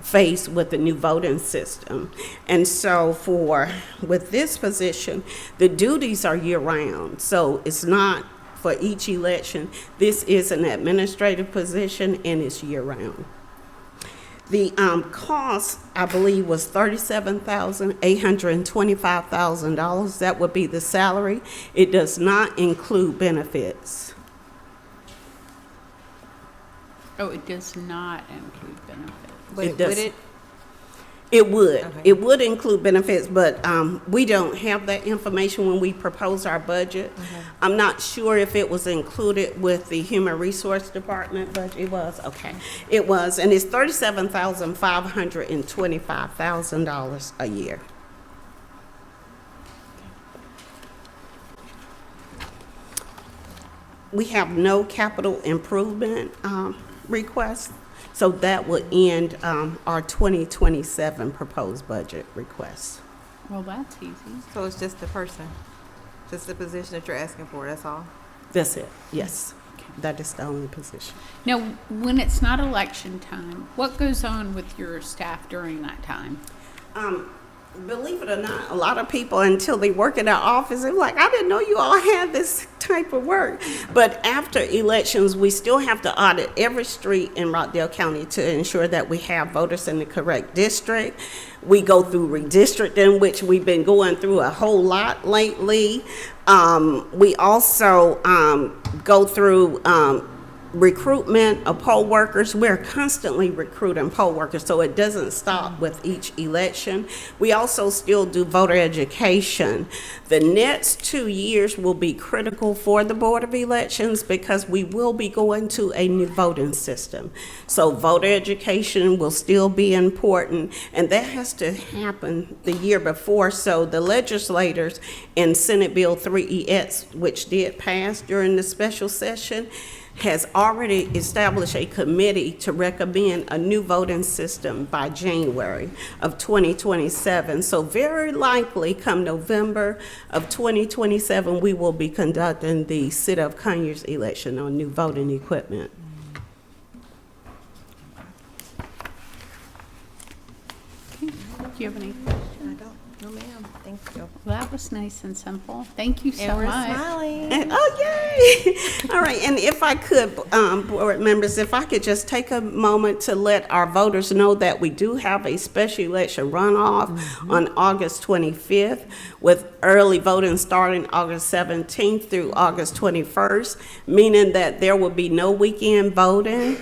face with the new voting system. And so with this position, the duties are year-round. So it's not for each election. This is an administrative position and it's year-round. The cost, I believe, was $37,825,000. That would be the salary. It does not include benefits. Oh, it does not include benefits. It does. It would. It would include benefits, but we don't have that information when we propose our budget. I'm not sure if it was included with the Human Resource Department budget. It was, okay. It was, and it's $37,525,000 a year. We have no capital improvement requests. So that would end our 2027 proposed budget request. Well, that's easy. So it's just the person, just the position that you're asking for, that's all? That's it, yes. That is the only position. Now, when it's not election time, what goes on with your staff during that time? Believe it or not, a lot of people, until they work in our office, they're like, I didn't know you all had this type of work. But after elections, we still have to audit every street in Rockdale County to ensure that we have voters in the correct district. We go through redistricting, which we've been going through a whole lot lately. We also go through recruitment of poll workers. We're constantly recruiting poll workers, so it doesn't stop with each election. We also still do voter education. The next 2 years will be critical for the Board of Elections because we will be going to a new voting system. So voter education will still be important, and that has to happen the year before. So the legislators in Senate Bill 3EX, which did pass during the special session, has already established a committee to recommend a new voting system by January of 2027. So very likely come November of 2027, we will be conducting the City of Conyers election on new voting equipment. Do you have any? I don't. No, ma'am. Thank you. Well, that was nice and simple. Thank you so And we're much. smiling. Oh, yay! All right, and if I could, board members, if I could just take a moment to let our voters know that we do have a special election runoff on August 25th, with early voting starting August 17th through August 21st, meaning that there will be no weekend voting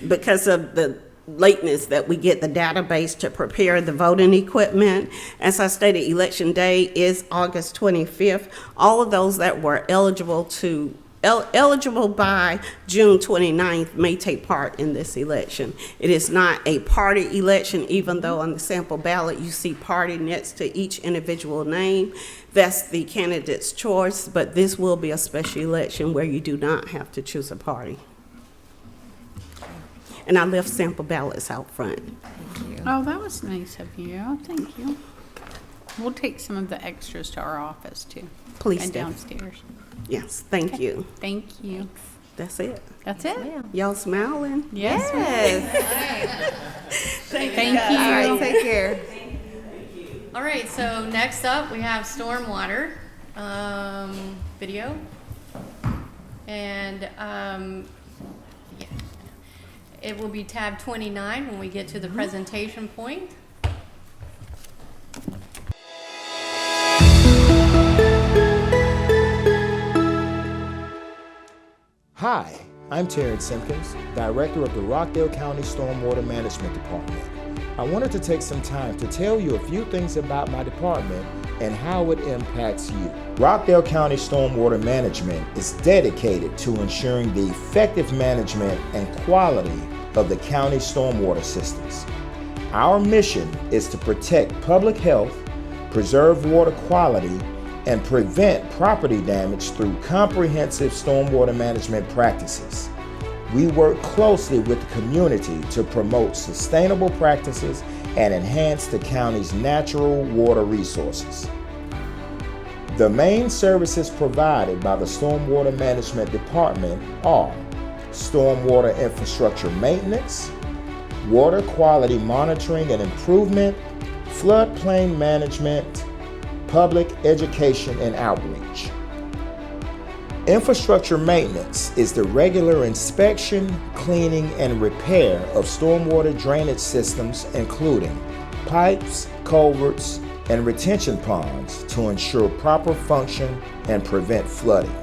because of the lateness that we get the database to prepare the voting equipment. As I stated, election day is August 25th. All of those that were eligible by June 29th may take part in this election. It is not a party election, even though on the sample ballot you see party next to each individual name. That's the candidate's choice, but this will be a special election where you do not have to choose a party. And I left sample ballots out front. Oh, that was nice of you. Thank you. We'll take some of the extras to our office too. Please and do. downstairs. Yes, thank Okay. you. Thank you. That's it. That's it. Y'all smiling? Yes. Thank you. All right, take care. All right, so next up, we have stormwater video. And yeah, it will be tab 29 when we get to the presentation point. Hi, I'm Terrence Simpkins, Director of the Rockdale County Stormwater Management Department. I wanted to take some time to tell you a few things about my department and how it impacts you. Rockdale County Stormwater Management is dedicated to ensuring the effective management and quality of the county stormwater systems. Our mission is to protect public health, preserve water quality, and prevent property damage through comprehensive stormwater management practices. We work closely with the community to promote sustainable practices and enhance the county's natural water resources. The main services provided by the Stormwater Management Department are stormwater infrastructure maintenance, water quality monitoring and improvement, floodplain management, public education and outreach. Infrastructure maintenance is the regular inspection, cleaning, and repair of stormwater drainage systems, including pipes, culverts, and retention ponds to ensure proper function and prevent flooding.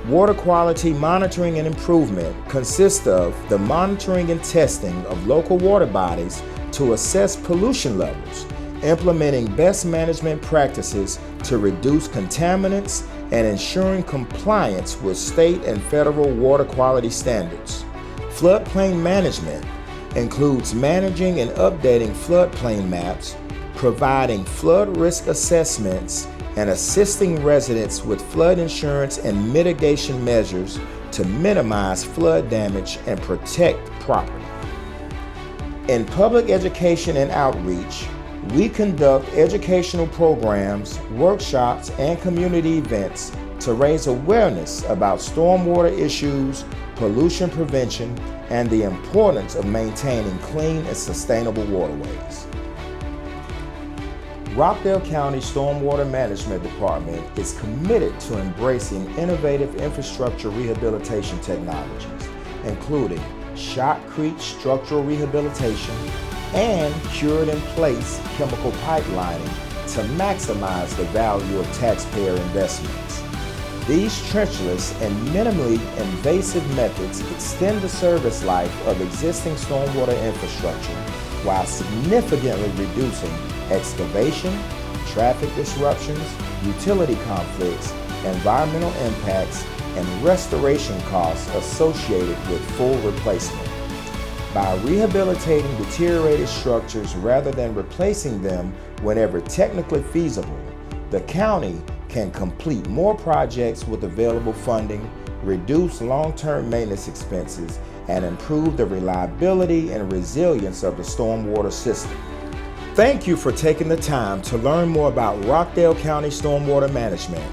Water quality monitoring and improvement consists of the monitoring and testing of local water bodies to assess pollution levels, implementing best management practices to reduce contaminants, and ensuring compliance with state and federal water quality standards. Floodplain management includes managing and updating floodplain maps, providing flood risk assessments, and assisting residents with flood insurance and mitigation measures to minimize flood damage and protect property. In public education and outreach, we conduct educational programs, workshops, and community events to raise awareness about stormwater issues, pollution prevention, and the importance of maintaining clean and sustainable waterways. Rockdale County Stormwater Management Department is committed to embracing innovative infrastructure rehabilitation technologies, including shotcrete structural rehabilitation and cured-in-place chemical pipelining to maximize the value of taxpayer investments. These trenchless and minimally invasive methods extend the service life of existing stormwater infrastructure while significantly reducing excavation, traffic disruptions, utility conflicts, environmental impacts, and restoration costs associated with full replacement. By rehabilitating deteriorated structures rather than replacing them whenever technically feasible, the county can complete more projects with available funding, reduce long-term maintenance expenses, and improve the reliability and resilience of the stormwater system. Thank you for taking the time to learn more about Rockdale County Stormwater Management.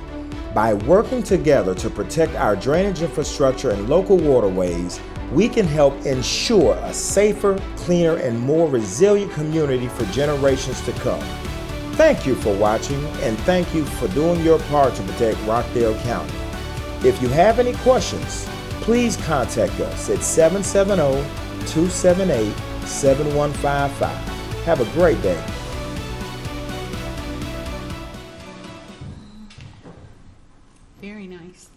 By working together to protect our drainage infrastructure and local waterways, we can help ensure a safer, cleaner, and more resilient community for generations to come. Thank you for watching, and thank you for doing your part to protect Rockdale County. If you have any questions, please contact us at 770-278-7155. Have a great day. Very nice.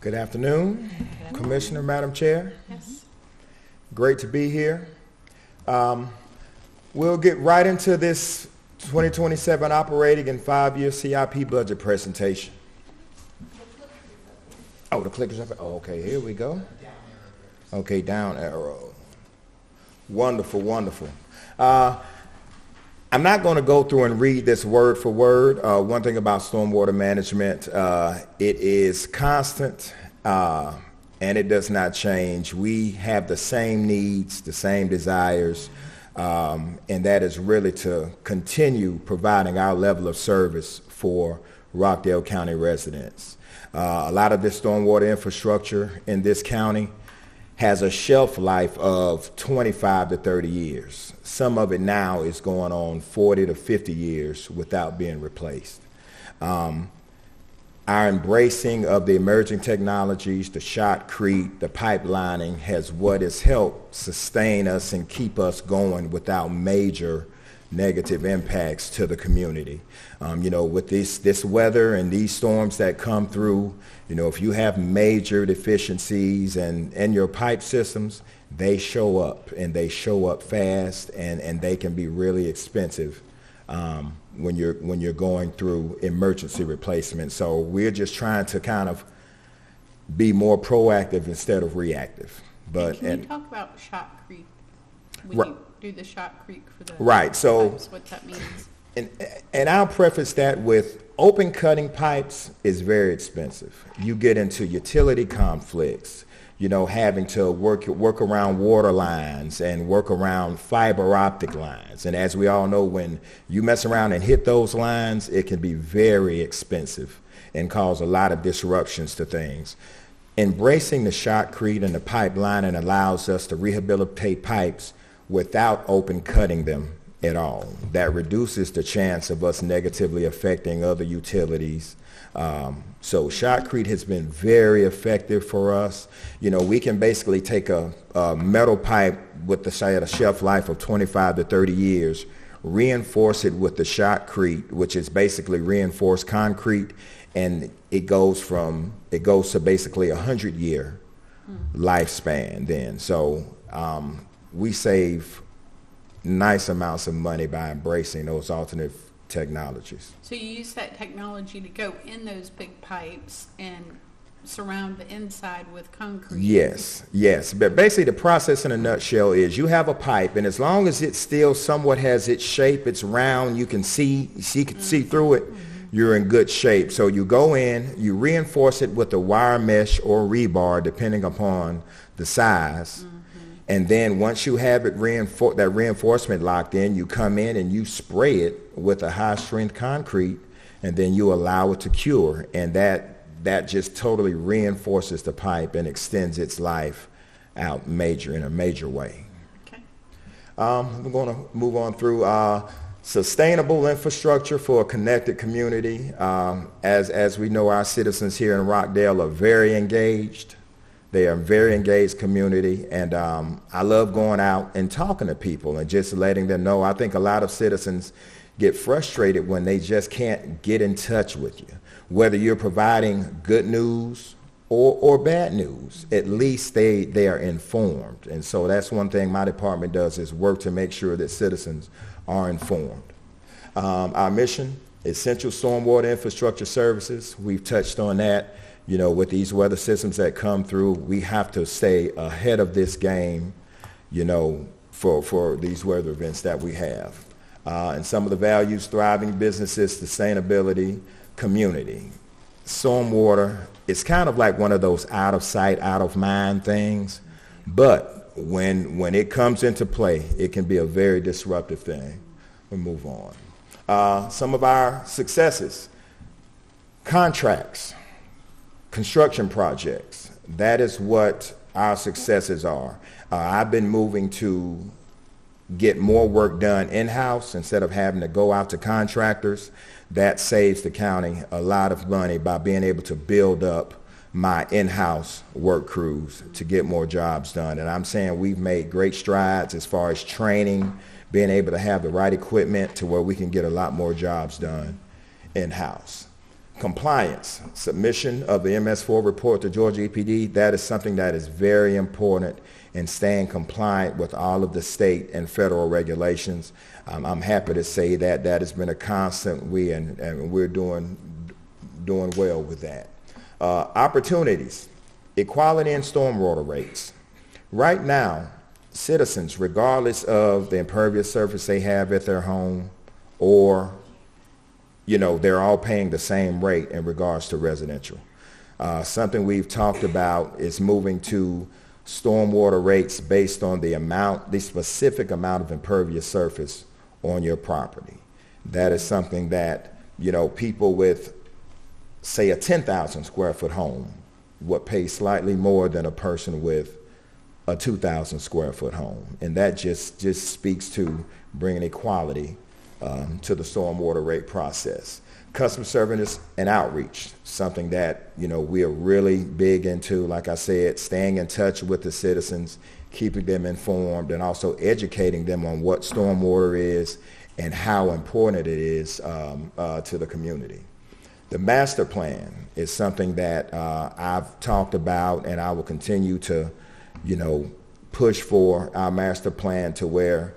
Good afternoon, Commissioner, Madam Chair. Yes. Great to be here. We'll get right into this 2027 operating and 5-year CIP budget presentation. Oh, the clicker's up. Oh, okay, here we go. Okay, down arrow. Wonderful, wonderful. I'm not going to go through and read this word for word. One thing about stormwater management, it is constant and it does not change. We have the same needs, the same desires, and that is really to continue providing our level of service for Rockdale County residents. A lot of this stormwater infrastructure in this county has a shelf life of 25 to 30 years. Some of it now is going on 40 to 50 years without being replaced. Our embracing of the emerging technologies, the shotcrete, the pipelining has what has helped sustain us and keep us going without major negative impacts to the community. With this weather and these storms that come through, if you have major deficiencies in your pipe systems, they show up and they show up fast, and they can be really expensive when you're going through emergency replacement. So we're just trying to kind of be more proactive instead of reactive. But can you talk about shotcrete when you do the shotcrete for the pipes, what that means? And I'll preface that with open cutting pipes is very expensive. You get into utility conflicts, having to work around water lines and work around fiber optic lines. And as we all know, when you mess around and hit those lines, it can be very expensive and cause a lot of disruptions to things. Embracing the shotcrete and the pipelining allows us to rehabilitate pipes without open cutting them at all. That reduces the chance of us negatively affecting other utilities. So shotcrete has been very effective for us. We can basically take a metal pipe with the shelf life of 25 to 30 years, reinforce it with the shotcrete, which is basically reinforced concrete, and it goes to basically 100-year lifespan then. So we save nice amounts of money by embracing those alternate technologies. So you use that technology to go in those big pipes and surround the inside with concrete? Yes, yes. But basically the process in a nutshell is you have a pipe, and as long as it still somewhat has its shape, it's round, you can see through it, you're in good shape. So you go in, you reinforce it with a wire mesh or rebar, depending upon the size. And then once you have it that reinforcement locked in, you come in and you spray it with a high-strength concrete, and then you allow it to cure. And that just totally reinforces the pipe and extends its life out in a major way. Okay. We're going to move on through sustainable infrastructure for a connected community. As we know, our citizens here in Rockdale are very engaged. They are a very engaged community, and I love going out and talking to people and just letting them know. I think a lot of citizens get frustrated when they just can't get in touch with you. Whether you're providing good news or bad news, at least they are informed. And so that's one thing my department does, is work to make sure that citizens are informed. Our mission, essential stormwater infrastructure services, we've touched on that. You know, with these weather systems that come through, we have to stay ahead of this game, you know, for these weather events that we have. And some of the values: thriving businesses, sustainability, community. Stormwater, it's kind of like one of those out of sight, out of mind things, but when it comes into play, it can be a very disruptive thing. We'll move on. Some of our successes: contracts, construction projects. That is what our successes are. I've been moving to get more work done in-house instead of having to go out to contractors. That saves the county a lot of money by being able to build up my in-house work crews to get more jobs done. And I'm saying we've made great strides as far as training, being able to have the right equipment to where we can get a lot more jobs done in-house. Compliance, submission of the MS4 report to Georgia EPD, that is something that is very important in staying compliant with all of the state and federal regulations. I'm happy to say that has been a constant, and we're doing well with that. Opportunities, equality in stormwater rates. Right now, citizens, regardless of the impervious surface they have at their home, or they're all paying the same rate in regards to residential. Something we've talked about is moving to stormwater rates based on the specific amount of impervious surface on your property. That is something that, people with, say, a 10,000 square foot home would pay slightly more than a person with a 2,000 square foot home. And that just speaks to bringing equality to the stormwater rate process. Customer service and outreach, something that we are really big into. Like I said, staying in touch with the citizens, keeping them informed, and also educating them on what stormwater is and how important it is to the community. The master plan is something that I've talked about, and I will continue to push for our master plan, to where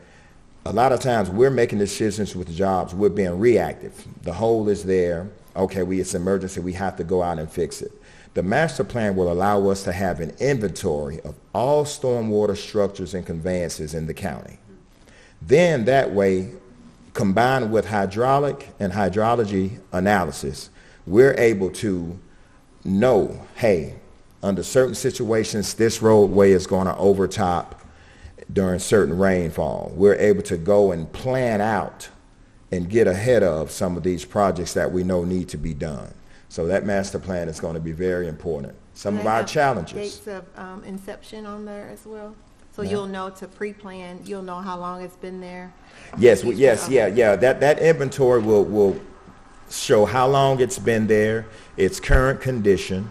a lot of times we're making decisions with jobs, we're being reactive. The hole is there, okay, it's an emergency, we have to go out and fix it. The master plan will allow us to have an inventory of all stormwater structures and conveyances in the county. Then that way, combined with hydraulic and hydrology analysis, we're able to know, hey, under certain situations, this roadway is going to overtop during certain rainfall. We're able to go and plan out and get ahead of some of these projects that we know need to be done. So that master plan is going to be very important. Some of our challenges. Dates of inception on there as well? So Yeah. you'll know to pre-plan, you'll know how long it's been there? Yes, yeah. That inventory will show how long it's been there, its current condition,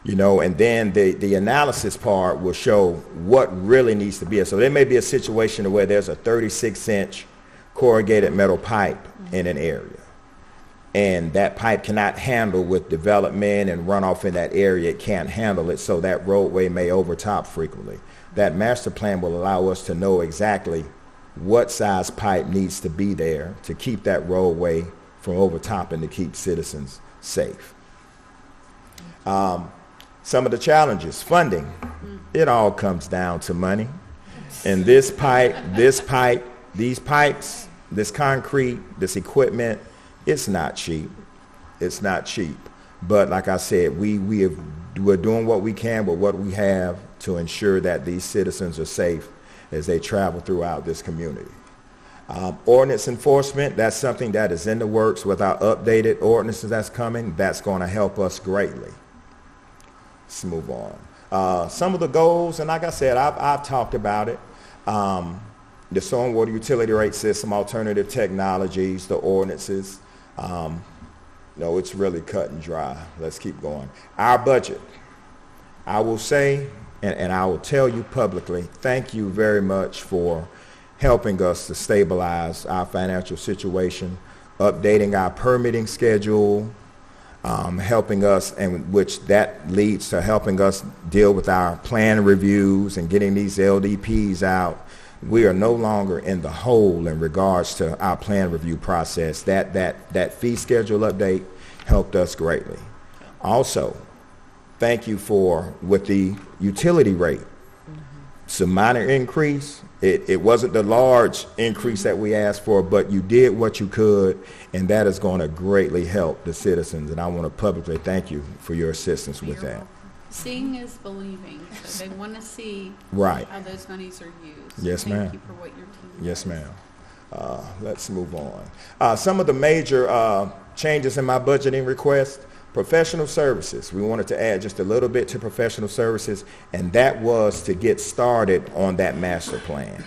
and then the analysis part will show what really needs to be. So there may be a situation where there's a 36-inch corrugated metal pipe in an area. and that pipe cannot handle with development and runoff in that area. It can't handle it, so that roadway may overtop frequently. That master plan will allow us to know exactly what size pipe needs to be there to keep that roadway from overtopping, to keep citizens safe. Some of the challenges, funding, it all comes down to money. And these pipes, this concrete, this equipment, it's not cheap. It's not cheap. But like I said, we're doing what we can with what we have to ensure that these citizens are safe as they travel throughout this community. Ordinance enforcement, that's something that is in the works with our updated ordinances that's coming. That's going to help us greatly. Let's move on. Some of the goals, and like I said, I've talked about it. The stormwater utility rate system, alternative technologies, the ordinances. No, it's really cut and dry. Let's keep going. Our budget. I will say, and I will tell you publicly, thank you very much for helping us to stabilize our financial situation, updating our permitting schedule, helping us, and which that leads to helping us deal with our plan reviews and getting these LDPs out. We are no longer in the hole in regards to our plan review process. That fee schedule update helped us greatly. Also, thank you for, with the utility rate, some minor increase. It wasn't the large increase that we asked for, but you did what you could, and that is going to greatly help the citizens. And I want to publicly thank you for your assistance with that. Seeing is believing, so they want to see Right. how those monies are used. Yes, ma'am. Thank you for what your team Yes, does. ma'am. Let's move on. Some of the major changes in my budgeting request, professional services. We wanted to add just a little bit to professional services, and that was to get started on that master plan.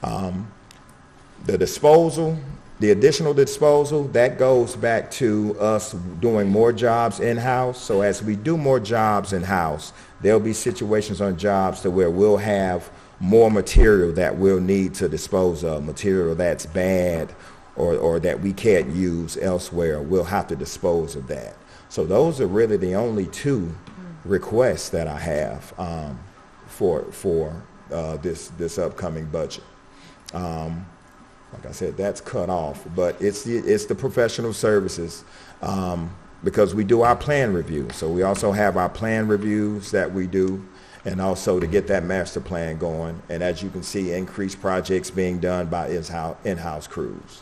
The disposal, the additional disposal, that goes back to us doing more jobs in-house. So as we do more jobs in-house, there'll be situations on jobs to where we'll have more material that we'll need to dispose of, material that's bad or that we can't use elsewhere. We'll have to dispose of that. So those are really the only two requests that I have for this upcoming budget. Like I said, that's cut off, but it's the professional services because we do our plan review. So we also have our plan reviews that we do, and also to get that master plan going. And as you can see, increased projects being done by in-house crews.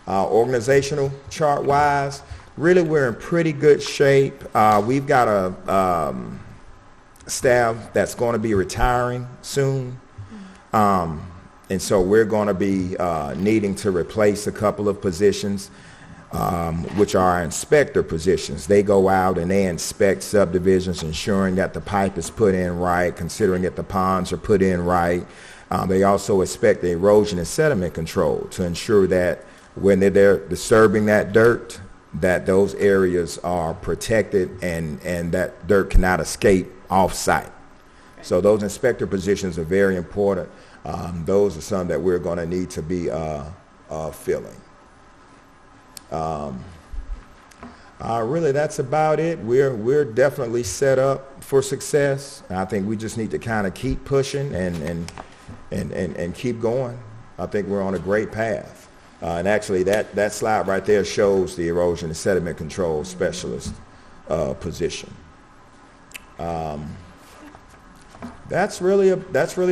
Organizational chart-wise, really we're in pretty good shape. We've got a staff that's going to be retiring soon. And so we're going to be needing to replace a couple of positions, which are inspector positions. They go out and they inspect subdivisions, ensuring that the pipe is put in right, considering that the ponds are put in right. They also inspect the erosion and sediment control to ensure that when they're disturbing that dirt, that those areas are protected and that dirt cannot escape off-site. So those inspector positions are very important. Those are some that we're going to need to be filling. Really, that's about it. We're definitely set up for success. I think we just need to kind of keep pushing and keep going. I think we're on a great path. And actually, that slide right there shows the erosion and sediment control specialist position. That's really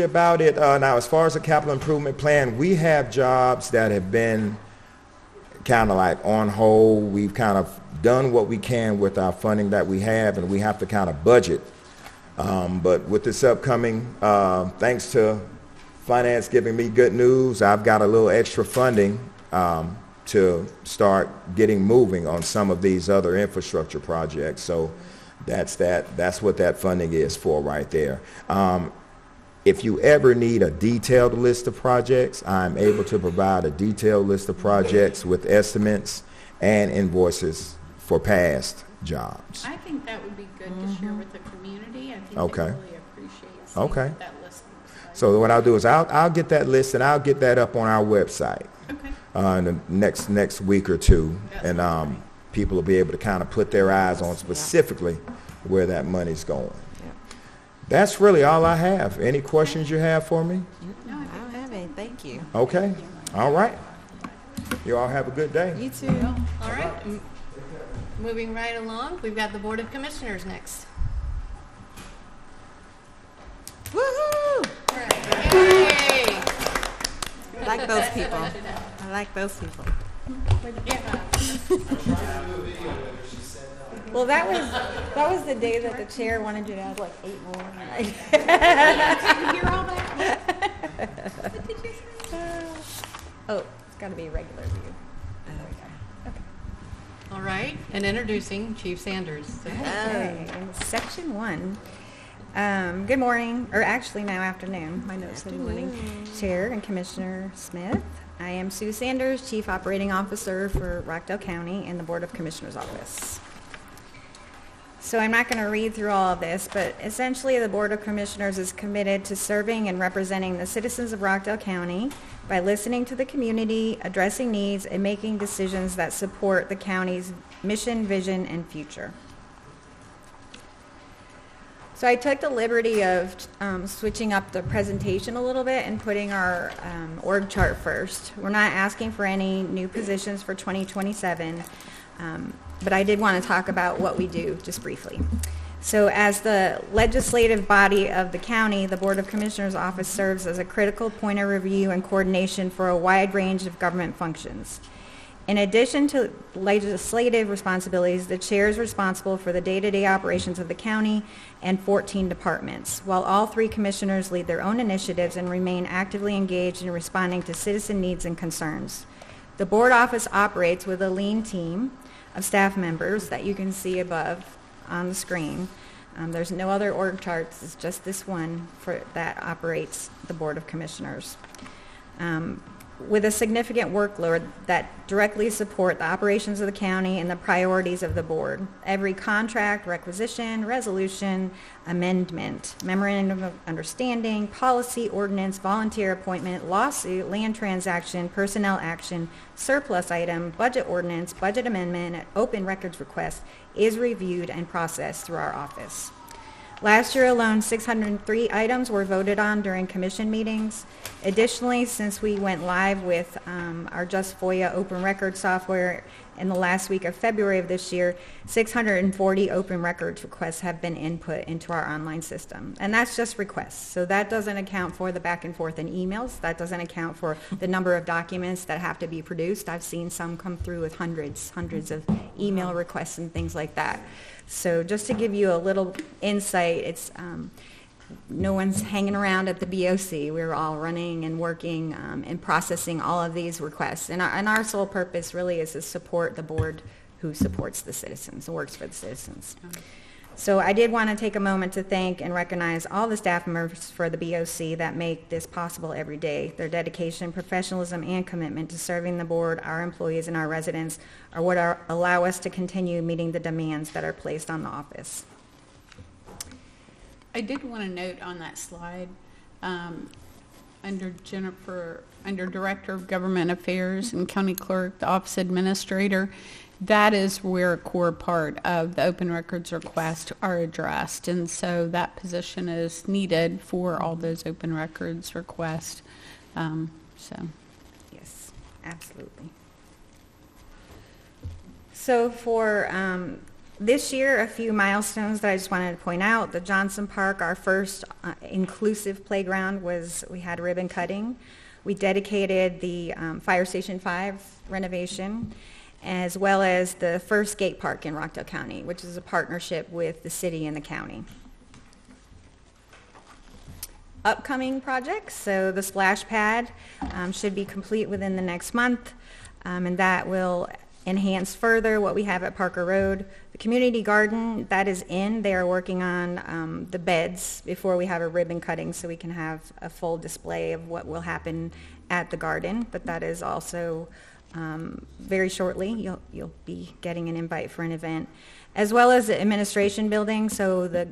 about it. Now, as far as the capital improvement plan, we have jobs that have been kind of like on hold. We've kind of done what we can with our funding that we have, and we have to kind of budget. But with this upcoming, thanks to finance giving me good news, I've got a little extra funding to start getting moving on some of these other infrastructure projects. So that's what that funding is for right there. If you ever need a detailed list of projects, I'm able to provide a detailed list of projects with estimates and invoices for past jobs. I think that would be good to share with the community. I think Okay. they really appreciate seeing Okay. what that list looks like. So what I'll do is I'll get that list and I'll get that up on our website. Okay. in the next week or two, and people will be able to kind of put their eyes on specifically where that money's going. That's really all I have. Any questions you have for me? No, I don't have any. Thank you. Okay. All right. You all have a good day. You too. All right. Moving right along, we've got the Board of Commissioners next. Woohoo! Yay! I like those people. I like those people. Well, that was the day that the chair wanted you to have like 8 more. Did you hear all that? What did you say? Oh, it's got to be a regular view. All right, and introducing Chief Sanders. Okay, section 1. Good morning, or actually now afternoon. My notes say morning. Chair and Commissioner Smith. I am Sue Sanders, Chief Operating Officer for Rockdale County in the Board of Commissioners Office. So I'm not going to read through all of this, but essentially the Board of Commissioners is committed to serving and representing the citizens of Rockdale County by listening to the community, addressing needs, and making decisions that support the county's mission, vision, and future. So I took the liberty of switching up the presentation a little bit and putting our org chart first. We're not asking for any new positions for 2027, but I did want to talk about what we do just briefly. So as the legislative body of the county, the Board of Commissioners Office serves as a critical point of review and coordination for a wide range of government functions. In addition to legislative responsibilities, the chair is responsible for the day-to-day operations of the county and 14 departments, while all 3 commissioners lead their own initiatives and remain actively engaged in responding to citizen needs and concerns. The board office operates with a lean team of staff members that you can see above on the screen. There's no other org charts, it's just this one that operates the Board of Commissioners. With a significant workload that directly support the operations of the county and the priorities of the board. Every contract, requisition, resolution, amendment, memorandum of understanding, policy, ordinance, volunteer appointment, lawsuit, land transaction, personnel action, surplus item, budget ordinance, budget amendment, and open records request is reviewed and processed through our office. Last year alone, 603 items were voted on during commission meetings. Additionally, since we went live with our Just FOIA open record software in the last week of February of this year, 640 open records requests have been input into our online system. And that's just requests. So that doesn't account for the back and forth in emails. That doesn't account for the number of documents that have to be produced. I've seen some come through with hundreds of email requests and things like that. So just to give you a little insight, it's no one's hanging around at the BOC. We're all running and working and processing all of these requests. And our sole purpose really is to support the board who supports the citizens and works for the citizens. So I did want to take a moment to thank and recognize all the staff members for the BOC that make this possible every day. Their dedication, professionalism, and commitment to serving the board, our employees, and our residents are what allow us to continue meeting the demands that are placed on the office. I did want to note on that slide, under Jennifer, under Director of Government Affairs and County Clerk, the Office Administrator, that is where a core part of the open records request are addressed. And so that position is needed for all those open records requests. Yes, absolutely. So for this year, a few milestones that I just wanted to point out. The Johnson Park, our first inclusive playground, we had ribbon cutting. We dedicated the Fire Station 5 renovation, as well as the first skate park in Rockdale County, which is a partnership with the city and the county. Upcoming projects, so the splash pad should be complete within the next month, and that will enhance further what we have at Parker Road. The community garden, that is in. They are working on the beds before we have a ribbon cutting so we can have a full display of what will happen at the garden, but that is also very shortly. You'll be getting an invite for an event, as well as the administration building. So the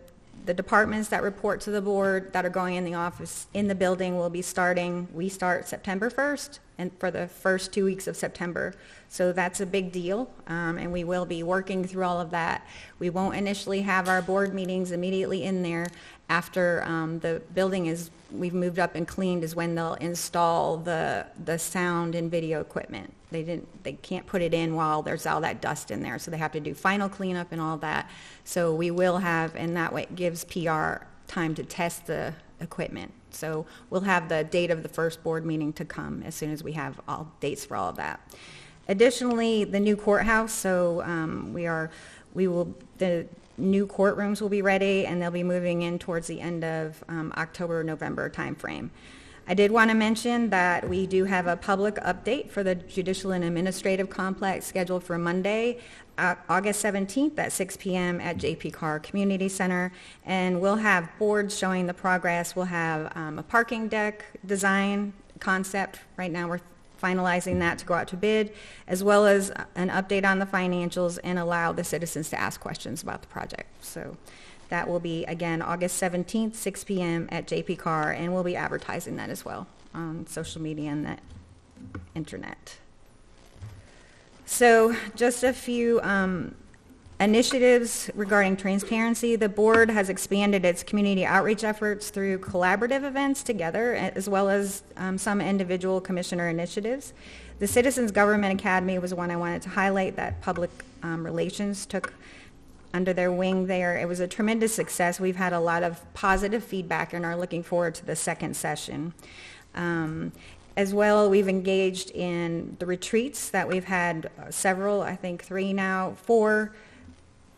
departments that report to the board that are going in the office in the building will be starting. We start September 1st. and for the first 2 weeks of September. So that's a big deal, and we will be working through all of that. We won't initially have our board meetings immediately in there. After the building we've moved up and cleaned is when they'll install the sound and video equipment. They can't put it in while there's all that dust in there, so they have to do final cleanup and all that. So we will have, and that way it gives PR time to test the equipment. So we'll have the date of the first board meeting to come as soon as we have all dates for all of that. Additionally, the new courthouse, so the new courtrooms will be ready, and they'll be moving in towards the end of October, November timeframe. I did want to mention that we do have a public update for the Judicial and Administrative Complex scheduled for Monday, August 17th at 6 p.m. at JP Carr Community Center, and we'll have boards showing the progress. We'll have a parking deck design concept. Right now we're finalizing that to go out to bid, as well as an update on the financials and allow the citizens to ask questions about the project. So that will be, again, August 17th, 6 p.m. at JP Carr, and we'll be advertising that as well on social media and the internet. So just a few initiatives regarding transparency. The board has expanded its community outreach efforts through collaborative events together, as well as some individual commissioner initiatives. The Citizens Government Academy was one I wanted to highlight that public relations took under their wing there. It was a tremendous success. We've had a lot of positive feedback and are looking forward to the second session. As well, we've engaged in the retreats that we've had several, I think 3 now, 4,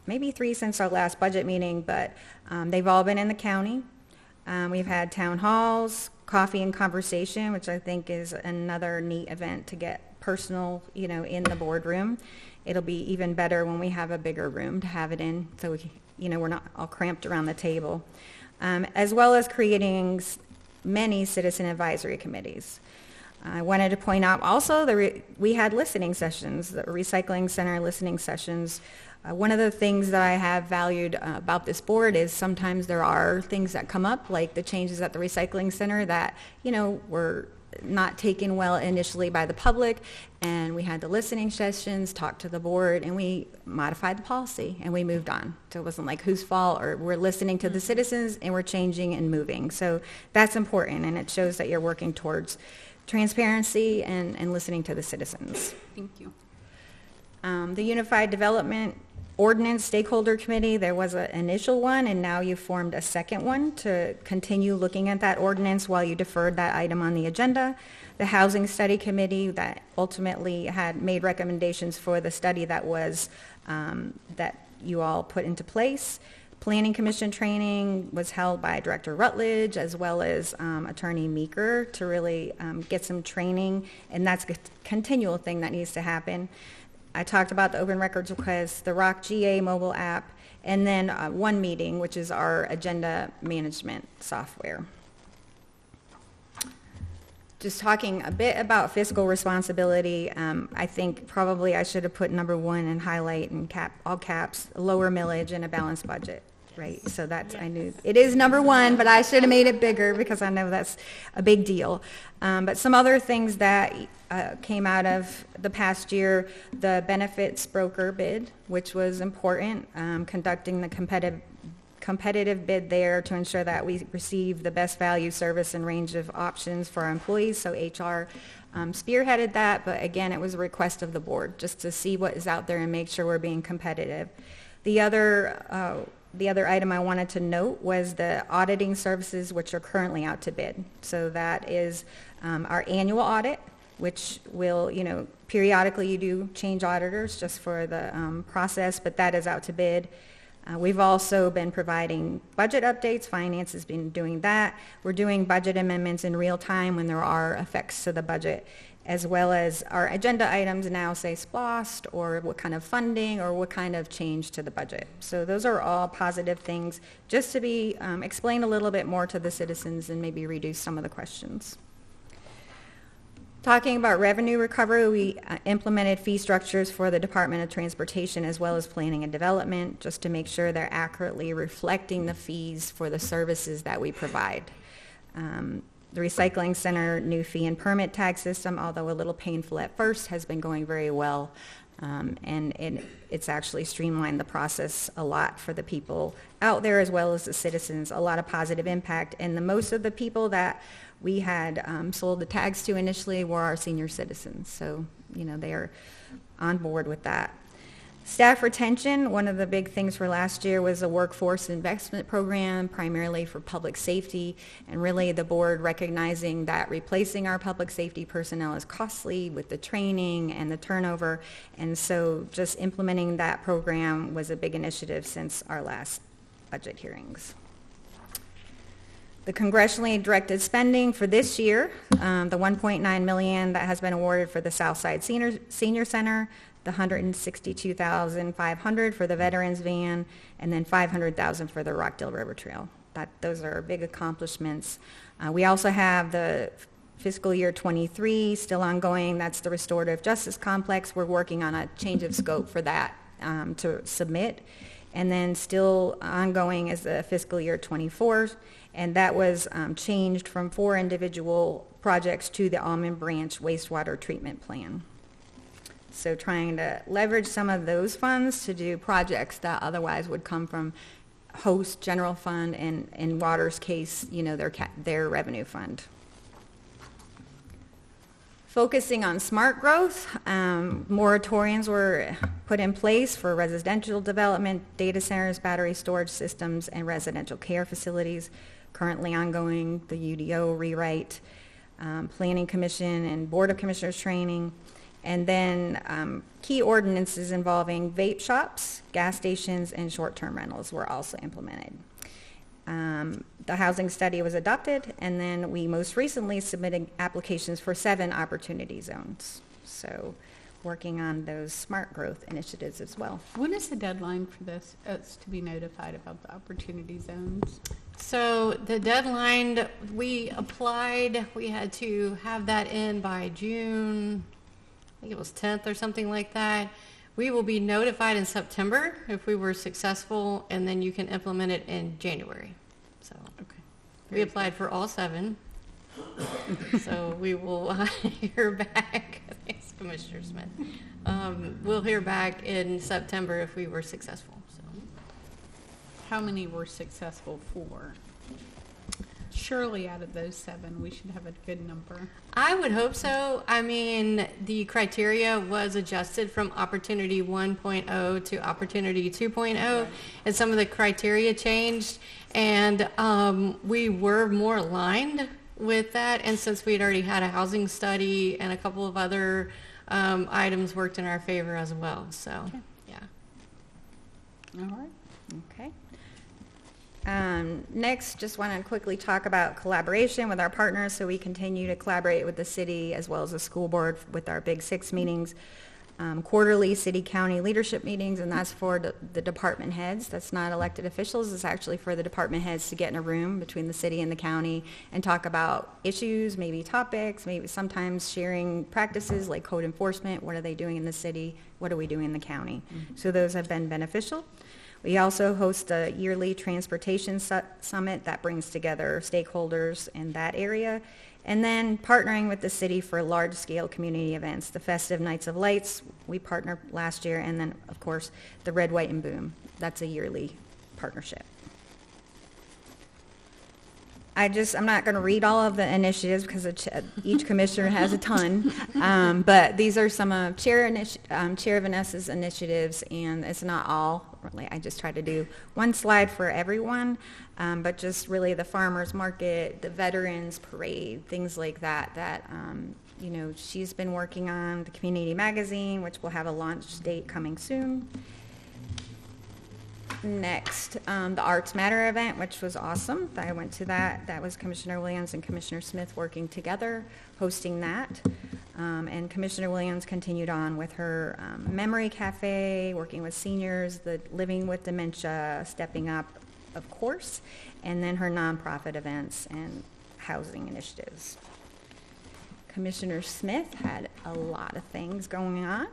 maybe 3 since our last budget meeting, but they've all been in the county. We've had town halls, coffee and conversation, which I think is another neat event to get personal, in the boardroom. It'll be even better when we have a bigger room to have it in, so we're not all cramped around the table. As well as creating many citizen advisory committees. I wanted to point out also we had listening sessions, the recycling center listening sessions. One of the things that I have valued about this board is sometimes there are things that come up, like the changes at the recycling center that, were not taken well initially by the public, and we had the listening sessions, talked to the board, and we modified the policy and we moved on. So it wasn't like whose fault, or we're listening to the citizens and we're changing and moving. So that's important, and it shows that you're working towards transparency and listening to the citizens. Thank you. The Unified Development Ordinance Stakeholder Committee, there was an initial one, and now you formed a second one to continue looking at that ordinance while you deferred that item on the agenda. The Housing Study Committee that ultimately had made recommendations for the study that was that you all put into place. Planning Commission training was held by Director Rutledge as well as Attorney Meeker to really get some training, and that's a continual thing that needs to happen. I talked about the open records request, the ROC GA mobile app, and then one meeting, which is our agenda management software. Just talking a bit about fiscal responsibility, I think probably I should have put number 1 and highlight in all caps, lower millage and a balanced budget, right? So that's, I knew, it is number 1, but I should have made it bigger because I know that's a big deal. But some other things that came out of the past year, the benefits broker bid, which was important, conducting the competitive bid there to ensure that we receive the best value, service, and range of options for our employees. So HR spearheaded that, but again, it was a request of the board just to see what is out there and make sure we're being competitive. The other item I wanted to note was the auditing services, which are currently out to bid. So that is our annual audit, which will, periodically you do change auditors just for the process, but that is out to bid. We've also been providing budget updates. Finance has been doing that. We're doing budget amendments in real time when there are effects to the budget, as well as our agenda items now say SPLOST or what kind of funding or what kind of change to the budget. So those are all positive things just to be explained a little bit more to the citizens and maybe reduce some of the questions. Talking about revenue recovery, we implemented fee structures for the Department of Transportation as well as Planning and Development just to make sure they're accurately reflecting the fees for the services that we provide. The recycling center new fee and permit tag system, although a little painful at first, has been going very well. And it's actually streamlined the process a lot for the people out there as well as the citizens, a lot of positive impact. And most of the people that we had sold the tags to initially were our senior citizens. So, they are on board with that. Staff retention, one of the big things for last year was a workforce investment program, primarily for public safety, and really the board recognizing that replacing our public safety personnel is costly with the training and the turnover, and so just implementing that program was a big initiative since our last budget hearings. The congressionally directed spending for this year, the $1.9 million that has been awarded for the Southside Senior Center, the $162,500 for the Veterans Van, and then $500,000 for the Rockdale River Trail. Those are big accomplishments. We also have the fiscal year 23 still ongoing. That's the Restorative Justice Complex. We're working on a change of scope for that to submit. And then still ongoing is the fiscal year 24, and that was changed from 4 individual projects to the Almond Branch wastewater treatment plan. So trying to leverage some of those funds to do projects that otherwise would come from host general fund and in water's case, their revenue fund. Focusing on smart growth, moratoriums were put in place for residential development, data centers, battery storage systems, and residential care facilities. Currently ongoing, the UDO rewrite, Planning Commission and Board of Commissioners training, and then key ordinances involving vape shops, gas stations, and short-term rentals were also implemented. The housing study was adopted, and then we most recently submitted applications for 7 opportunity zones. So working on those smart growth initiatives as well. When is the deadline for this, to be notified about the opportunity zones? So the deadline, we applied, we had to have that in by June, I think it was 10th or something like that. We will be notified in September if we were successful, and then you can implement it in January. So we applied for all 7. So we will hear back. Thanks, Commissioner Smith. We'll hear back in September if we were successful. So, how many were successful for? Surely out of those 7, we should have a good number. I would hope so. I mean, the criteria was adjusted from Opportunity 1.0 to Opportunity 2.0, and some of the criteria changed, and we were more aligned with that, and since we'd already had a housing study and a couple of other items worked in our favor as well. So, okay. Yeah. All right. Okay. Next, just want to quickly talk about collaboration with our partners. So we continue to collaborate with the city as well as the school board with our Big 6 meetings, quarterly city-county leadership meetings, and that's for the department heads. That's not elected officials. It's actually for the department heads to get in a room between the city and the county and talk about issues, maybe topics, maybe sometimes sharing practices like code enforcement. What are they doing in the city? What are we doing in the county? Mm-hmm. So those have been beneficial. We also host a yearly transportation summit that brings together stakeholders in that area. And then partnering with the city for large-scale community events. The Festive Nights of Lights, we partnered last year, and then, of course, the Red, White, and Boom. That's a yearly partnership. I'm not going to read all of the initiatives because each commissioner has a ton, but these are some of Chair Vanessa's initiatives, and it's not all. Really, I just try to do one slide for everyone, but just really the farmers market, the veterans parade, things like that, she's been working on, the community magazine, which will have a launch date coming soon. Next, the Arts Matter event, which was awesome. I went to that. That was Commissioner Williams and Commissioner Smith working together, hosting that. And Commissioner Williams continued on with her memory cafe, working with seniors, the Living with Dementia, Stepping Up, of course, and then her nonprofit events and housing initiatives. Commissioner Smith had a lot of things going on.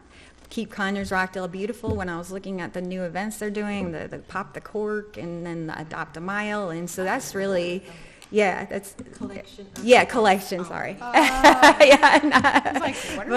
Keep Conyers Rockdale Beautiful, when I was looking at the new events they're doing, the Pop the Cork and then the Adopt a Mile, and so that's really, Yeah, that's. Collection. Yeah, collection, sorry. Yeah, I was like, what are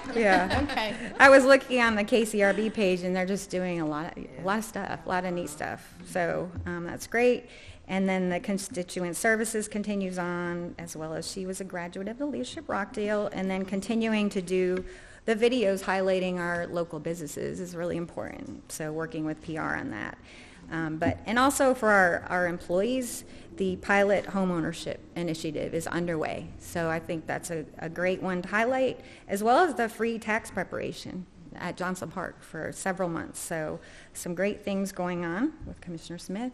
but, yeah. Okay. I was looking on the KCRB page, and they're just doing a lot of stuff, a lot of neat stuff. So that's great. And then the constituent services continues on, as well as she was a graduate of the Leadership Rockdale, and then continuing to do the videos highlighting our local businesses is really important. So working with PR on that. And also for our employees, the pilot homeownership initiative is underway. So I think that's a great one to highlight, as well as the free tax preparation at Johnson Park for several months. So some great things going on with Commissioner Smith.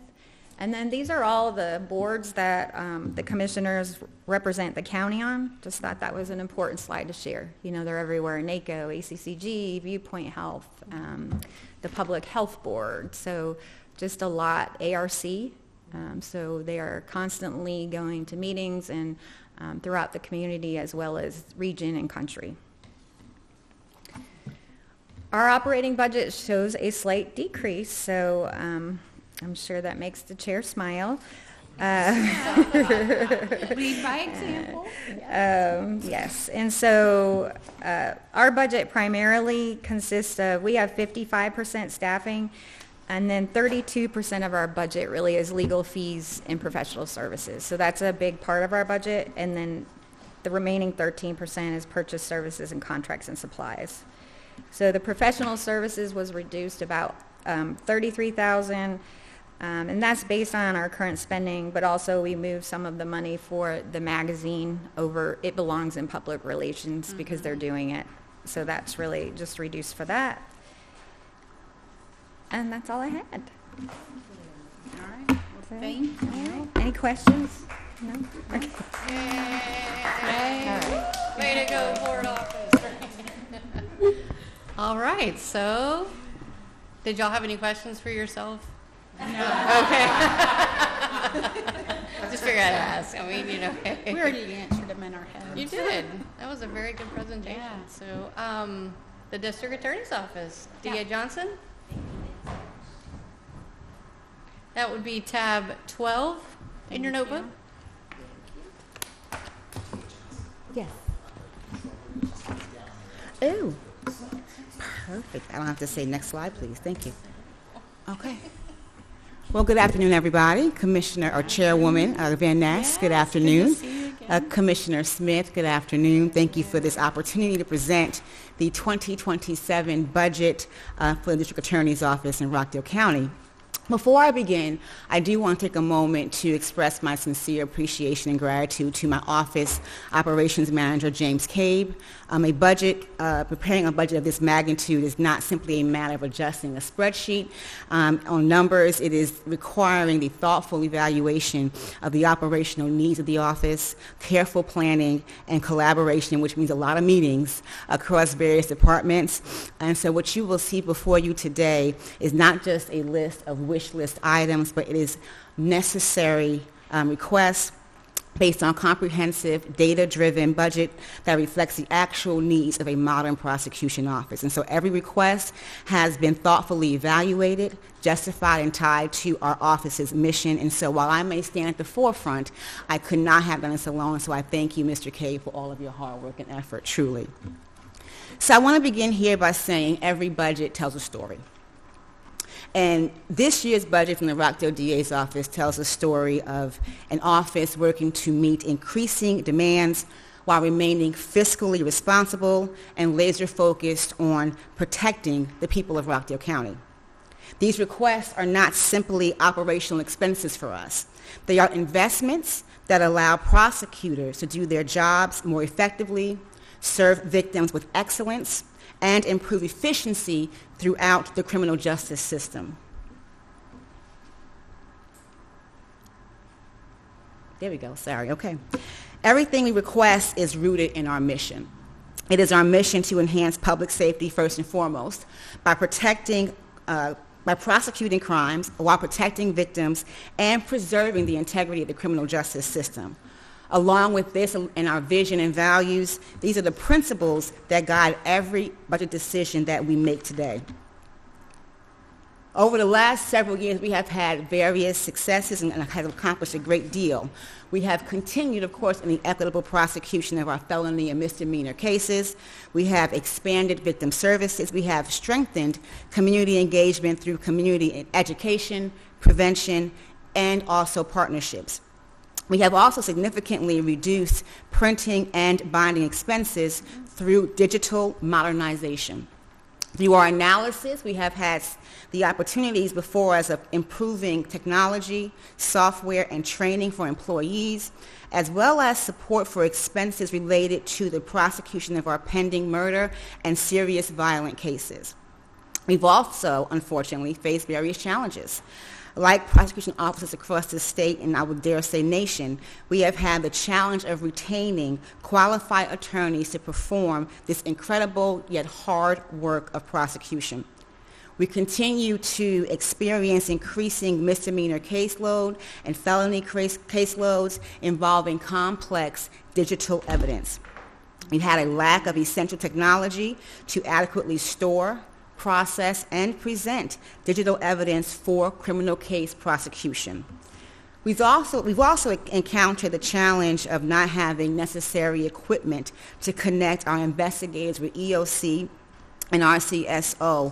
And then these are all the boards that the commissioners represent the county on. Just thought that was an important slide to share. You know, they're everywhere: NACO, ACCG, Viewpoint Health, the Public Health Board. So just a lot. ARC. So they are constantly going to meetings and throughout the community, as well as region and country. Our operating budget shows a slight decrease, so I'm sure that makes the chair smile. Lead by example. Yes, and so our budget primarily consists of, we have 55% staffing, and then 32% of our budget really is legal fees and professional services. So that's a big part of our budget, and then the remaining 13% is purchase services and contracts and supplies. So the professional services was reduced about $33,000, and that's based on our current spending, but also we moved some of the money for the magazine over. It belongs in public relations because they're doing it. So that's really just reduced for that. And that's all I had. All right. Well, thank you. Any questions? No? Okay. Yay. Way to go, board office. All right, so did y'all have any questions for yourself? No. Okay. Just figured I'd ask. I mean, you know. We already answered them in our heads. You did. That was a very good presentation. Yeah. So, the district attorney's office, DA Johnson? That would be tab 12 in your notebook. Yes. Oh, perfect. I don't have to say next slide, please. Thank you. Okay. Well, good afternoon, everybody. Commissioner or Chairwoman Van Ness, good afternoon. Commissioner Smith, good afternoon. Thank you for this opportunity to present the 2027 budget for the District Attorney's Office in Rockdale County. Before I begin, I do want to take a moment to express my sincere appreciation and gratitude to my office operations manager, James Cabe. Preparing a budget of this magnitude is not simply a matter of adjusting a spreadsheet on numbers. It is requiring the thoughtful evaluation of the operational needs of the office, careful planning, and collaboration, which means a lot of meetings across various departments. And so what you will see before you today is not just a list of wish list items, but it is necessary requests based on comprehensive, data-driven budget that reflects the actual needs of a modern prosecution office. And so every request has been thoughtfully evaluated, justified, and tied to our office's mission. And so while I may stand at the forefront, I could not have done this alone. So I thank you, Mr. Cave, for all of your hard work and effort, truly. So I want to begin here by saying every budget tells a story. And this year's budget from the Rockdale DA's office tells a story of an office working to meet increasing demands while remaining fiscally responsible and laser-focused on protecting the people of Rockdale County. These requests are not simply operational expenses for us. They are investments that allow prosecutors to do their jobs more effectively, serve victims with excellence, and improve efficiency throughout the criminal justice system. There we go, sorry, okay. Everything we request is rooted in our mission. It is our mission to enhance public safety first and foremost by prosecuting crimes while protecting victims and preserving the integrity of the criminal justice system. Along with this and our vision and values, these are the principles that guide every budget decision that we make today. Over the last several years, we have had various successes and have accomplished a great deal. We have continued, of course, in the equitable prosecution of our felony and misdemeanor cases. We have expanded victim services. We have strengthened community engagement through community education, prevention, and also partnerships. We have also significantly reduced printing and binding expenses through digital modernization. Through our analysis, we have had the opportunities before us of improving technology, software, and training for employees, as well as support for expenses related to the prosecution of our pending murder and serious violent cases. We've also, unfortunately, faced various challenges. Like prosecution officers across the state, and I would dare say nation, we have had the challenge of retaining qualified attorneys to perform this incredible yet hard work of prosecution. We continue to experience increasing misdemeanor caseload and felony caseloads involving complex digital evidence. We've had a lack of essential technology to adequately store, process, and present digital evidence for criminal case prosecution. We've also encountered the challenge of not having necessary equipment to connect our investigators with EOC and RCSO,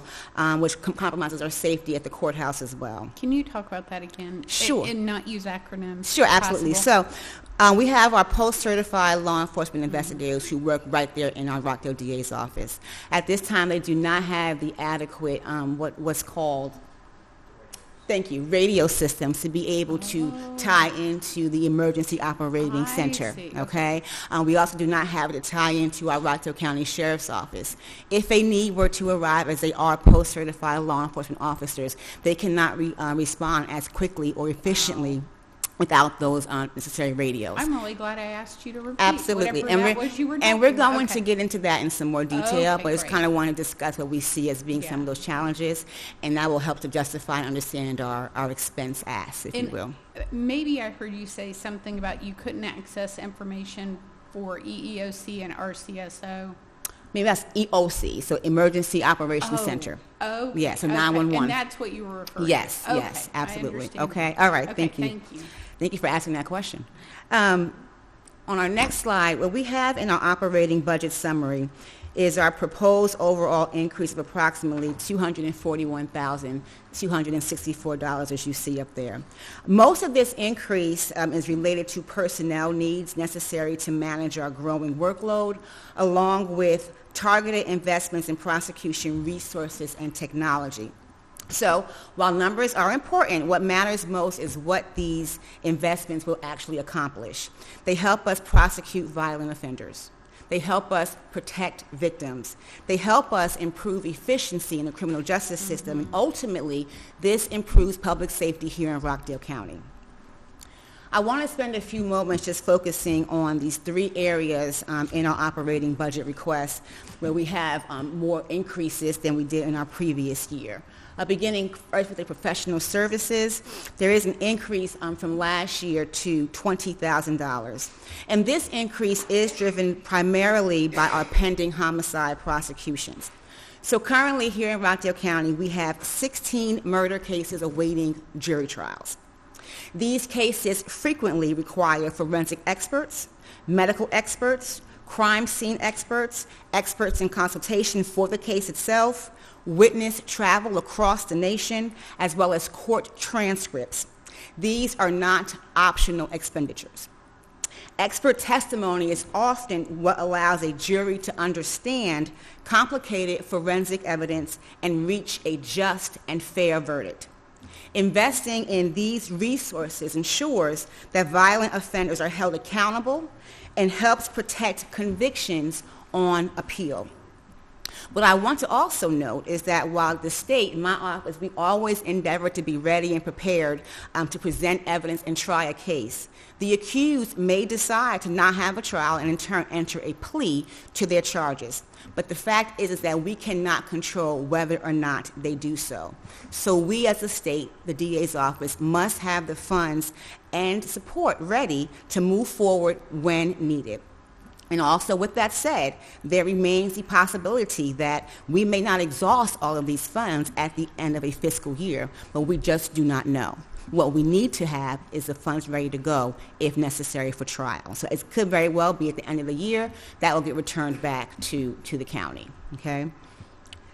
which compromises our safety at the courthouse as well. Can you talk about that again? Sure. And not use acronyms? Sure, absolutely. Possible? So we have our post-certified law enforcement investigators who work right there in our Rockdale DA's office. At this time, they do not have the adequate, what's called, thank you, radio systems to be able to tie into the emergency operating center, okay? We also do not have it to tie into our Rockdale County Sheriff's Office. If a need were to arrive, as they are post-certified law enforcement officers, they cannot respond as quickly or efficiently without those necessary radios. I'm really glad I asked you to repeat Absolutely. whatever that was you were And we're talking going about. to get into that in some more detail, Okay, but it's great. kind of want to discuss what we see as being some of those challenges, and that will help to justify and understand our expense ask, if you will. Maybe I heard you say something about you couldn't access information for EEOC and RCSO. Maybe that's EOC, so Emergency Operations Center. Oh. Yeah, so okay. 911. And that's what you were referring Yes, to? yes, I absolutely. understand. Okay, all right, Okay, thank you. Thank you. Thank you for asking that question. On our next slide, what we have in our operating budget summary is our proposed overall increase of approximately $241,264, as you see up there. Most of this increase is related to personnel needs necessary to manage our growing workload, along with targeted investments in prosecution resources and technology. So while numbers are important, what matters most is what these investments will actually accomplish. They help us prosecute violent offenders. They help us protect victims. They help us improve efficiency in the criminal justice system, and ultimately, this improves public safety here in Rockdale County. I want to spend a few moments just focusing on these three areas in our operating budget request where we have more increases than we did in our previous year. Beginning first with the professional services, there is an increase from last year to $20,000. And this increase is driven primarily by our pending homicide prosecutions. So currently here in Rockdale County, we have 16 murder cases awaiting jury trials. These cases frequently require forensic experts, medical experts, crime scene experts, experts in consultation for the case itself, witness travel across the nation, as well as court transcripts. These are not optional expenditures. Expert testimony is often what allows a jury to understand complicated forensic evidence and reach a just and fair verdict. Investing in these resources ensures that violent offenders are held accountable and helps protect convictions on appeal. What I want to also note is that while the state, in my office, we always endeavor to be ready and prepared to present evidence and try a case, the accused may decide to not have a trial and in turn enter a plea to their charges. But the fact is that we cannot control whether or not they do so. So we as a state, the DA's office, must have the funds and support ready to move forward when needed. And also, with that said, there remains the possibility that we may not exhaust all of these funds at the end of a fiscal year, but we just do not know. What we need to have is the funds ready to go if necessary for trial. So it could very well be at the end of the year that will get returned back to the county, okay?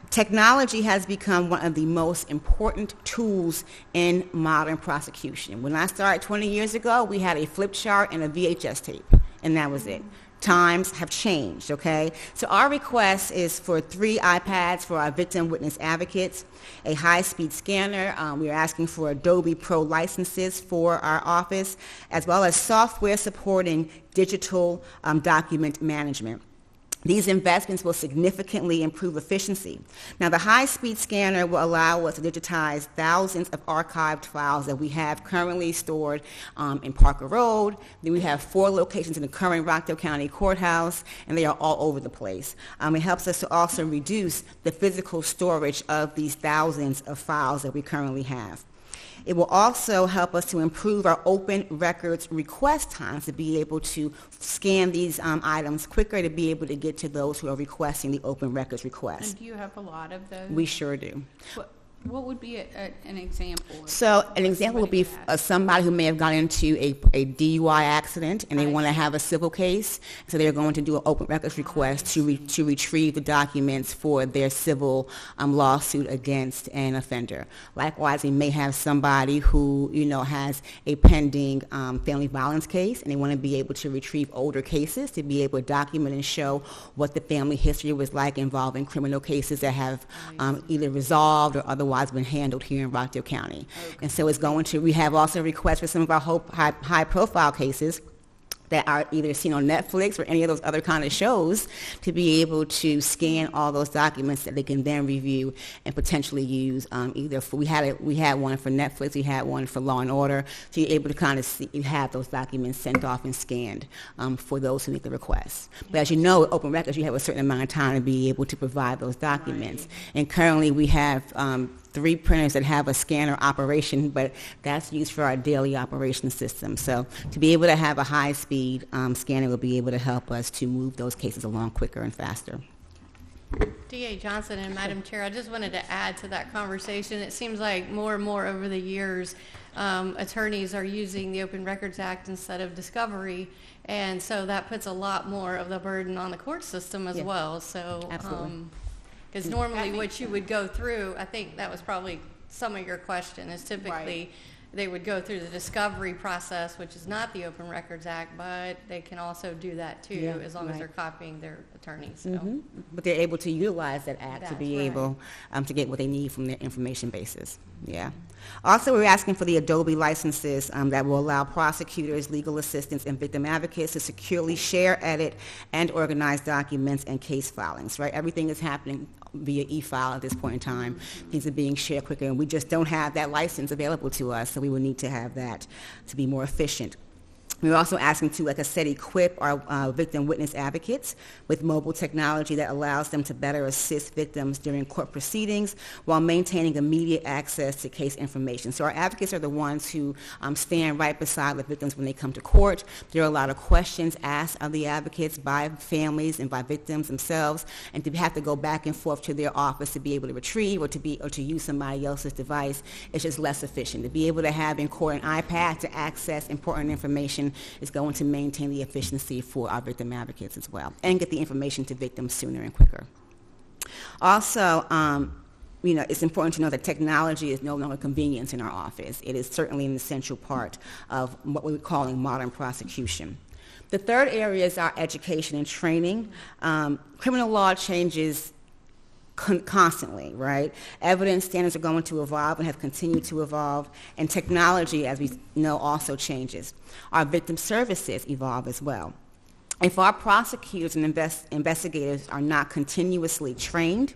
Technology has become one of the most important tools in modern prosecution. When I started 20 years ago, we had a flip chart and a VHS tape, and that was it. Times have changed, okay? So our request is for 3 iPads for our victim witness advocates, a high-speed scanner. We are asking for Adobe Pro licenses for our office, as well as software supporting digital document management. These investments will significantly improve efficiency. Now, the high-speed scanner will allow us to digitize thousands of archived files that we have currently stored in Parker Road. Then we have 4 locations in the current Rockdale County Courthouse, and they are all over the place. It helps us to also reduce the physical storage of these thousands of files that we currently have. It will also help us to improve our open records request times to be able to scan these items quicker, to be able to get to those who are requesting the open records request. And do you have a lot of those? We sure do. What would be an example? So an example would be somebody who may have gotten into a DUI accident and they want to have a civil case, so they're going to do an open records request to retrieve the documents for their civil lawsuit against an offender. Likewise, they may have somebody who has a pending family violence case, and they want to be able to retrieve older cases to be able to document and show what the family history was like involving criminal cases that have either resolved or otherwise been handled here in Rockdale County. Okay. And so we have also requests for some of our high profile cases that are either seen on Netflix or any of those other kind of shows, to be able to scan all those documents that they can then review and potentially use we had one for Netflix, we had one for Law and Order, so you're able to kind of have those documents sent off and scanned for those who make the request. But as you know, with open records, you have a certain amount of time to be able to provide those documents. And currently we have 3 printers that have a scanner operation, but that's used for our daily operation system. So to be able to have a high-speed scanner will be able to help us to move those cases along quicker and faster. DA Johnson and Madam Chair, I just wanted to add to that conversation. It seems like more and more over the years, attorneys are using the Open Records Act instead of discovery, and so that puts a lot more of the burden on the court system as well. So, because normally what you would go through, I think that was probably some of your question, is typically they would go through the discovery process, which is not the Open Records Act, but they can also do that too, as long as they're copying their attorneys. So. But they're able to utilize that act to be able to get what they need from their information bases. Yeah. Also, we're asking for the Adobe licenses that will allow prosecutors, legal assistants, and victim advocates to securely share, edit, and organize documents and case filings, right? Everything is happening via e-file at this point in time. Things are being shared quicker, and we just don't have that license available to us, so we will need to have that to be more efficient. We're also asking to, like I said, equip our victim witness advocates with mobile technology that allows them to better assist victims during court proceedings while maintaining immediate access to case information. So our advocates are the ones who stand right beside the victims when they come to court. There are a lot of questions asked of the advocates by families and by victims themselves, and to have to go back and forth to their office to be able to retrieve or to use somebody else's device is just less efficient. To be able to have in court an iPad to access important information is going to maintain the efficiency for our victim advocates as well, and get the information to victims sooner and quicker. Also, it's important to know that technology is no longer convenience in our office. It is certainly an essential part of what we're calling modern prosecution. The third area is our education and training. Criminal law changes constantly, right? Evidence standards are going to evolve and have continued to evolve, and technology, as we know, also changes. Our victim services evolve as well. If our prosecutors and investigators are not continuously trained,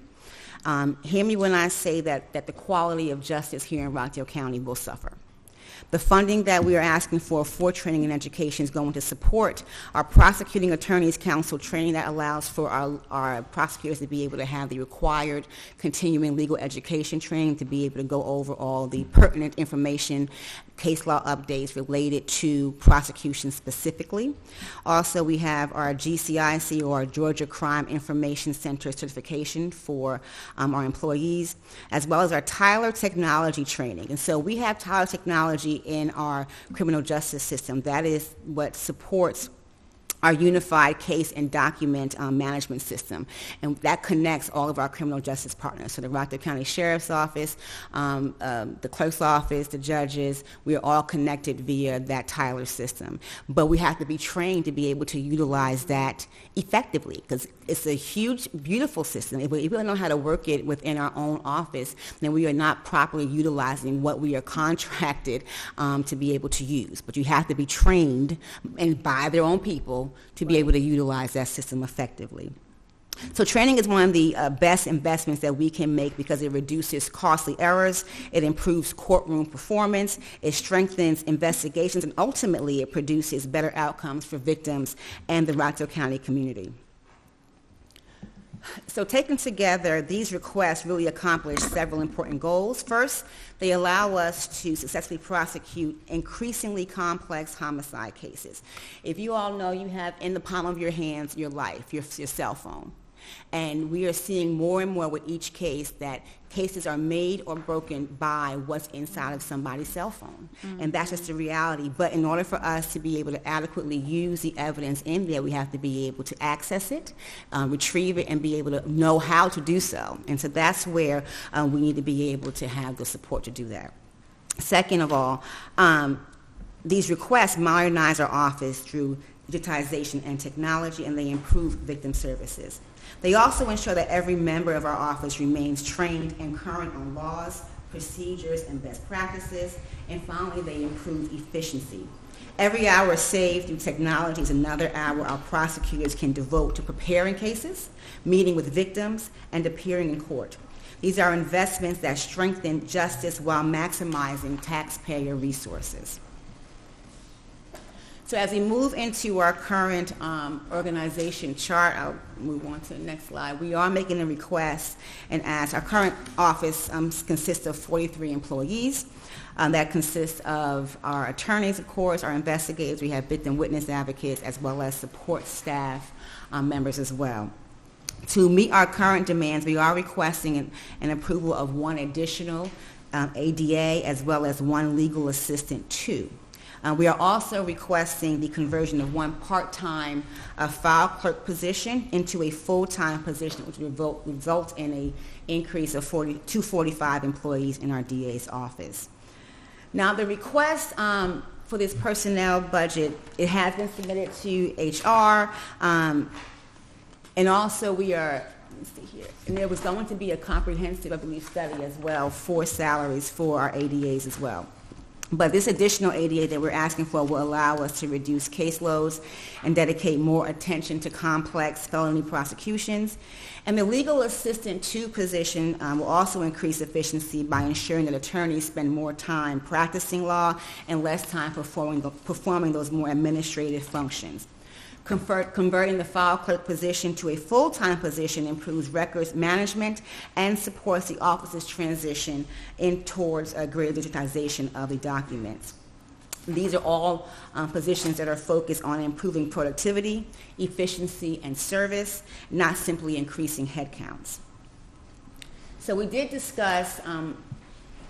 hear me when I say that the quality of justice here in Rockdale County will suffer. The funding that we are asking for training and education is going to support our prosecuting attorneys council training that allows for our prosecutors to be able to have the required continuing legal education training to be able to go over all the pertinent information case law updates related to prosecution specifically. Also, we have our GCIC, or Georgia Crime Information Center certification for our employees, as well as our Tyler Technology training. And so we have Tyler Technology in our criminal justice system. That is what supports our unified case and document management system, and that connects all of our criminal justice partners. So the Rockdale County Sheriff's Office, the clerk's office, the judges, we are all connected via that Tyler system. But we have to be trained to be able to utilize that effectively, because it's a huge, beautiful system. If we don't know how to work it within our own office, then we are not properly utilizing what we are contracted to be able to use. But you have to be trained and by their own people to be able to utilize that system effectively. So training is one of the best investments that we can make because it reduces costly errors, it improves courtroom performance, it strengthens investigations, and ultimately it produces better outcomes for victims and the Rockdale County community. So taken together, these requests really accomplish several important goals. First, they allow us to successfully prosecute increasingly complex homicide cases. If you all know, you have in the palm of your hands your life, your cell phone. And we are seeing more and more with each case that cases are made or broken by what's inside of somebody's cell phone. Mm-hmm. And that's just the reality. But in order for us to be able to adequately use the evidence in there, we have to be able to access it, retrieve it, and be able to know how to do so. And so that's where we need to be able to have the support to do that. Second of all, these requests modernize our office through digitization and technology, and they improve victim services. They also ensure that every member of our office remains trained and current on laws, procedures, and best practices. And finally, they improve efficiency. Every hour saved through technology is another hour our prosecutors can devote to preparing cases, meeting with victims, and appearing in court. These are investments that strengthen justice while maximizing taxpayer resources. So as we move into our current organization chart, I'll move on to the next slide. We are making a request and ask. Our current office consists of 43 employees. That consists of our attorneys, of course, our investigators. We have victim witness advocates, as well as support staff members as well. To meet our current demands, we are requesting an approval of one additional ADA, as well as one legal assistant, too. We are also requesting the conversion of one part-time file clerk position into a full-time position, which will result in an increase of 245 employees in our DA's office. Now, the request for this personnel budget, it has been submitted to HR, and also we are, let me see here, and there was going to be a comprehensive, I believe, study as well for salaries for our ADAs as well. But this additional ADA that we're asking for will allow us to reduce caseloads and dedicate more attention to complex felony prosecutions. And the legal assistant 2 position will also increase efficiency by ensuring that attorneys spend more time practicing law and less time performing those more administrative functions. Converting the file clerk position to a full-time position improves records management and supports the office's transition towards a greater digitization of the documents. These are all positions that are focused on improving productivity, efficiency, and service, not simply increasing headcounts. So we did discuss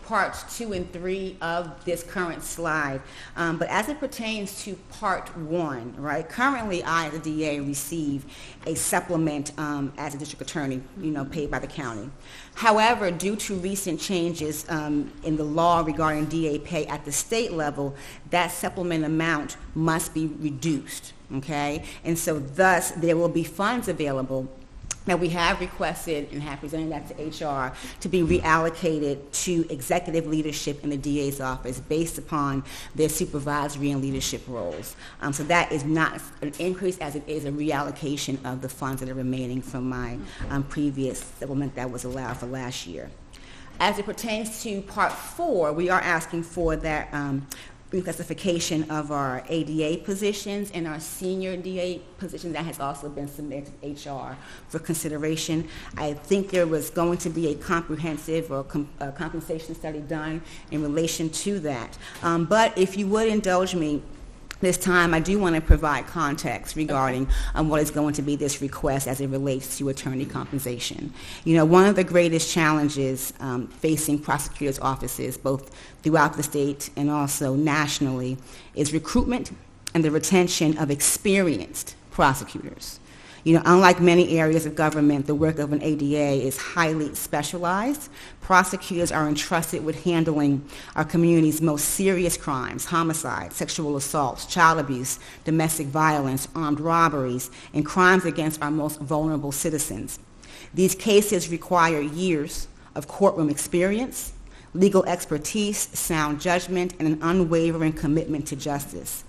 parts 2 and 3 of this current slide. But as it pertains to part 1, right, currently I, as a DA, receive a supplement as a district attorney, paid by the county. However, due to recent changes in the law regarding DA pay at the state level, that supplement amount must be reduced, okay? And so thus, there will be funds available that we have requested and have presented that to HR to be reallocated to executive leadership in the DA's office based upon their supervisory and leadership roles. So that is not an increase as it is a reallocation of the funds that are remaining from my previous supplement that was allowed for last year. As it pertains to part 4, we are asking for that reclassification of our ADA positions and our senior DA positions. That has also been submitted to HR for consideration. I think there was going to be a comprehensive or compensation study done in relation to that. But if you would indulge me, this time, I do want to provide context regarding what is going to be this request as it relates to attorney compensation. You know, one of the greatest challenges facing prosecutors' offices, both throughout the state and also nationally, is recruitment and the retention of experienced prosecutors. You know, unlike many areas of government, the work of an ADA is highly specialized. Prosecutors are entrusted with handling our community's most serious crimes: homicide, sexual assaults, child abuse, domestic violence, armed robberies, and crimes against our most vulnerable citizens. These cases require years of courtroom experience, legal expertise, sound judgment, and an unwavering commitment to justice.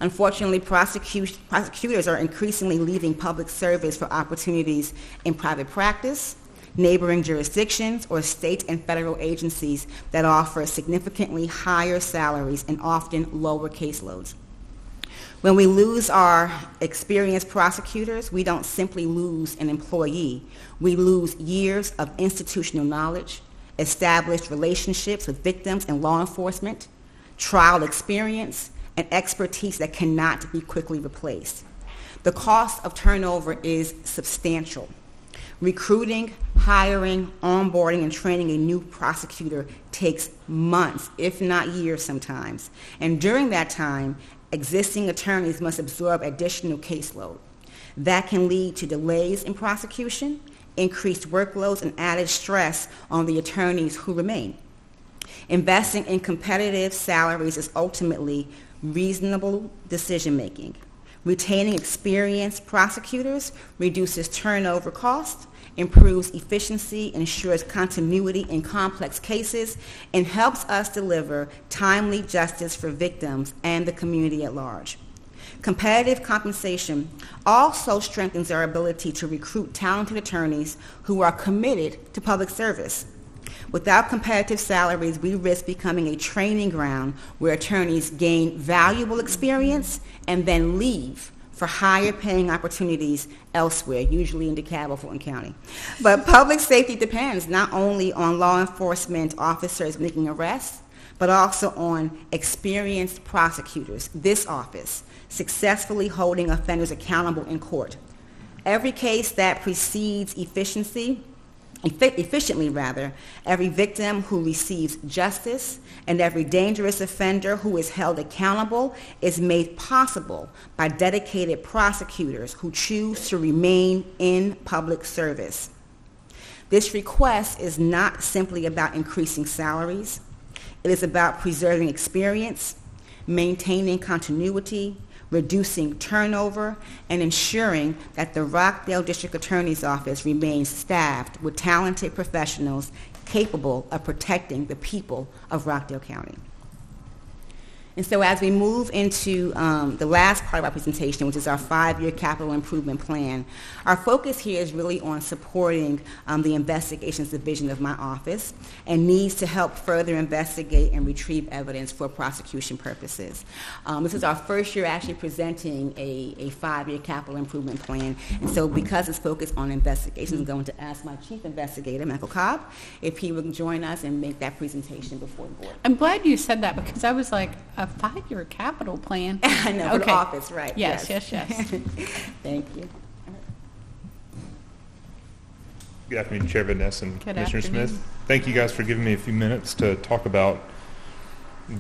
Unfortunately, prosecutors are increasingly leaving public service for opportunities in private practice, neighboring jurisdictions, or state and federal agencies that offer significantly higher salaries and often lower caseloads. When we lose our experienced prosecutors, we don't simply lose an employee. We lose years of institutional knowledge, established relationships with victims and law enforcement, trial experience, and expertise that cannot be quickly replaced. The cost of turnover is substantial. Recruiting, hiring, onboarding, and training a new prosecutor takes months, if not years sometimes. And during that time, existing attorneys must absorb additional caseload. That can lead to delays in prosecution, increased workloads, and added stress on the attorneys who remain. Investing in competitive salaries is ultimately reasonable decision-making. Retaining experienced prosecutors reduces turnover costs, improves efficiency, ensures continuity in complex cases, and helps us deliver timely justice for victims and the community at large. Competitive compensation also strengthens our ability to recruit talented attorneys who are committed to public service. Without competitive salaries, we risk becoming a training ground where attorneys gain valuable experience and then leave for higher paying opportunities elsewhere, usually in DeKalb or Fulton County. But public safety depends not only on law enforcement officers making arrests, but also on experienced prosecutors, this office, successfully holding offenders accountable in court. Every case that proceeds efficiently, every victim who receives justice and every dangerous offender who is held accountable is made possible by dedicated prosecutors who choose to remain in public service. This request is not simply about increasing salaries. It is about preserving experience, maintaining continuity, reducing turnover, and ensuring that the Rockdale District Attorney's Office remains staffed with talented professionals capable of protecting the people of Rockdale County. And so as we move into the last part of our presentation, which is our 5-year capital improvement plan, our focus here is really on supporting the investigations division of my office and needs to help further investigate and retrieve evidence for prosecution purposes. This is our first year actually presenting a 5-year capital improvement plan. And so because it's focused on investigations, I'm going to ask my chief investigator, Michael Cobb, if he would join us and make that presentation before the board. I'm glad you said that because I was like, a 5-year capital plan? I know, for the office, right. Yes. Thank you. Good afternoon, Chair Van Ness and Good Commissioner afternoon. Smith. Thank you guys for giving me a few minutes to talk about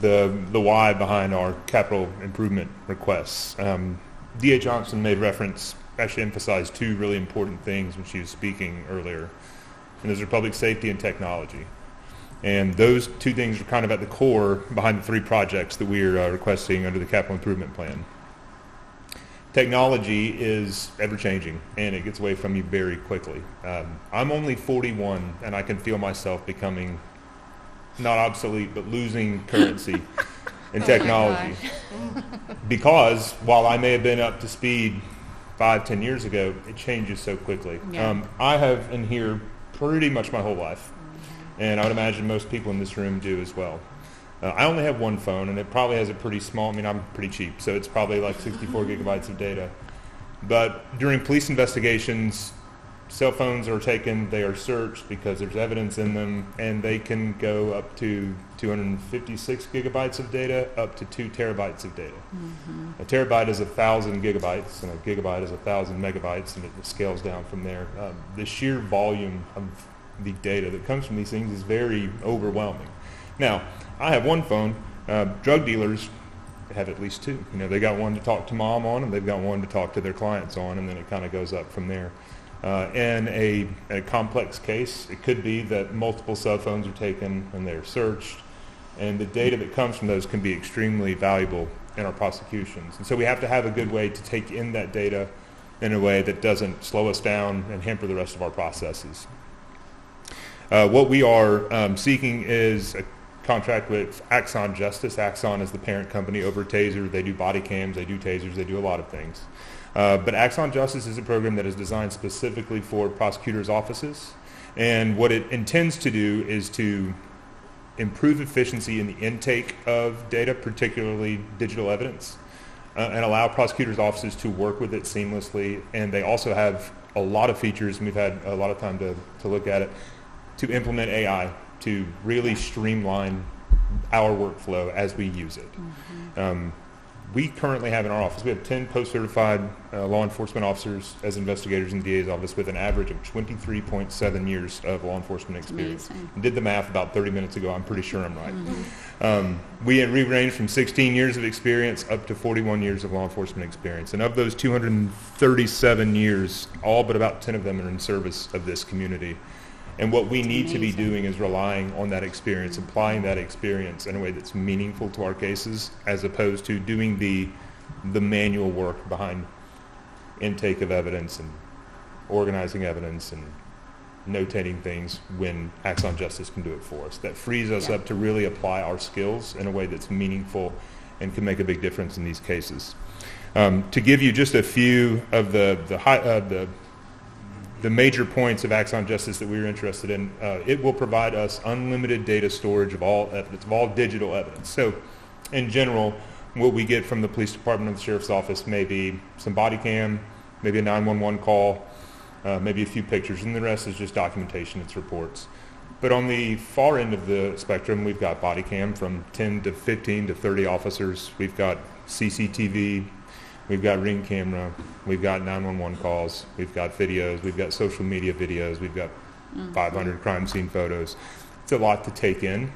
the why behind our capital improvement requests. D.A. Johnson made reference, actually emphasized 2 really important things when she was speaking earlier, and those are public safety and technology. And those 2 things are kind of at the core behind the 3 projects that we are requesting under the capital improvement plan. Technology is ever-changing, and it gets away from you very quickly. I'm only 41, and I can feel myself becoming not obsolete, but losing currency in technology. Because while I may have been up to speed 5-10 years ago, it changes so quickly. Yeah. I have in here pretty much my whole life, and I would imagine most people in this room do as well. I only have one phone, and it probably has a pretty small, I mean, I'm pretty cheap, so it's probably like 64 gigabytes of data. But during police investigations, cell phones are taken, they are searched because there's evidence in them, and they can go up to 256 gigabytes of data, up to 2 terabytes of data. A terabyte is 1,000 gigabytes, and a gigabyte is 1,000 megabytes, and it scales down from there. The sheer volume of the data that comes from these things is very overwhelming. Now, I have one phone. Drug dealers have at least 2. You know, they got one to talk to mom on, and they've got one to talk to their clients on, and then it kind of goes up from there. In a complex case, it could be that multiple cell phones are taken and they're searched, and the data that comes from those can be extremely valuable in our prosecutions. And so we have to have a good way to take in that data in a way that doesn't slow us down and hamper the rest of our processes. What we are seeking is a contract with Axon Justice. Axon is the parent company over Taser. They do body cams, they do tasers, they do a lot of things. But Axon Justice is a program that is designed specifically for prosecutors' offices. And what it intends to do is to improve efficiency in the intake of data, particularly digital evidence, and allow prosecutors' offices to work with it seamlessly. And they also have a lot of features, and we've had a lot of time to look at it, to implement AI to really streamline our workflow as we use it. We currently have in our office, we have 10 post-certified law enforcement officers as investigators in the DA's office with an average of 23.7 years of law enforcement experience. Did the math about 30 minutes ago. I'm pretty sure I'm right. We range from 16 years of experience up to 41 years of law enforcement experience. And of those 237 years, all but about 10 of them are in service of this community. And what we need to be doing is relying on that experience, applying that experience in a way that's meaningful to our cases, as opposed to doing the manual work behind intake of evidence and organizing evidence and notating things when Axon Justice can do it for us. That frees us up to really apply our skills in a way that's meaningful and can make a big difference in these cases. To give you just a few of the major points of Axon Justice that we were interested in, it will provide us unlimited data storage of all evidence, of all digital evidence. So in general, what we get from the police department or the sheriff's office may be some body cam, maybe a 911 call, maybe a few pictures, and the rest is just documentation, it's reports. But on the far end of the spectrum, we've got body cam from 10 to 15 to 30 officers. We've got CCTV, we've got Ring camera, we've got 911 calls, we've got videos, we've got social media videos, we've got 500 crime scene photos. It's a lot to take in.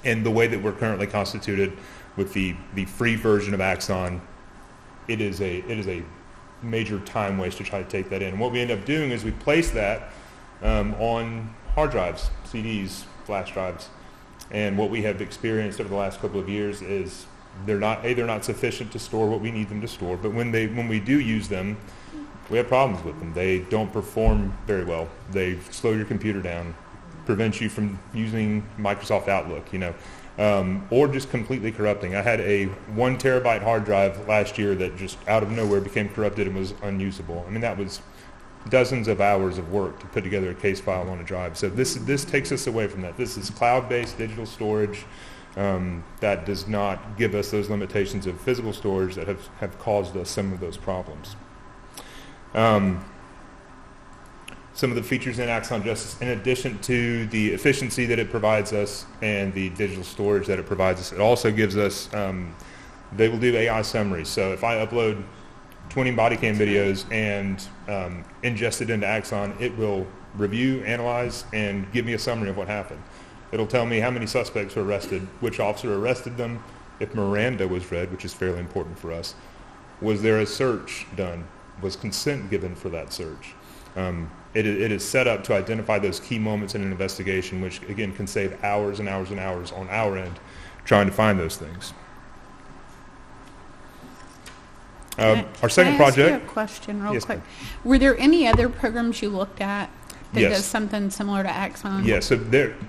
And the way that we're currently constituted with the free version of Axon, it is a major time waste to try to take that in. And what we end up doing is we place that on hard drives, CDs, flash drives. And what we have experienced over the last couple of years is they're not sufficient to store what we need them to store, but when we do use them, we have problems with them. They don't perform very well. They slow your computer down, prevent you from using Microsoft Outlook, or just completely corrupting. I had a 1 terabyte hard drive last year that just out of nowhere became corrupted and was unusable. I mean, that was dozens of hours of work to put together a case file on a drive. So this takes us away from that. This is cloud-based digital storage. That does not give us those limitations of physical storage that have caused us some of those problems. Some of the features in Axon Justice, in addition to the efficiency that it provides us and the digital storage that it provides us, it also gives us, they will do AI summaries. So if I upload 20 body cam videos and ingest it into Axon, it will review, analyze, and give me a summary of what happened. It'll tell me how many suspects were arrested, which officer arrested them, if Miranda was read, which is fairly important for us. Was there a search done? Was consent given for that search? It is set up to identify those key moments in an investigation, which again can save hours and hours and hours on our end trying to find those things. Our second project. Can I ask you a question real quick? Were there any other programs you looked at that does something similar to Axon? Yes. So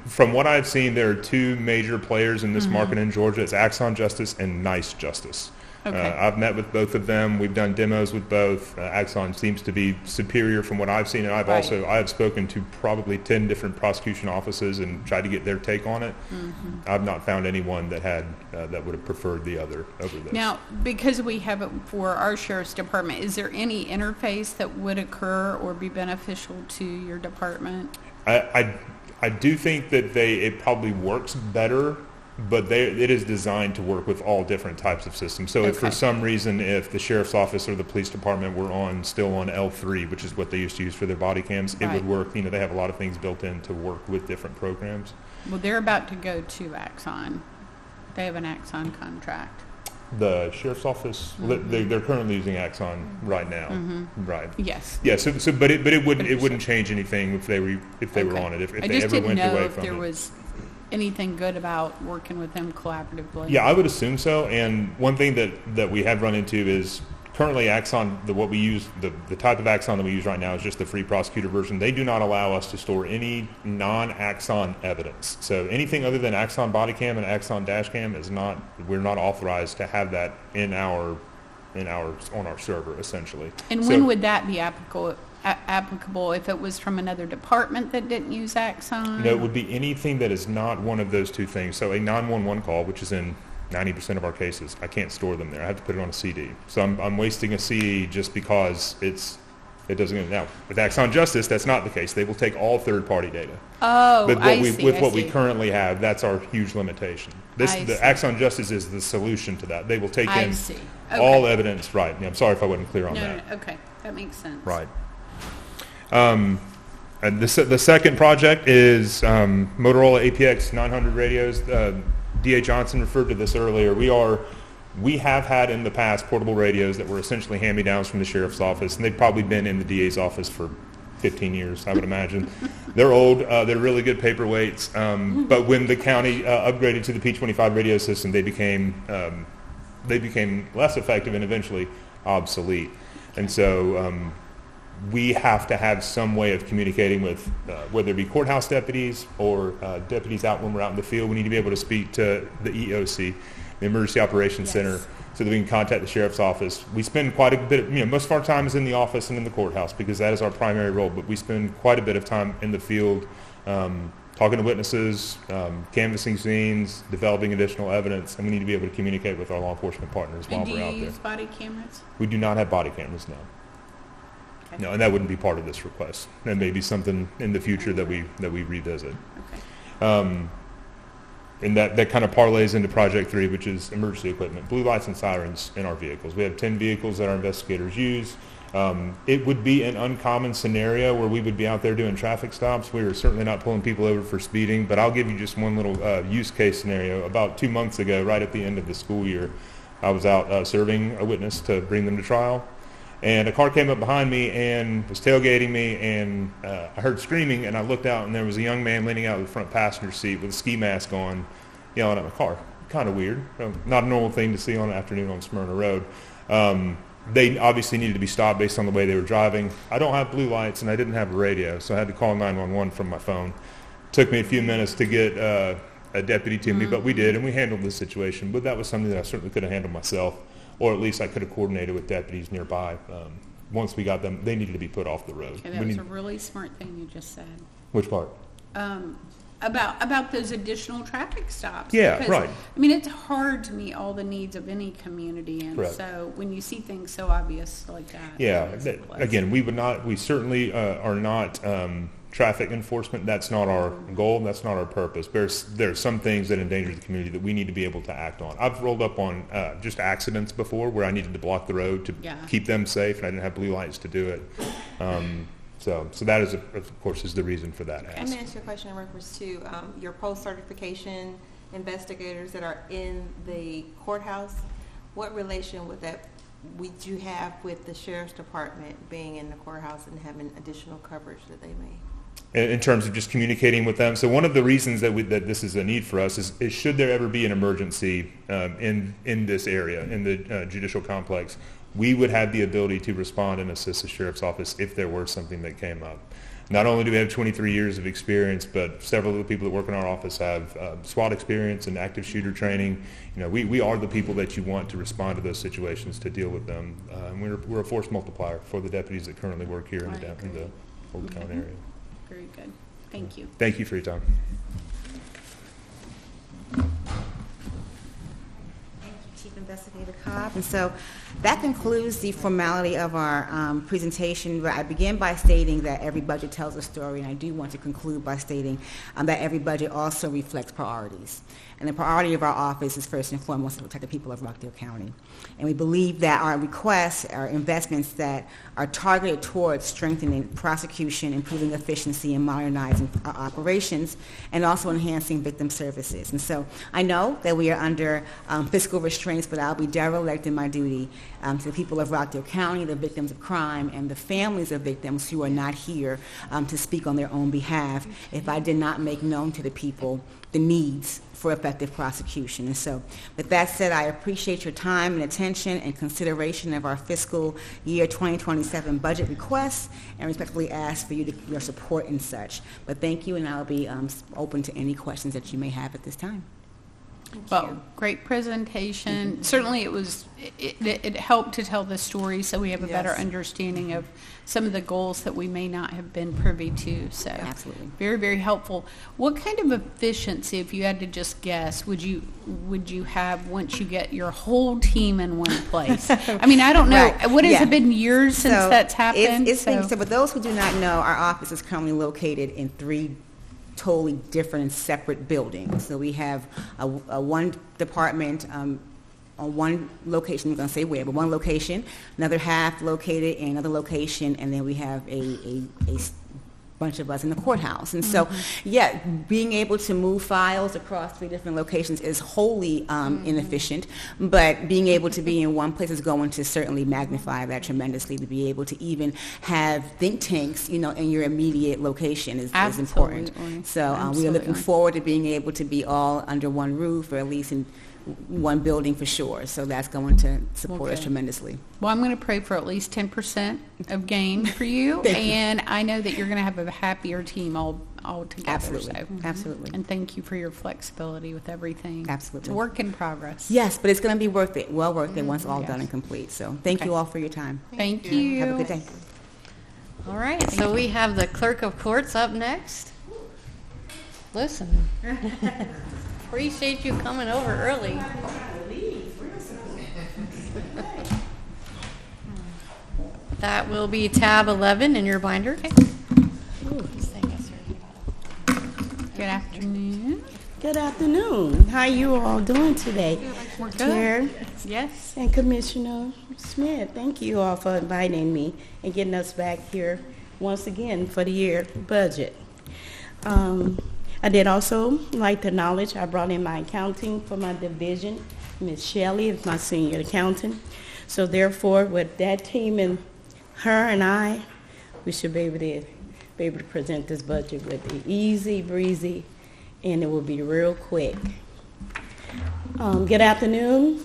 from what I've seen, there are 2 major players in this market in Georgia. It's Axon Justice and Nice Justice. Okay. I've met with both of them. We've done demos with both. Axon seems to be superior from what I've seen, and I've Right. I have spoken to probably 10 different prosecution offices and tried to get their take on it. I've not found anyone that had that would have preferred the other over this. Now, because we have it for our sheriff's department, is there any interface that would occur or be beneficial to your department? I do think that it probably works better, but it is designed to work with all different types of systems. So if for Okay. some reason, if the sheriff's office or the police department were still on L3, which is what they used to use for their body cams, it Right. would work. You know, they have a lot of things built in to work with different programs. Well, they're about to go to Axon. They have an Axon contract. The sheriff's office, they're currently using Axon right now, right? Yes. Yeah. But it wouldn't change anything if they were on it. If I they just ever didn't went know away if from there it. was anything good about working with them collaboratively. Yeah, I would assume so. And one thing that we have run into is currently Axon, what we use, the type of Axon that we use right now is just the free prosecutor version. They do not allow us to store any non-Axon evidence. So anything other than Axon body cam and Axon dash cam we're not authorized to have that on our server, essentially. And So- when would that be applicable if it was from another department that didn't use Axon? No, it would be anything that is not one of those two things. So a 911 call, which is in 90% of our cases, I can't store them there. I have to put it on a CD. So I'm wasting a CD just because it doesn't. Now, with Axon Justice, that's not the case. They will take all third-party data. Oh, But I we see. currently have, that's our huge limitation. I The see. Axon Justice is the solution to that. They will take I in see. all Okay. evidence. Right. Yeah, I'm sorry if I wasn't clear on No, that. no, okay, that makes sense. Right. And the second project is Motorola APX 900 radios. D.A. Johnson referred to this earlier. We have had in the past portable radios that were essentially hand-me-downs from the sheriff's office, and they've probably been in the DA's office for 15 years, I would imagine. They're old. They're really good paperweights. But when the county upgraded to the P25 radio system, they became less effective and eventually obsolete. And so we have to have some way of communicating with whether it be courthouse deputies or deputies out when we're out in the field. We need to be able to speak to the EOC, the Emergency Operations Center, so that we can contact the sheriff's office. We spend quite a bit, most of our time is in the office and in the courthouse because that is our primary role, but we spend quite a bit of time in the field talking to witnesses, canvassing scenes, developing additional evidence, and we need to be able to communicate with our law enforcement partners while And do we're you out there. use body cameras? We do not have body cameras now. Okay. No, and that wouldn't be part of this request. That may be something in the future that we revisit. Okay. And that kind of parlays into Project 3, which is emergency equipment, blue lights and sirens in our vehicles. We have 10 vehicles that our investigators use. It would be an uncommon scenario where we would be out there doing traffic stops. We are certainly not pulling people over for speeding, but I'll give you just one little use case scenario. About 2 months ago, right at the end of the school year, I was out serving a witness to bring them to trial. And a car came up behind me and was tailgating me, and I heard screaming, and I looked out, and there was a young man leaning out of the front passenger seat with a ski mask on, yelling at my car. Kind of weird. Not a normal thing to see on an afternoon on Smyrna Road. They obviously needed to be stopped based on the way they were driving. I don't have blue lights, and I didn't have a radio, so I had to call 911 from my phone. Took me a few minutes to get a deputy to me, but we did, and we handled the situation. But that was something that I certainly could have handled myself, or at least I could have coordinated with deputies nearby. Once we got them, they needed to be put off the road. Okay, that was a really smart thing you just said. Which part? About those additional traffic stops. Yeah, because, right. I mean, it's hard to meet all the needs of any community, and Correct. so when you see things so obvious like that. Yeah. it's a plus. Again, we certainly are not traffic enforcement. That's not our goal. That's not our purpose. There are some things that endanger the community that we need to be able to act on. I've rolled up on just accidents before where I needed to block the road to keep them safe, and I didn't have blue lights to do it. So that is, of course, is the reason for that. Let me ask you a question in reference to your post-certification investigators that are in the courthouse. What relation would you have with the sheriff's department being in the courthouse and having additional coverage that they may? In terms of just communicating with them. So one of the reasons that this is a need for us is should there ever be an emergency in this area, in the judicial complex, we would have the ability to respond and assist the sheriff's office if there were something that came up. not only do we have 23 years of experience, but several of the people that work in our office have SWAT experience and active shooter training. You know, we are the people that you want to respond to those situations, to deal with them. And we're a force multiplier for the deputies that currently work here in the Boulder Town area. Very good. Thank you. Thank you for your time. Chief Investigator Cobb. And so that concludes the formality of our presentation. I begin by stating that every budget tells a story, and I do want to conclude by stating that every budget also reflects priorities. And the priority of our office is first and foremost to protect the people of Rockdale County. And we believe that our requests are investments that are targeted towards strengthening prosecution, improving efficiency, and modernizing our operations, and also enhancing victim services. And so I know that we are under fiscal restraints, but I'll be derelict in my duty to the people of Rockdale County, the victims of crime, and the families of victims who are not here to speak on their own behalf if I did not make known to the people the needs for effective prosecution. And so with that said, I appreciate your time and attention and consideration of our fiscal year 2027 budget requests, and respectfully ask for your support in such. But thank you, and I'll be open to any questions that you may have at this time. Well, great presentation. Certainly it helped to tell the story so we have a better understanding of some of the goals that we may not have been privy to. So absolutely. Very, very helpful. What kind of efficiency, if you had to just guess, would you have once you get your whole team in one place? I mean, I don't know. Right. What has it been years since that's happened? So for those who do not know, our office is currently located in 3 totally different and separate buildings. So we have a one department on one location, I'm going to say where, but one location, another half located in another location, and then we have a bunch of us in the courthouse. And so, being able to move files across 3 different locations is wholly inefficient, but being able to be in one place is going to certainly magnify that tremendously, to be able to even have think tanks, in your immediate location is important. So we are looking forward to being able to be all under one roof, or at least in one building for sure. So that's going to support us tremendously. Well, I'm going to pray for at least 10% of gain for you, and I know that you're going to have a happier team all together. Absolutely. So. Absolutely. And thank you for your flexibility with everything. Absolutely. It's a work in progress. Yes, but it's going to be worth it. Well worth it once all done and complete. So thank you all for your time. Thank you. Have a good day. All right, so we have the Clerk of Courts up next. Listen. Appreciate you coming over early. That will be tab 11 in your binder. Good afternoon. Good afternoon. How you all doing today? We're good. Chair, yes, and Commissioner Smith, thank you all for inviting me and getting us back here once again for the year budget. I did also like to acknowledge I brought in my accounting for my division. Ms. Shelley is my senior accountant. So therefore, with that team and her and I, we should be able to present this budget with the easy breezy, and it will be real quick. Good afternoon.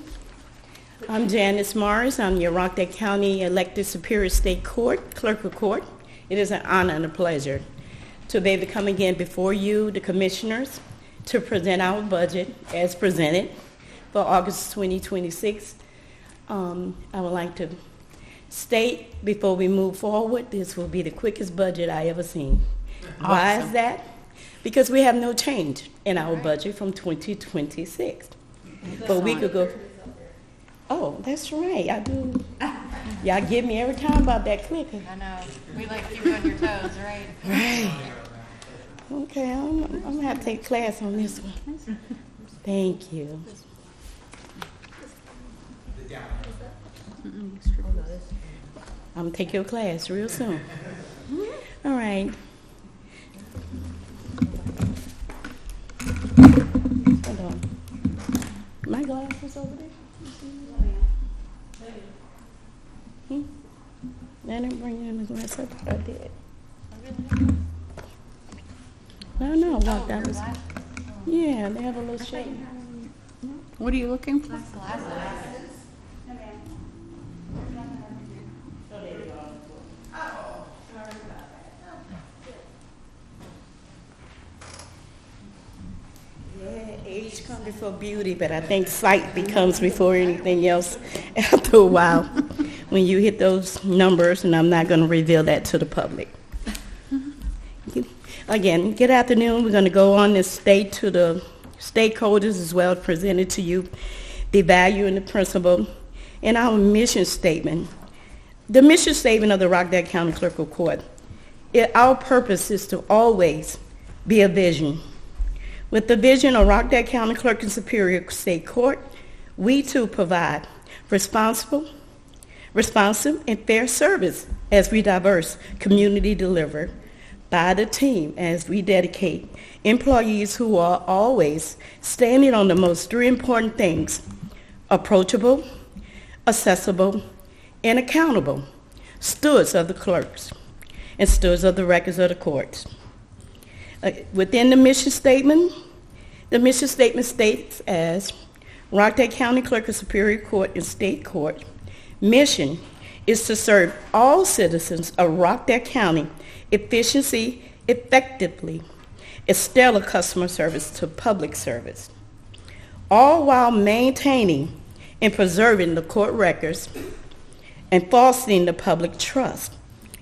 I'm Janice Morris. I'm your Rockdale County elected Superior State Court Clerk of Court. It is an honor and a pleasure to be able to come again before you, the commissioners, to present our budget as presented for August 2026. I would like to state before we move forward, this will be the quickest budget I ever seen. Awesome. Why is that? Because we have no change in our budget from 2026. But we could go, oh, that's right, I do. Y'all give me every time about that clicker. I know. We like keep you on your toes, right? Right. Okay, I'm going to have to take a class on this one. Thank you. I'm going to take your class real soon. All right. Hold on. My glasses over there? I didn't bring in my glasses. I thought I did. No, walk down this. Yeah, they have a little shade. What are you looking for? before beauty, but I think sight becomes before anything else after a while when you hit those numbers, and I'm not going to reveal that to the public. Again, good afternoon. We're going to go on and state to the stakeholders as well, presented to you the value and the principle and our mission statement. The mission statement of the Rockdale County Clerk of Court, our purpose is to always be a vision. With the vision of Rockdale County Clerk and Superior State Court, we too provide responsive and fair service as we diverse community deliver by the team as we dedicate employees who are always standing on the most three important things: approachable, accessible, and accountable, stewards of the clerks and stewards of the records of the courts. Within the mission statement states as Rockdale County Clerk of Superior Court and State Court, mission is to serve all citizens of Rockdale County effectively, a stellar customer service to public service, all while maintaining and preserving the court records and fostering the public trust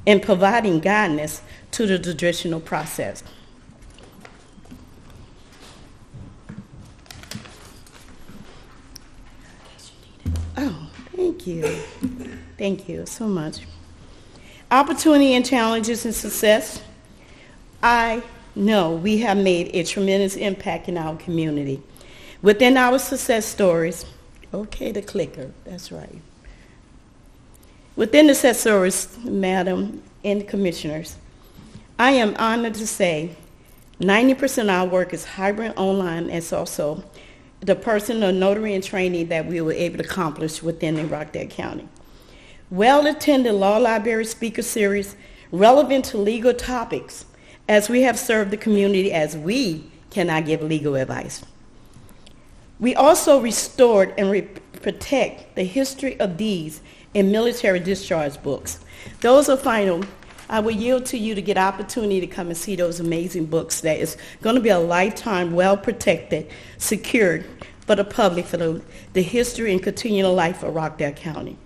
and providing guidance to the judicial process. Oh, thank you. Thank you so much. Opportunity and challenges and success. I know we have made a tremendous impact in our community. Within our success stories, okay, the clicker, that's right. Within the success stories, Madam and Commissioners, I am honored to say 90% of our work is hybrid online. It's also the personal notary and training that we were able to accomplish within the Rockdale County. Well-attended law library speaker series relevant to legal topics, as we have served the community as we cannot give legal advice. We also restored and protect the history of deeds in military discharge books. Those are final. I will yield to you to get opportunity to come and see those amazing books that is going to be a lifetime, well-protected, secured for the public, for the history and continual life of Rockdale County.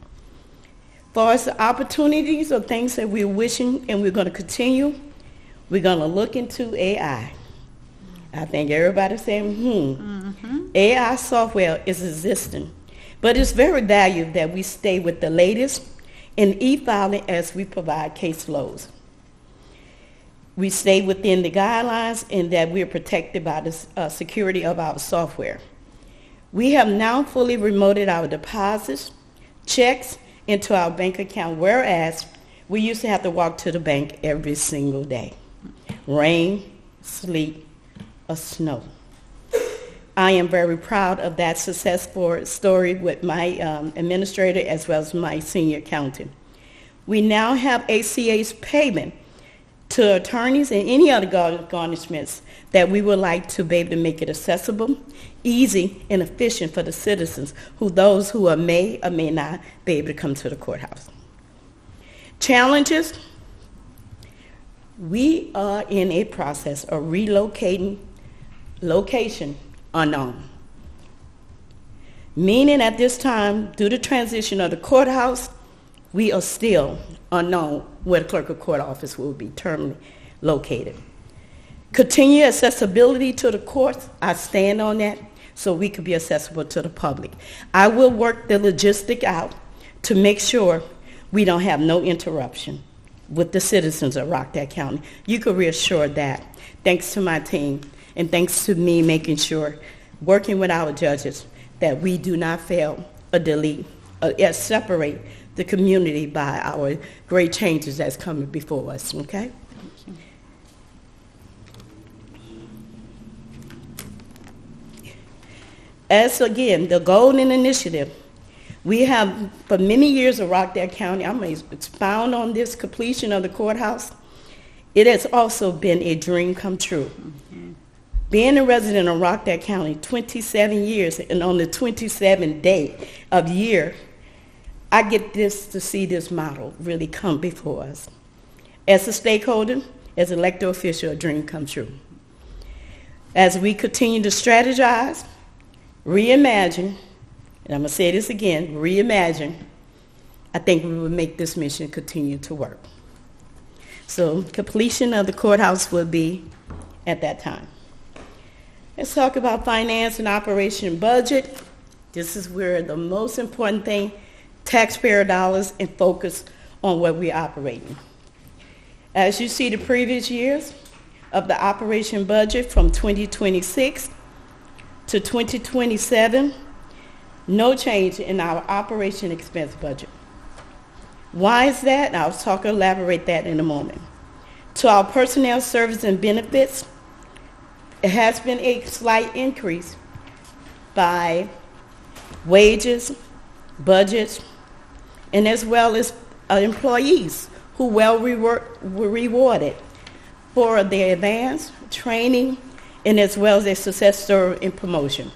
As far as the opportunities or things that we're wishing and we're going to continue, we're going to look into AI. I think everybody's saying, AI software is existing, but it's very valuable that we stay with the latest in e-filing as we provide case flows. We stay within the guidelines and that we're protected by the security of our software. We have now fully remoted our deposits, checks into our bank account, whereas we used to have to walk to the bank every single day. Rain, sleet, or snow. I am very proud of that successful story with my administrator as well as my senior accountant. We now have ACA's payment to attorneys and any other garnishments that we would like to be able to make it accessible, easy, and efficient for the citizens, those who may or may not be able to come to the courthouse. Challenges. We are in a process of relocating location unknown. Meaning at this time, due to transition of the courthouse, we are still unknown where the clerk of court office will be terminally located. Continue accessibility to the courts, I stand on that, so we can be accessible to the public. I will work the logistic out to make sure we don't have no interruption with the citizens of Rockdale County. You can reassure that, thanks to my team, and thanks to me making sure, working with our judges, that we do not fail or delete or separate the community by our great changes that's coming before us, okay? As again, the Golden Initiative, we have for many years of Rockdale County, I'm going to expound on this completion of the courthouse. It has also been a dream come true. Being a resident of Rockdale County 27 years, and on the 27th day of year, I get to see this model really come before us. As a stakeholder, as an elected official, a dream come true. As we continue to strategize, reimagine, and I'm going to say this again, reimagine, I think we would make this mission continue to work. So completion of the courthouse will be at that time. Let's talk about finance and operation budget. This is where the most important thing, taxpayer dollars, and focus on what we're operating. As you see the previous years of the operation budget from 2026 to 2027, no change in our operation expense budget. Why is that? I'll elaborate that in a moment. To our personnel service and benefits, it has been a slight increase by wages, budgets, and as well as employees who were rewarded for their advance training and as well as their success story and promotions.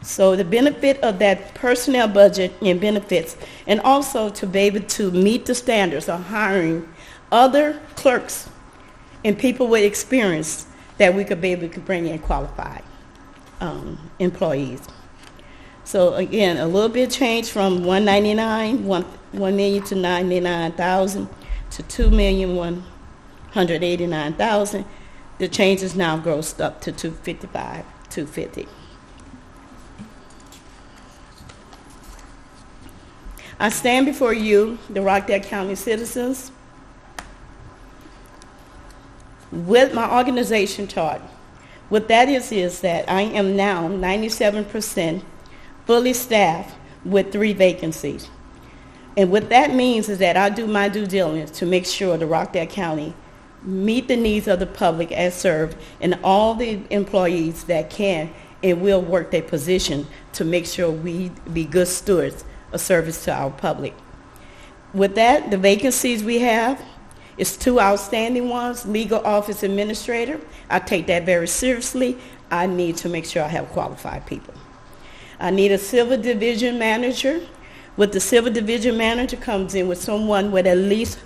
So the benefit of that personnel budget and benefits, and also to be able to meet the standards of hiring other clerks and people with experience that we could be able to bring in qualified employees. So again, a little bit change from $1 million to $99,000 to $2,189,000. The change is now grossed up to $250. I stand before you, the Rockdale County citizens, with my organization chart. What that is that I am now 97% fully staffed with 3 vacancies. And what that means is that I do my due diligence to make sure the Rockdale County meet the needs of the public as served, and all the employees that can and will work their position to make sure we be good stewards of service to our public. With that, the vacancies we have is 2 outstanding ones, legal office administrator. I take that very seriously. I need to make sure I have qualified people. I need a civil division manager. With the civil division manager comes in with someone with at least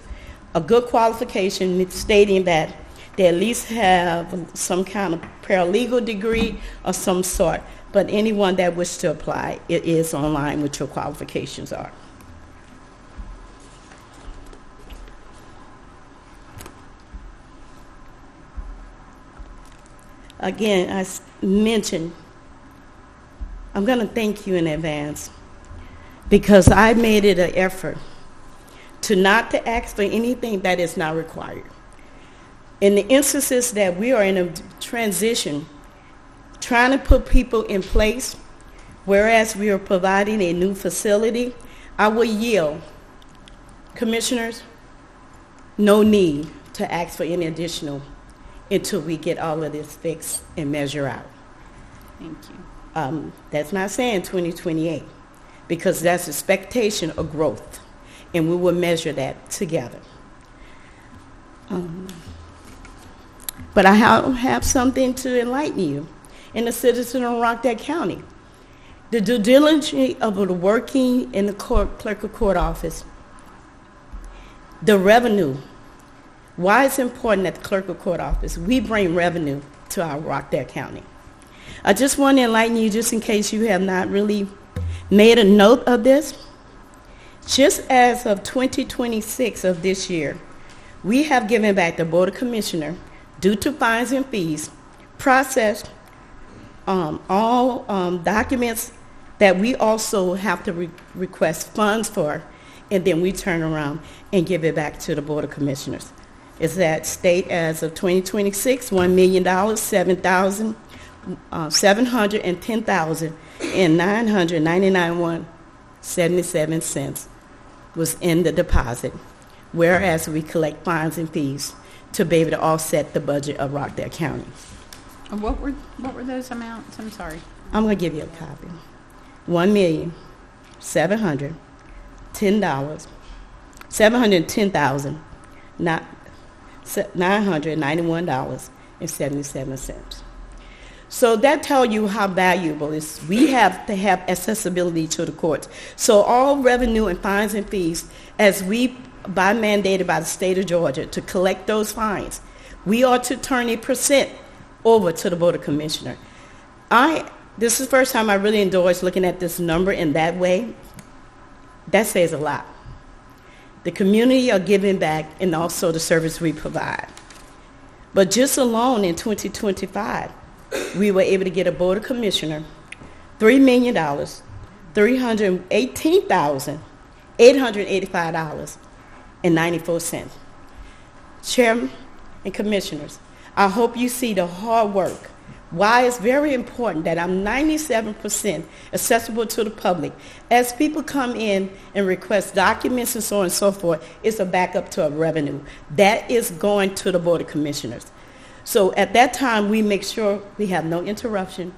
a good qualification stating that they at least have some kind of paralegal degree of some sort, but anyone that wishes to apply, it is online what your qualifications are. Again, I mentioned, I'm going to thank you in advance because I made it an effort to not to ask for anything that is not required. In the instances that we are in a transition, trying to put people in place, whereas we are providing a new facility, I will yield. Commissioners, no need to ask for any additional until we get all of this fixed and measure out. Thank you. That's not saying 2028, because that's expectation of growth, and we will measure that together. But I have something to enlighten you and the citizen of Rockdale County. The due diligence of the working in the clerk of court office, the revenue. Why it's important at the clerk of court office, we bring revenue to our Rockdale County. I just want to enlighten you, just in case you have not really made a note of this. Just as of 2026 of this year, we have given back the Board of Commissioners, due to fines and fees, processed all documents that we also have to request funds for, and then we turn around and give it back to the Board of Commissioners. Is that state as of 2026, $1,710,999.77 was in the deposit, whereas we collect fines and fees to be able to offset the budget of Rockdale County. And what were those amounts? I'm sorry. I'm going to give you a copy. $1,710,991.77. So that tells you how valuable it is. We have to have accessibility to the courts. So all revenue and fines and fees, as we mandated by the state of Georgia to collect those fines, we are to turn 1% over to the Board of Commissioners. I This is the first time I really endorsed looking at this number in that way. That says a lot. The community are giving back and also the service we provide. But just alone in 2025, we were able to get a Board of Commissioner $3 million, $318,885.94. Chairman and Commissioners, I hope you see the hard work. Why it's very important that I'm 97% accessible to the public. As people come in and request documents and so on and so forth, it's a backup to a revenue. That is going to the Board of Commissioners. So at that time, we make sure we have no interruption,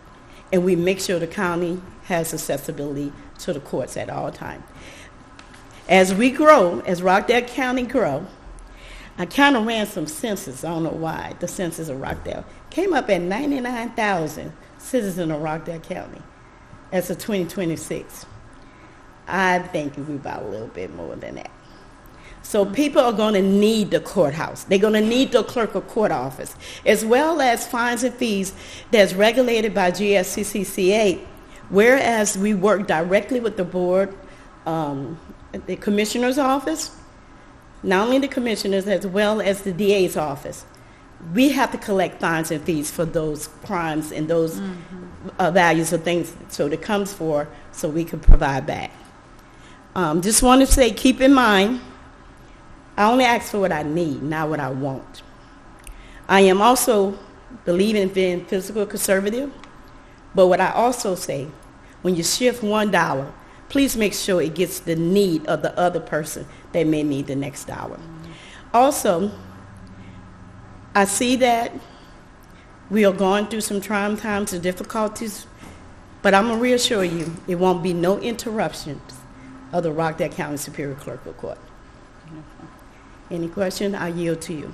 and we make sure the county has accessibility to the courts at all times. As we grow, as Rockdale County grow, I kind of ran some census. I don't know why. The census of Rockdale came up at 99,000 citizens of Rockdale County. That's a 2026. I think we're about a little bit more than that. So people are going to need the courthouse. They're going to need the clerk of court office, as well as fines and fees that's regulated by GSCCCA, whereas we work directly with the board, the commissioner's office, not only the commissioners as well as the DA's office. We have to collect fines and fees for those crimes and those values of things, so it comes for, so we can provide back. Just want to say, keep in mind, I only ask for what I need, not what I want. I am also believing in being fiscal conservative, but what I also say, when you shift $1, please make sure it gets the need of the other person that may need the next dollar. Also, I see that we are going through some trying times and difficulties, but I'm going to reassure you, it won't be no interruptions of the Rockdale County Superior Clerk of Court. Any question? I yield to you.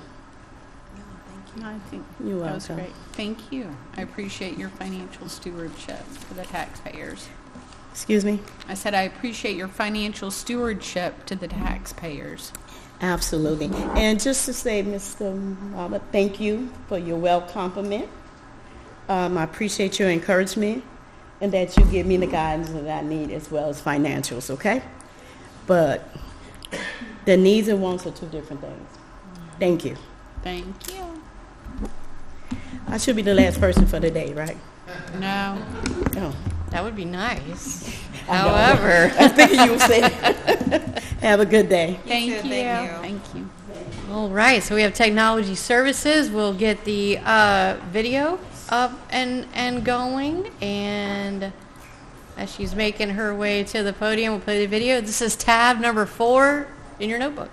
No, I think You're that was welcome. great. Thank you. I appreciate your financial stewardship for the taxpayers. Excuse me? I said I appreciate your financial stewardship to the taxpayers. Absolutely. And just to say, Mr. Robert, thank you for your well compliment. I appreciate your encouragement and that you give me the guidance that I need as well as financials, okay? But the needs and wants are two different things. Thank you. Thank you. I should be the last person for the day, right? No. Oh. That would be nice. I know. However. I was thinking you would say that. Have a good day. Thank you. Thank you. All right, so we have technology services. We'll get the video up and going. And as she's making her way to the podium, we'll play the video. This is tab number 4 in your notebook.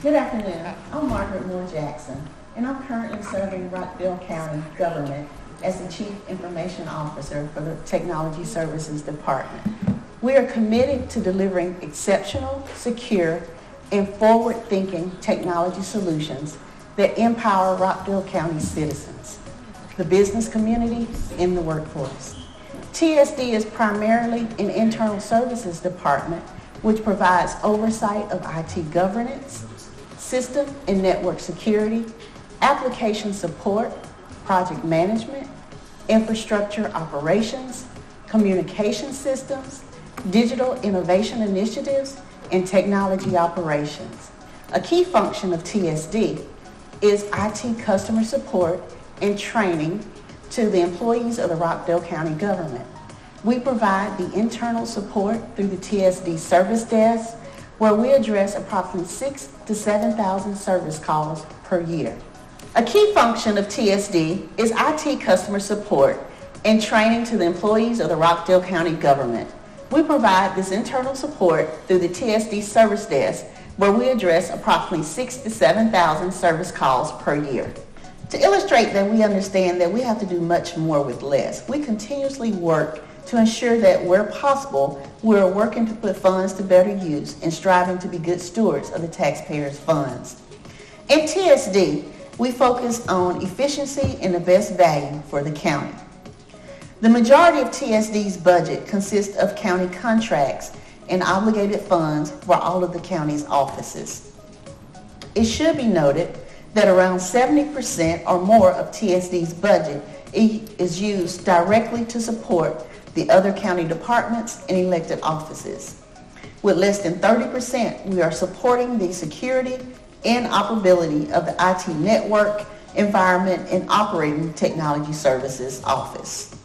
Good afternoon. I'm Margaret Moore Jackson, and I'm currently serving Rockdale County government as the Chief Information Officer for the Technology Services Department. We are committed to delivering exceptional, secure, and forward-thinking technology solutions that empower Rockdale County citizens, the business community, and the workforce. TSD is primarily an internal services department which provides oversight of IT governance, system and network security, application support, project management, infrastructure operations, communication systems, digital innovation initiatives, and technology operations. A key function of TSD is IT customer support and training to the employees of the Rockdale County government. We provide the internal support through the TSD service desk, where we address approximately 6,000 to 7,000 service calls per year. A key function of TSD is IT customer support and training to the employees of the Rockdale County government. We provide this internal support through the TSD service desk, where we address approximately 6,000 to 7,000 service calls per year. To illustrate that we understand that we have to do much more with less, we continuously work to ensure that where possible, we're working to put funds to better use and striving to be good stewards of the taxpayers' funds. In TSD, we focus on efficiency and the best value for the county. The majority of TSD's budget consists of county contracts and obligated funds for all of the county's offices. It should be noted that around 70% or more of TSD's budget is used directly to support the other county departments and elected offices. With less than 30%, we are supporting the security and operability of the IT network, environment, and operating technology services office.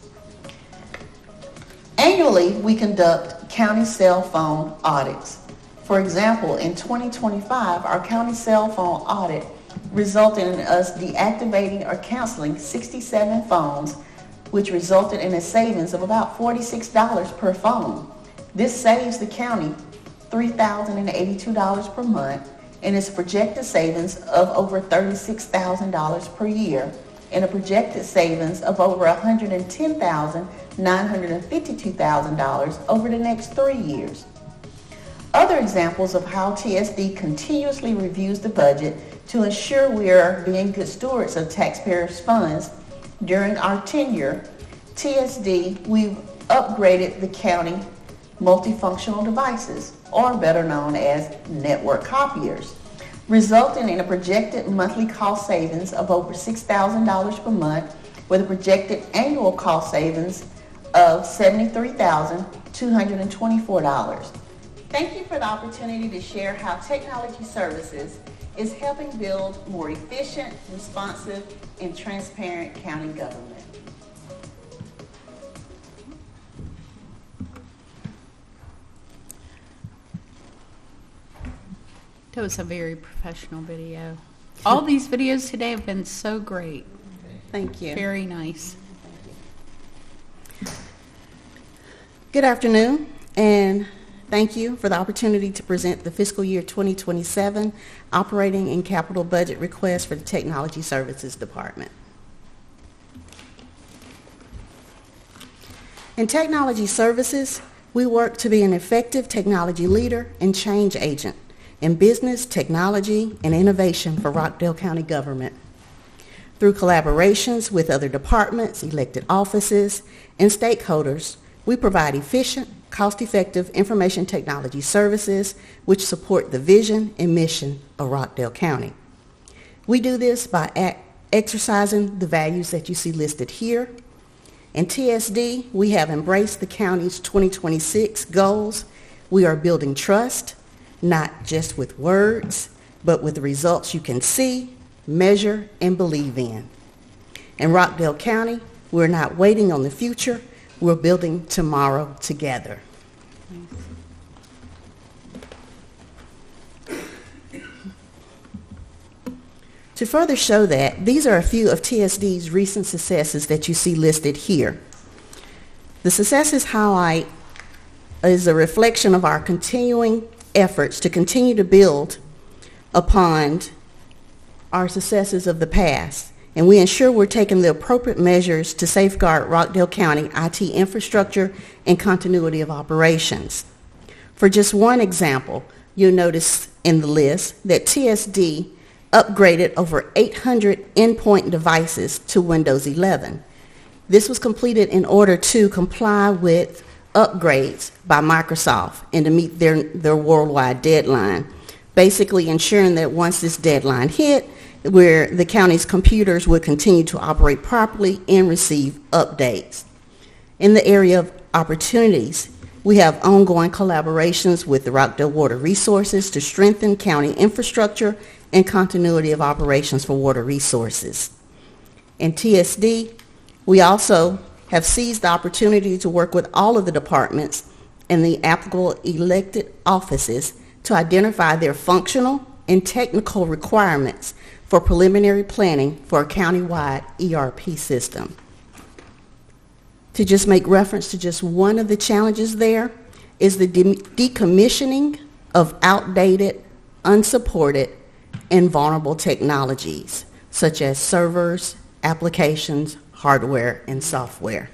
Annually, we conduct county cell phone audits. For example, in 2025, our county cell phone audit resulted in us deactivating or canceling 67 phones, which resulted in a savings of about $46 per phone. This saves the county $3,082 per month and is a projected savings of over $36,000 per year and a projected savings of over $110,952 over the next 3 years. Other examples of how TSD continuously reviews the budget to ensure we are being good stewards of taxpayers' funds. During our tenure, TSD, we've upgraded the county multifunctional devices, or better known as network copiers, resulting in a projected monthly cost savings of over $6,000 per month with a projected annual cost savings of $73,224. Thank you for the opportunity to share how technology services is helping build more efficient, responsive, and transparent county government. That was a very professional video. All these videos today have been so great. Thank you. Very nice. Good afternoon, and thank you for the opportunity to present the fiscal year 2027 operating and capital budget request for the Technology Services Department. In Technology Services, we work to be an effective technology leader and change agent in business, technology, and innovation for Rockdale County government. Through collaborations with other departments, elected offices, and stakeholders, we provide efficient, cost-effective information technology services which support the vision and mission of Rockdale County. We do this by exercising the values that you see listed here. In TSD, we have embraced the county's 2026 goals. We are building trust, not just with words, but with results you can see, measure, and believe in. In Rockdale County, we're not waiting on the future, we're building tomorrow together. To further show that, these are a few of TSD's recent successes that you see listed here. The successes highlight is a reflection of our continuing efforts to continue to build upon our successes of the past, and we ensure we're taking the appropriate measures to safeguard Rockdale County IT infrastructure and continuity of operations. For just one example, you'll notice in the list that TSD upgraded over 800 endpoint devices to Windows 11. This was completed in order to comply with upgrades by Microsoft and to meet their worldwide deadline, basically ensuring that once this deadline hit, where the county's computers would continue to operate properly and receive updates. In the area of opportunities, we have ongoing collaborations with the Rockdale Water Resources to strengthen county infrastructure and continuity of operations for water resources. In TSD, we also have seized the opportunity to work with all of the departments and the applicable elected offices to identify their functional and technical requirements for preliminary planning for a countywide ERP system. To just make reference to just one of the challenges there is the decommissioning of outdated, unsupported, and vulnerable technologies, such as servers, applications, hardware, and software.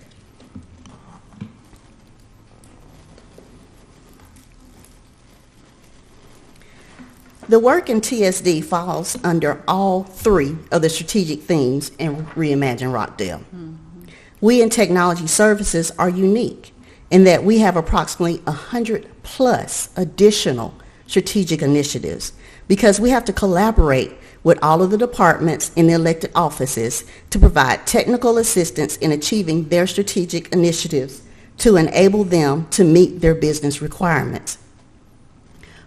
The work in TSD falls under all three of the strategic themes in Reimagine Rockdale. We in Technology Services are unique in that we have approximately 100 plus additional strategic initiatives, because we have to collaborate with all of the departments in the elected offices to provide technical assistance in achieving their strategic initiatives to enable them to meet their business requirements.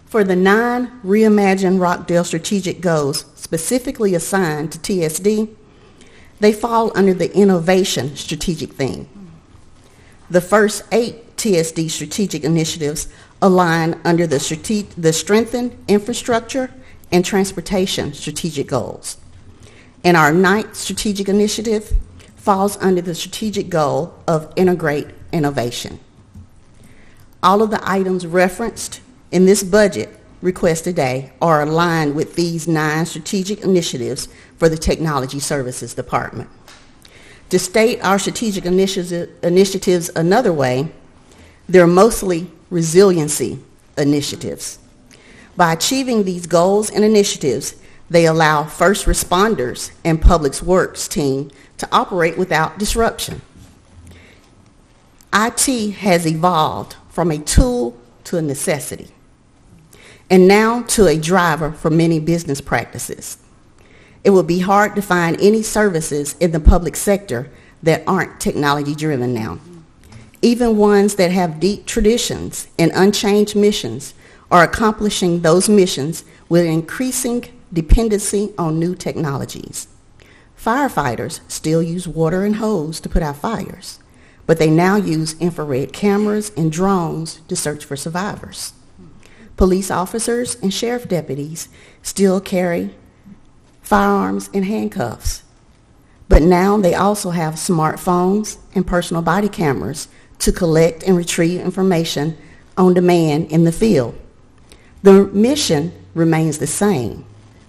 For the 9 Reimagine Rockdale strategic goals specifically assigned to TSD, they fall under the innovation strategic theme. The first 8 TSD strategic initiatives align under the strengthened infrastructure and transportation strategic goals. And our 9th strategic initiative falls under the strategic goal of integrate innovation. All of the items referenced in this budget request today are aligned with these 9 strategic initiatives for the Technology Services Department. To state our strategic initiatives another way, they're mostly resiliency initiatives. By achieving these goals and initiatives, they allow first responders and public works team to operate without disruption. IT has evolved from a tool to a necessity, and now to a driver for many business practices. It will be hard to find any services in the public sector that aren't technology-driven now. Even ones that have deep traditions and unchanged missions are accomplishing those missions with increasing dependency on new technologies. Firefighters still use water and hose to put out fires, but they now use infrared cameras and drones to search for survivors. Police officers and sheriff deputies still carry firearms and handcuffs, but now they also have smartphones and personal body cameras to collect and retrieve information on demand in the field. The mission remains the same,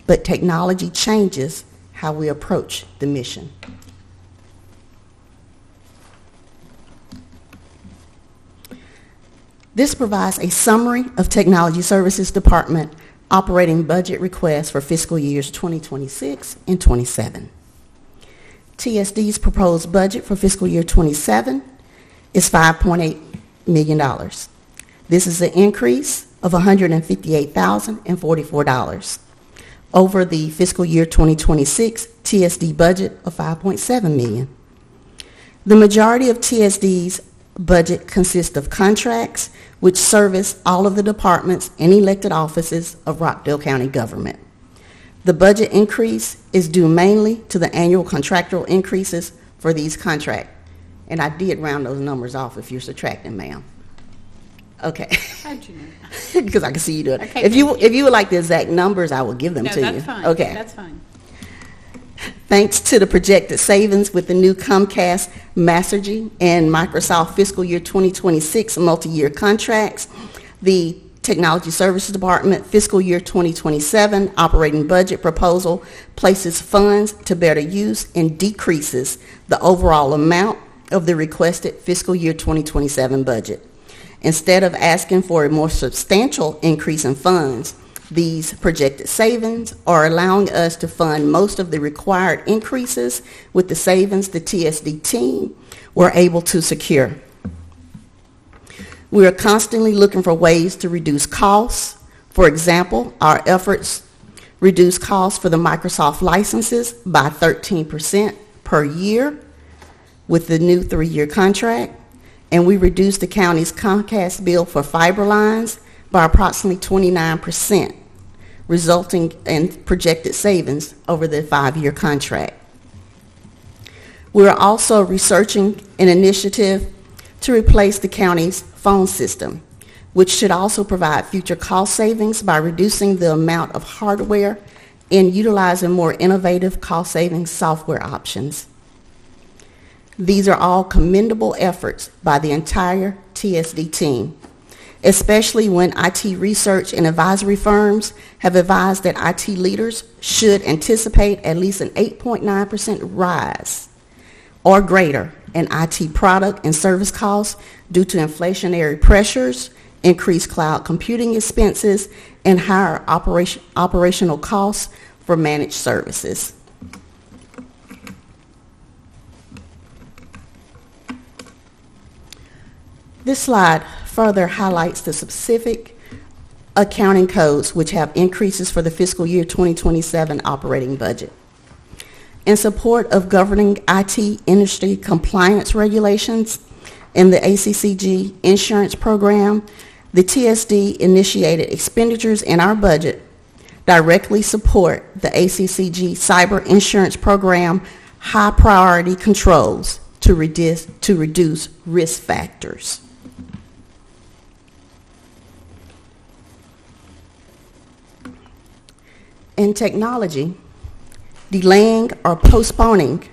but technology changes how we approach the mission. This provides a summary of Technology Services Department operating budget requests for fiscal years 2026 and 27. TSD's proposed budget for fiscal year 27 is $5.8 million. This is an increase of $158,044 over the fiscal year 2026 TSD budget of $5.7 million. The majority of TSD's budget consists of contracts which service all of the departments and elected offices of Rockdale County government. The budget increase is due mainly to the annual contractual increases for these contracts. And I did round those numbers off if you're subtracting, ma'am. Okay. How'd you know? Because I can see you do it. Okay, If you would like the exact numbers, I will give them to you. No, that's fine. Okay. That's fine. Thanks to the projected savings with the new Comcast, Mastergy, and Microsoft fiscal year 2026 multi-year contracts, the Technology Services Department fiscal year 2027 operating budget proposal places funds to better use and decreases the overall amount of the requested fiscal year 2027 budget. Instead of asking for a more substantial increase in funds, these projected savings are allowing us to fund most of the required increases with the savings the TSD team were able to secure. We are constantly looking for ways to reduce costs. For example, our efforts reduce costs for the Microsoft licenses by 13% per year with the new 3-year contract, and we reduced the county's Comcast bill for fiber lines by approximately 29%, resulting in projected savings over the 5-year contract. We are also researching an initiative to replace the county's phone system, which should also provide future cost savings by reducing the amount of hardware and utilizing more innovative cost-saving software options. These are all commendable efforts by the entire TSD team, especially when IT research and advisory firms have advised that IT leaders should anticipate at least an 8.9% rise or greater in IT product and service costs due to inflationary pressures, increased cloud computing expenses, and higher operational costs for managed services. This slide further highlights the specific accounting codes which have increases for the fiscal year 2027 operating budget. In support of governing IT industry compliance regulations in the ACCG insurance program, the TSD initiated expenditures in our budget directly support the ACCG cyber insurance program high priority controls to reduce risk factors. In technology, delaying or postponing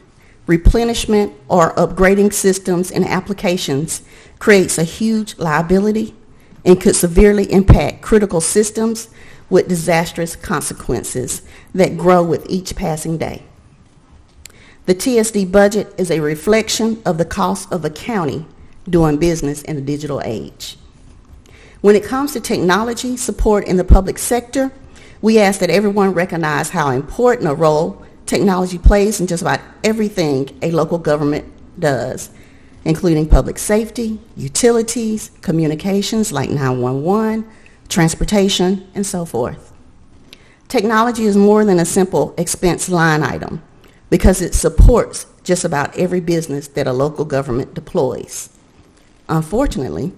replenishment or upgrading systems and applications creates a huge liability and could severely impact critical systems with disastrous consequences that grow with each passing day. The TSD budget is a reflection of the cost of a county doing business in the digital age. When it comes to technology support in the public sector, we ask that everyone recognize how important a role technology plays in just about everything a local government does, including public safety, utilities, communications like 911, transportation, and so forth. Technology is more than a simple expense line item because it supports just about every business that a local government deploys. Unfortunately,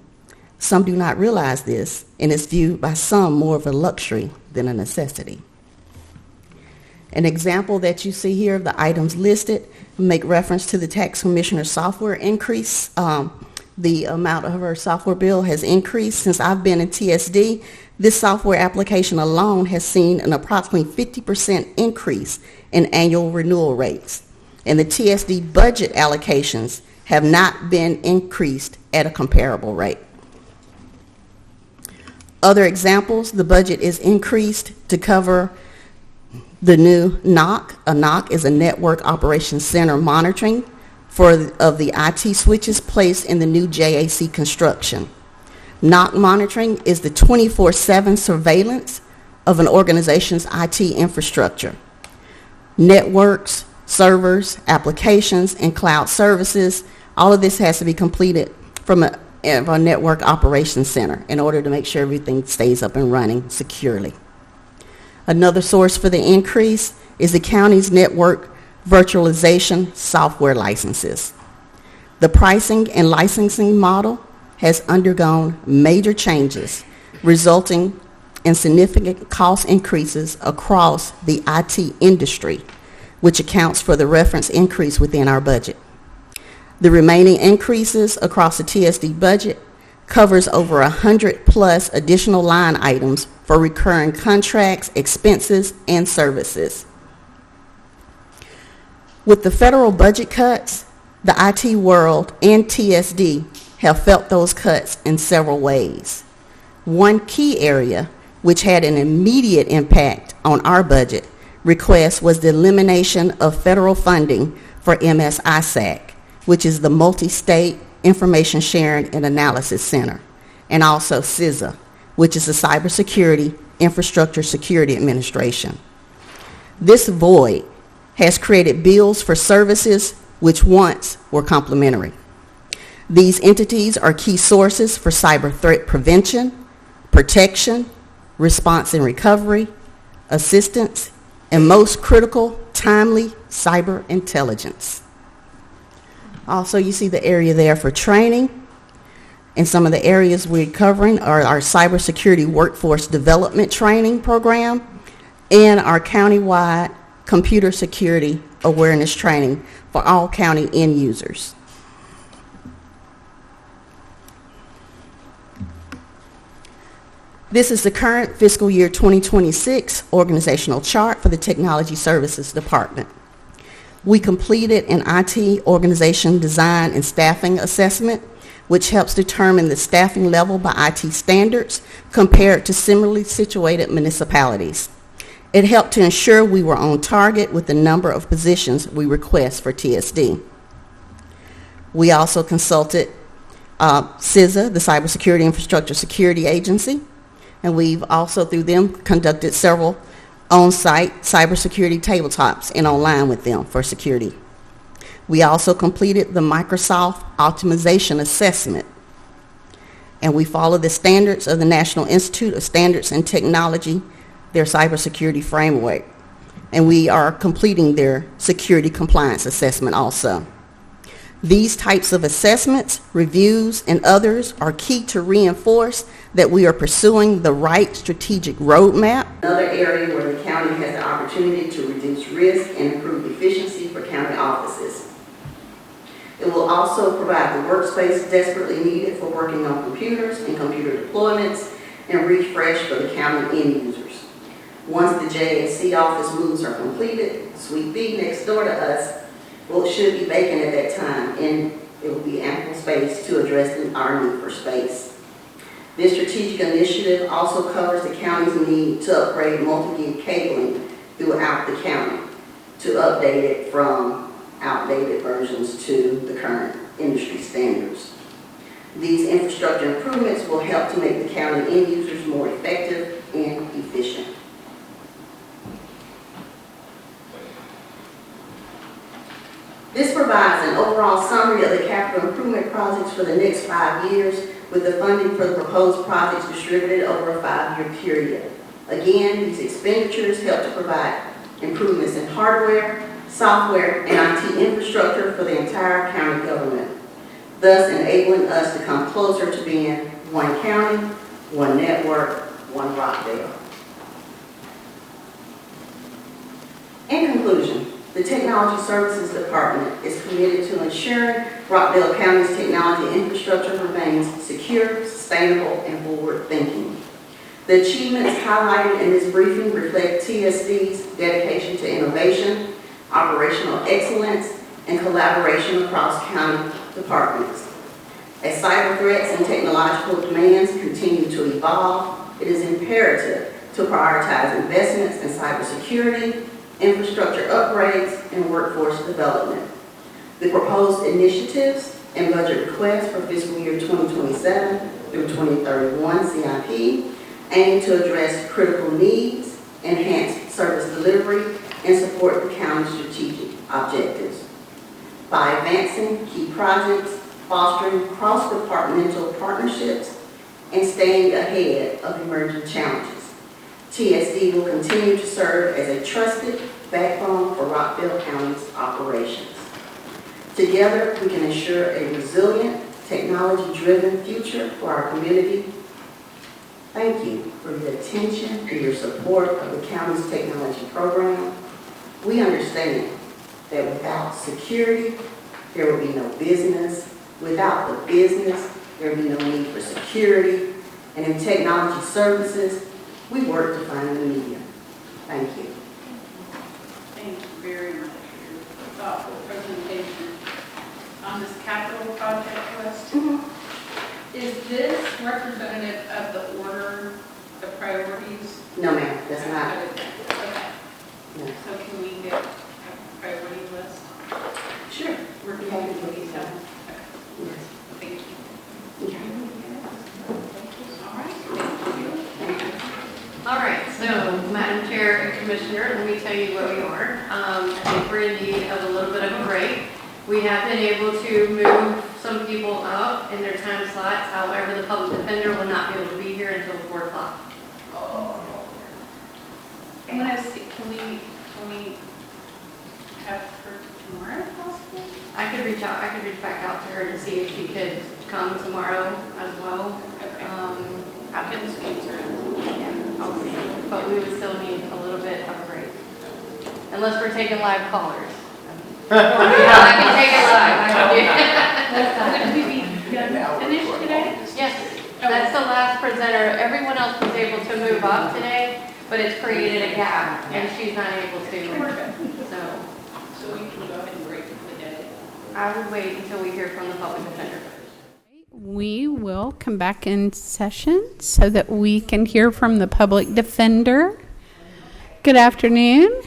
some do not realize this, and it's viewed by some more of a luxury than a necessity. An example that you see here of the items listed make reference to the tax commissioner's software increase. The amount of her software bill has increased since I've been in TSD. This software application alone has seen an approximately 50% increase in annual renewal rates. And the TSD budget allocations have not been increased at a comparable rate. Other examples, the budget is increased to cover the new NOC. A NOC is a Network Operations Center monitoring of the IT switches placed in the new JAC construction. NOC monitoring is the 24/7 surveillance of an organization's IT infrastructure. Networks, servers, applications, and cloud services, all of this has to be completed from a Network Operations Center in order to make sure everything stays up and running securely. Another source for the increase is the county's network virtualization software licenses. The pricing and licensing model has undergone major changes, resulting in significant cost increases across the IT industry, which accounts for the reference increase within our budget. The remaining increases across the TSD budget covers over 100 plus additional line items for recurring contracts, expenses, and services. With the federal budget cuts, the IT world and TSD have felt those cuts in several ways. One key area which had an immediate impact on our budget request was the elimination of federal funding for MS-ISAC, which is the Multi-State Information Sharing and Analysis Center, and also CISA, which is the Cybersecurity Infrastructure Security Administration. This void has created bills for services which once were complementary. These entities are key sources for cyber threat prevention, protection, response and recovery, assistance, and most critical, timely cyber intelligence. Also, you see the area there for training, and some of the areas we're covering are our cybersecurity workforce development training program and our countywide computer security awareness training for all county end users. This is the current fiscal year 2026 organizational chart for the Technology Services Department. We completed an IT organization design and staffing assessment, which helps determine the staffing level by IT standards compared to similarly situated municipalities. It helped to ensure we were on target with the number of positions we request for TSD. We also consulted CISA, the Cybersecurity Infrastructure Security Agency, and we've also, through them, conducted several on-site cybersecurity tabletops and online with them for security. We also completed the Microsoft Optimization Assessment. and we follow the standards of the National Institute of Standards and Technology, their cybersecurity framework. And we are completing their security compliance assessment also. These types of assessments, reviews, and others are key to reinforce that we are pursuing the right strategic roadmap. Another area where the county has the opportunity to reduce risk and improve efficiency for county offices. It will also provide the workspace desperately needed for working on computers and computer deployments and refresh for the county end users. Once the JSC office moves are completed, Suite B next door to us should be vacant at that time, and it will be ample space to address our need for space. This strategic initiative also covers the county's need to upgrade multi-gig cabling throughout the county to update it from outdated versions to the current industry standards. These infrastructure improvements will help to make the county end users more effective and efficient. This provides an overall summary of the capital improvement projects for the next 5 years, with the funding for the proposed projects distributed over a 5-year period. Again, these expenditures help to provide improvements in hardware, software, and IT infrastructure for the entire county government, thus enabling us to come closer to being one county, one network, one Rockdale. In conclusion, the Technology Services Department is committed to ensuring Rockdale County's technology infrastructure remains secure, sustainable, and forward-thinking. The achievements highlighted in this briefing reflect TSD's dedication to innovation, operational excellence, and collaboration across county departments. As cyber threats and technological demands continue to evolve, it is imperative to prioritize investments in cybersecurity, infrastructure upgrades, and workforce development. The proposed initiatives and budget requests for fiscal year 2027 through 2031 CIP aim to address critical needs, enhance service delivery, and support the county's strategic objectives. By advancing key projects, fostering cross-departmental partnerships, and staying ahead of emerging challenges, TSD will continue to serve as a trusted backbone for Rockdale County's operations. Together, we can ensure a resilient, technology-driven future for our community. Thank you for your attention and your support of the county's technology program. We understand that without security, there will be no business. Without the business, there will be no need for security. And in technology services, we work to find the medium. Thank you. Thank you very much for your thoughtful presentation on this capital project list. Is this representative of the order, the priorities? No, ma'am, that's not. Okay. No. So can we get a priority list? Sure. We're happy to get that. Yes. Thank you. Okay. All right. Thank you. All right, so Madam Chair and Commissioner, let me tell you where we are. I think we're in need of a little bit of a break. We have been able to move some people up in their time slots. However, the public defender will not be able to be here until 4 o'clock. I'm gonna see, can we have her tomorrow possibly? I could reach back out to her to see if she could come tomorrow as well. Okay. I'll get the screens around. Yeah, I'll see. But we would still need a little bit of a break. Unless we're taking live callers. I can take it live. Would we be finished today? Yes, that's the last presenter. Everyone else was able to move up today, but it's created a gap, and she's not able to. So we can go ahead and break for the day. I would wait until we hear from the public defender first. We will come back in session so that we can hear from the public defender. Good afternoon.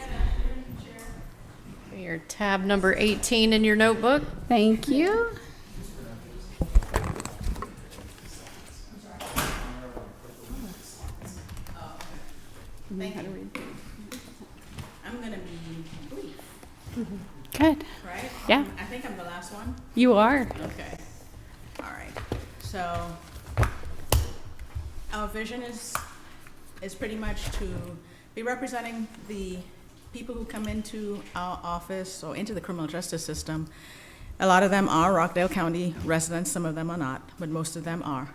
Your tab number 18 in your notebook. Thank you. I'm going to be brief. Good. Right? Yeah. I think I'm the last one. You are. Okay. All right. So Our vision is pretty much to be representing the people who come into our office or into the criminal justice system. A lot of them are Rockdale County residents, some of them are not, but most of them are.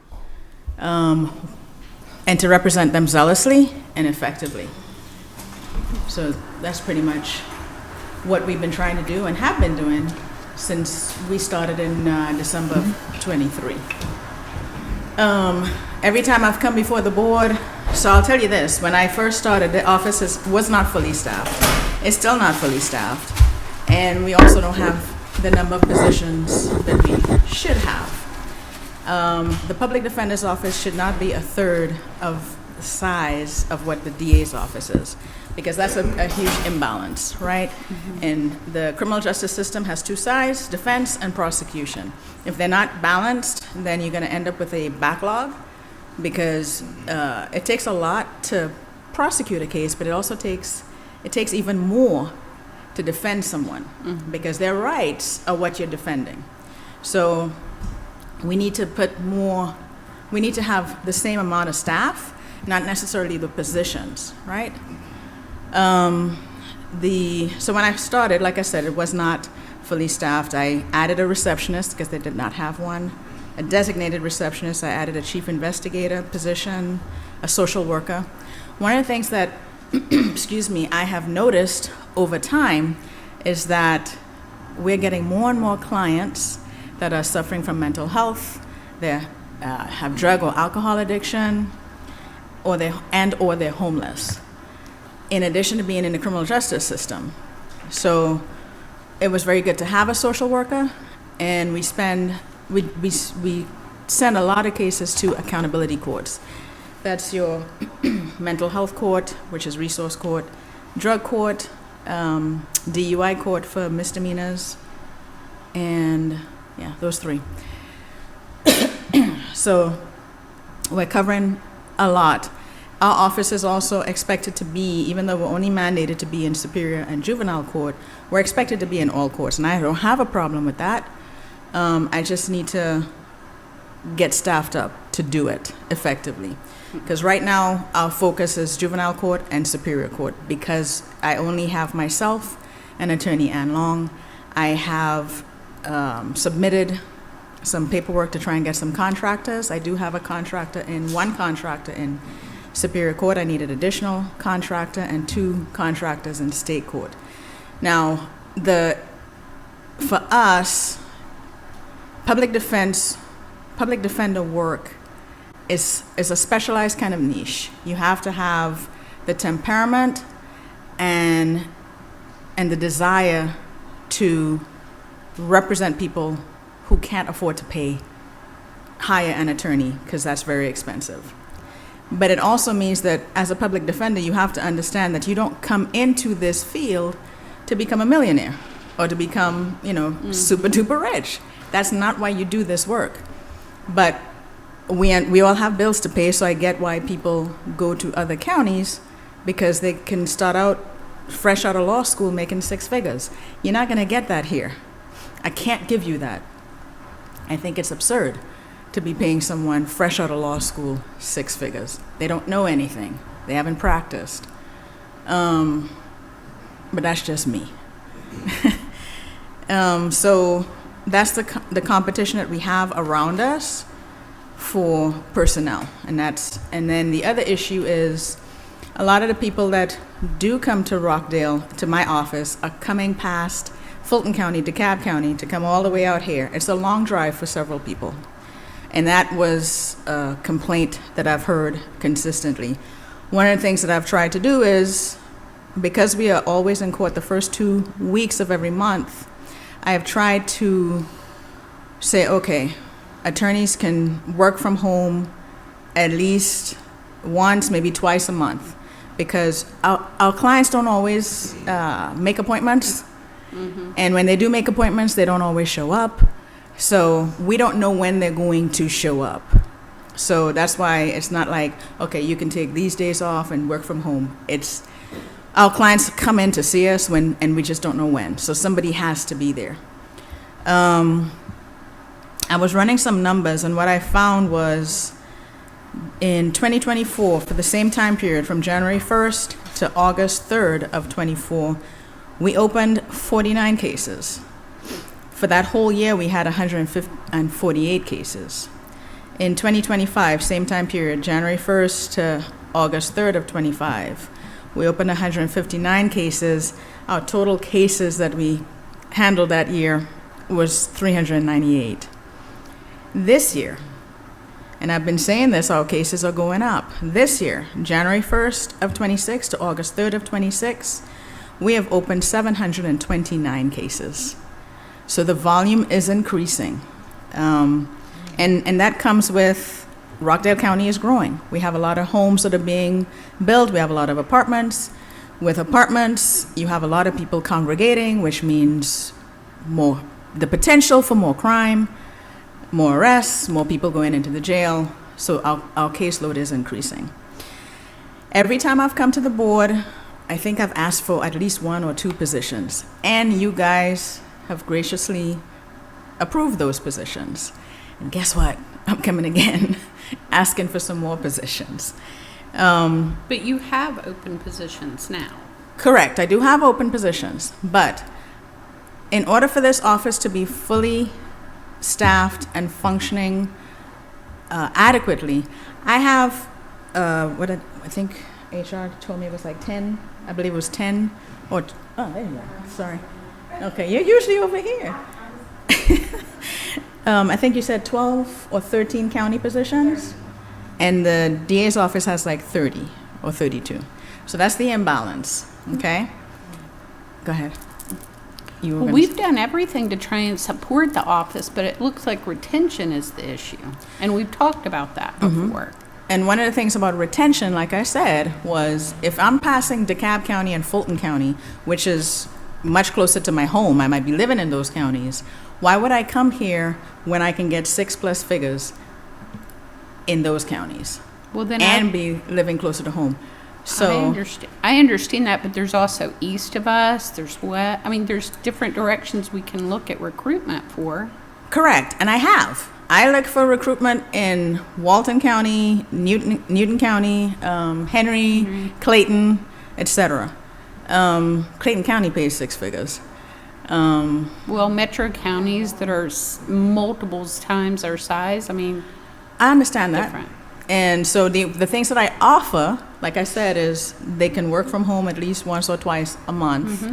And to represent them zealously and effectively. So that's pretty much what we've been trying to do and have been doing since we started in December of 23. Every time I've come before the board, so I'll tell you this, when I first started, the office was not fully staffed. It's still not fully staffed. And we also don't have the number of positions that we should have. The public defender's office should not be a third of the size of what the DA's office is, because that's a huge imbalance, right? And the criminal justice system has two sides, defense and prosecution. If they're not balanced, then you're gonna end up with a backlog, because it takes a lot to prosecute a case, but it takes even more to defend someone, because their rights are what you're defending. So we need to have the same amount of staff, not necessarily the positions, right? So when I started, like I said, it was not fully staffed. I added a receptionist because they did not have one, a designated receptionist. I added a chief investigator position, a social worker. One of the things that, excuse me, I have noticed over time is that we're getting more and more clients that are suffering from mental health, they have drug or alcohol addiction, or they're homeless, in addition to being in the criminal justice system. So it was very good to have a social worker, and we send a lot of cases to accountability courts. That's your mental health court, which is resource court, drug court, DUI court for misdemeanors, and yeah, those three. So we're covering a lot. Our office is also expected to be, even though we're only mandated to be in Superior and Juvenile Court, we're expected to be in all courts, and I don't have a problem with that. I just need to get staffed up to do it effectively. Because right now, our focus is Juvenile Court and Superior Court, because I only have myself and Attorney Ann Long. I have submitted some paperwork to try and get some contractors. I do have one contractor in Superior Court. I need an additional contractor and 2 contractors in State Court. Now, for us, public defender work is a specialized kind of niche. You have to have the temperament and the desire to represent people who can't afford to hire an attorney, because that's very expensive. But it also means that as a public defender, you have to understand that you don't come into this field to become a millionaire or to become, super duper rich. That's not why you do this work. But we all have bills to pay, so I get why people go to other counties, because they can start out fresh out of law school making 6 figures. You're not going to get that here. I can't give you that. I think it's absurd to be paying someone fresh out of law school 6 figures. They don't know anything. They haven't practiced. But that's just me. So that's the competition that we have around us for personnel. And then the other issue is a lot of the people that do come to Rockdale, to my office, are coming past Fulton County, DeKalb County, to come all the way out here. It's a long drive for several people. And that was a complaint that I've heard consistently. One of the things that I've tried to do is, because we are always in court the first 2 weeks of every month, I have tried to say, okay, attorneys can work from home at least once, maybe twice a month, because our clients don't always make appointments. And when they do make appointments, they don't always show up. So we don't know when they're going to show up. So that's why it's not like, okay, you can take these days off and work from home. It's our clients come in to see us and we just don't know when. So somebody has to be there. I was running some numbers, and what I found was In 2024, for the same time period, from January 1st to August 3rd of 24, we opened 49 cases. For that whole year, we had 148 cases. In 2025, same time period, January 1st to August 3rd of 25, we opened 159 cases. Our total cases that we handled that year was 398. This year, and I've been saying this, our cases are going up. This year, January 1st of 26 to August 3rd of 26, we have opened 729 cases. So the volume is increasing. And that comes with Rockdale County is growing. We have a lot of homes that are being built. We have a lot of apartments. With apartments, you have a lot of people congregating, which means the potential for more crime, more arrests, more people going into the jail. So our caseload is increasing. Every time I've come to the board, I think I've asked for at least 1 or 2 positions. And you guys have graciously approved those positions. And guess what? I'm coming again, asking for some more positions. But you have open positions now. Correct. I do have open positions. But in order for this office to be fully staffed and functioning adequately, I have, I think HR told me it was like 10, I believe it was 10, oh, there you go, sorry. Okay, you're usually over here. I think you said 12 or 13 county positions, and the DA's office has like 30 or 32. So that's the imbalance, okay? Go ahead. Well, we've done everything to try and support the office, but it looks like retention is the issue. And we've talked about that before. And one of the things about retention, like I said, was if I'm passing DeKalb County and Fulton County, which is much closer to my home, I might be living in those counties, why would I come here when I can get 6+ figures in those counties? Well, then and be living closer to home. So I understand that, but there's also east of us, there's west. I mean, there's different directions we can look at recruitment for. Correct, and I have. I look for recruitment in Walton County, Newton County, Henry, Clayton, etc. Clayton County pays 6 figures. Well, metro counties that are multiples times our size, I mean, I understand that. Different. And so the things that I offer, like I said, is they can work from home at least once or twice a month.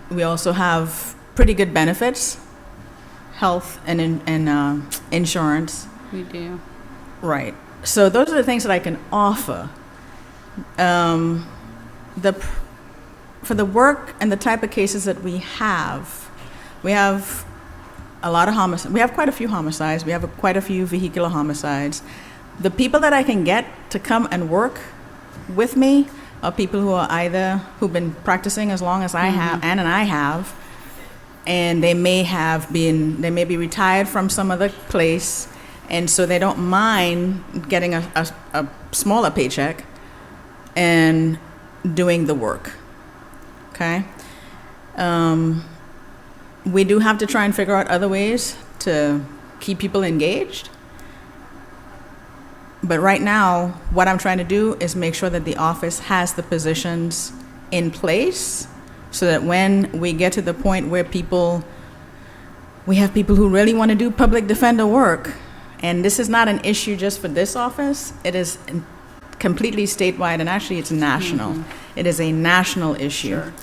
We also have pretty good benefits, health and insurance. We do. Right. So those are the things that I can offer. For the work and the type of cases that we have a lot of homicides. We have quite a few homicides. We have quite a few vehicular homicides. The people that I can get to come and work with me are people who are who've been practicing as long as I have, and I have, and they may be retired from some other place, and so they don't mind getting a smaller paycheck and doing the work. Okay? We do have to try and figure out other ways to keep people engaged. But right now, what I'm trying to do is make sure that the office has the positions in place so that when we get to the point where we have people who really want to do public defender work, and this is not an issue just for this office, it is completely statewide, and actually it's national. It is a national issue. Sure.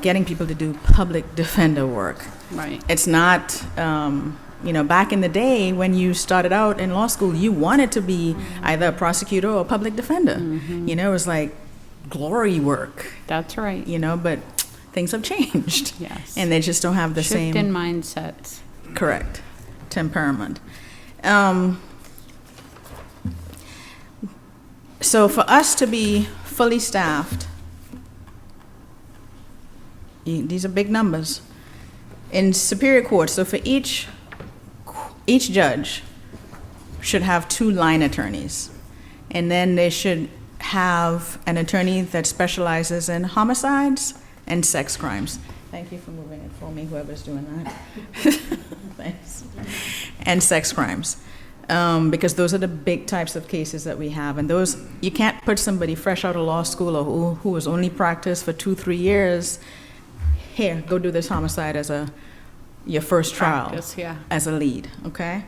Getting people to do public defender work. Right. It's not, back in the day when you started out in law school, you wanted to be either a prosecutor or a public defender. It was like glory work. That's right. But things have changed. Yes. And they just don't have the same. Shift in mindsets. Correct. Temperament. So for us to be fully staffed, these are big numbers. In Superior Court, so for each judge should have 2 line attorneys. And then they should have an attorney that specializes in homicides and sex crimes. Thank you for moving it for me, whoever's doing that. Thanks. And sex crimes. Because those are the big types of cases that we have. And those, you can't put somebody fresh out of law school or who has only practiced for 2-3 years, here, go do this homicide as your first trial. Practice, yeah. As a lead, okay?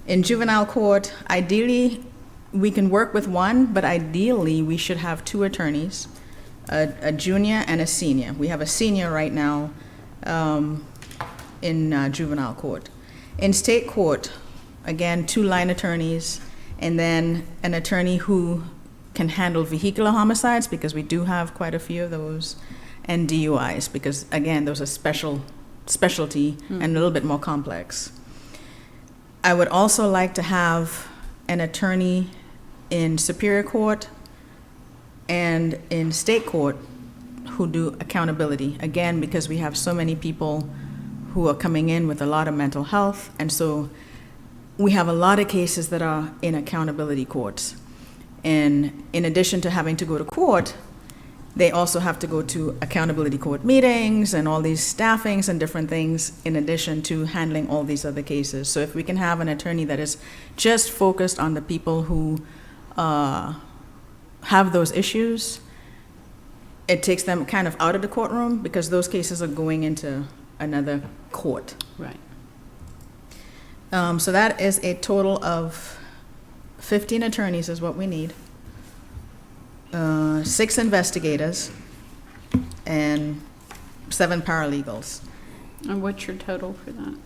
In juvenile court, ideally, we can work with one, but ideally, we should have 2 attorneys, a junior and a senior. We have a senior right now in juvenile court. In state court, again, 2 line attorneys, and then an attorney who can handle vehicular homicides, because we do have quite a few of those, and DUIs, because again, those are specialty and a little bit more complex. I would also like to have an attorney in Superior Court and in state court who do accountability, again, because we have so many people who are coming in with a lot of mental health, and so we have a lot of cases that are in accountability courts. And in addition to having to go to court, they also have to go to accountability court meetings and all these staffings and different things in addition to handling all these other cases. So if we can have an attorney that is just focused on the people who have those issues, it takes them kind of out of the courtroom because those cases are going into another court. Right. So that is a total of 15 attorneys is what we need, 6 investigators, and 7 paralegals. And what's your total for that?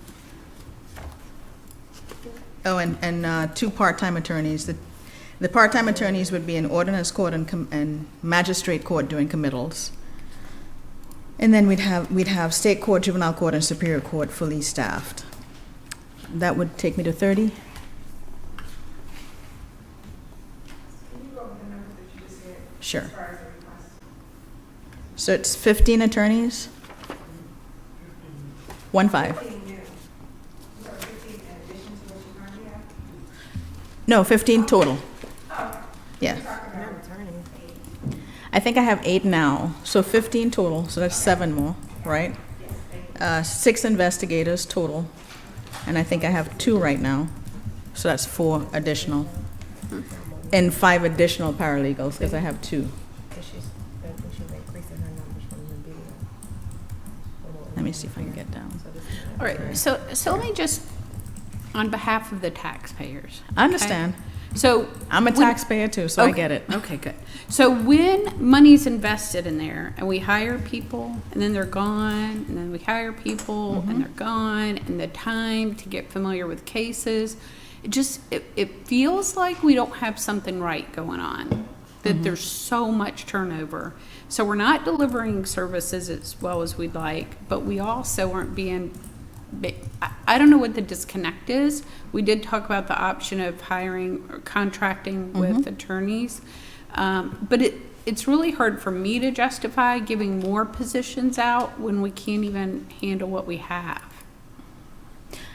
Oh, and 2 part-time attorneys. The part-time attorneys would be in ordinance court and magistrate court doing committals. And then we'd have state court, juvenile court, and superior court fully staffed. That would take me to 30. Can you go over the numbers that you just said? Sure. As far as the request? So it's 15 attorneys, 15. 15 new. So 15 in addition to what you currently have? No, 15 total. Oh. Yeah. You're talking about returning 8. I think I have 8 now, so 15 total, so that's 7 more, right? 6 investigators total, and I think I have 2 right now, so that's 4 additional. And 5 additional paralegals, because I have 2. Let me see if I can get down. All right, so let me just, on behalf of the taxpayers. I understand. Okay? So I'm a when- taxpayer too, so I Okay, get it. Okay, good. So when money's invested in there and we hire people and then they're gone, and then we hire people and they're gone, and the time to get familiar with cases, it feels like we don't have something right going on, that there's so much turnover. So we're not delivering services as well as we'd like, but we also aren't being, I don't know what the disconnect is. We did talk about the option of hiring or contracting with attorneys, but it's really hard for me to justify giving more positions out when we can't even handle what we have.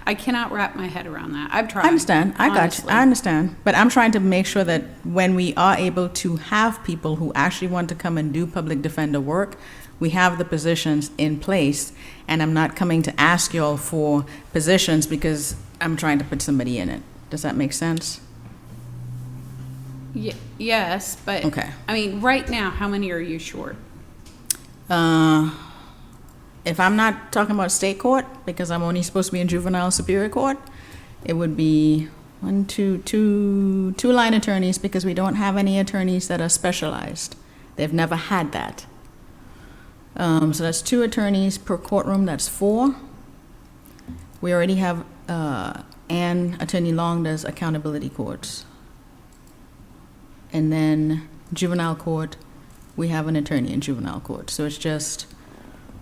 I cannot wrap my head around that. I've tried. I understand. I got you. honestly. I understand. But I'm trying to make sure that when we are able to have people who actually want to come and do public defender work, we have the positions in place, and I'm not coming to ask you all for positions because I'm trying to put somebody in it. Does that make sense? Yes, but Okay. I mean, right now, how many are you short? If I'm not talking about state court, because I'm only supposed to be in juvenile superior court, it would be 2 line attorneys, because we don't have any attorneys that are specialized. They've never had that. So that's 2 attorneys per courtroom, that's 4. We already have Ann Attorney Long does accountability courts. And then juvenile court, we have an attorney in juvenile court. So it's just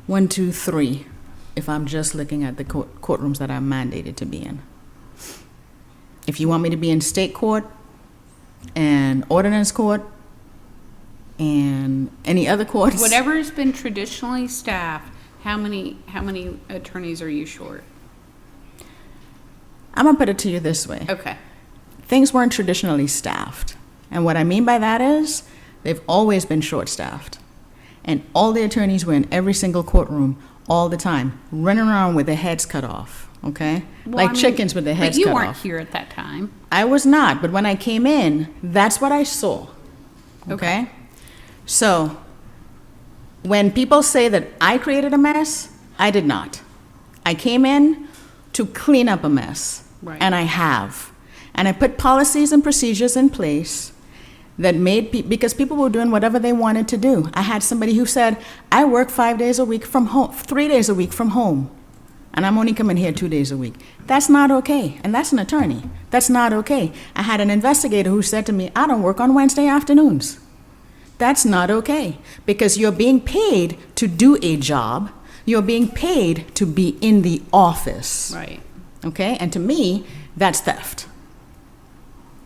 1, 2, 3, if I'm just looking at the courtrooms that I'm mandated to be in. If you want me to be in state court and ordinance court and any other courts. Whatever has been traditionally staffed, how many attorneys are you short? I'm gonna put it to you this way. Okay. Things weren't traditionally staffed. And what I mean by that is they've always been short-staffed. And all the attorneys were in every single courtroom all the time, running around with their heads cut off, okay? Well, like I mean, chickens with their heads but cut you weren't off. here at that time. I was not, but when I came in, that's what I saw. Okay? So, when people say that I created a mess, I did not. I came in to clean up a mess. Right. And I have. And I put policies and procedures in place that made because people were doing whatever they wanted to do. I had somebody who said, I work 5 days a week from home, 3 days a week from home, and I'm only coming here 2 days a week. That's not okay. And that's an attorney. That's not okay. I had an investigator who said to me, I don't work on Wednesday afternoons. That's not okay, because you're being paid to do a job. You're being paid to be in the office. Right. Okay? And to me, that's theft.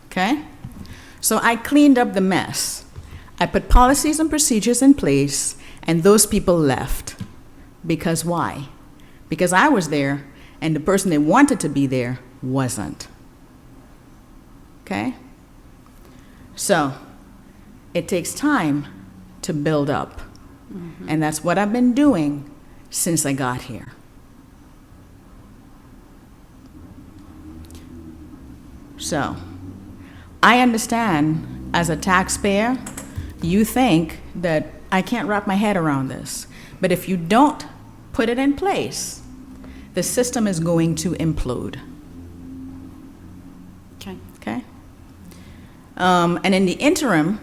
Okay? So I cleaned up the mess. I put policies and procedures in place, and those people left. Because why? Because I was there, and the person they wanted to be there wasn't. Okay? So, it takes time to build up. Mm-hmm. And that's what I've been doing since I got here. So, I understand as a taxpayer, you think that I can't wrap my head around this. But if you don't put it in place, the system is going to implode. Okay. Okay? And in the interim,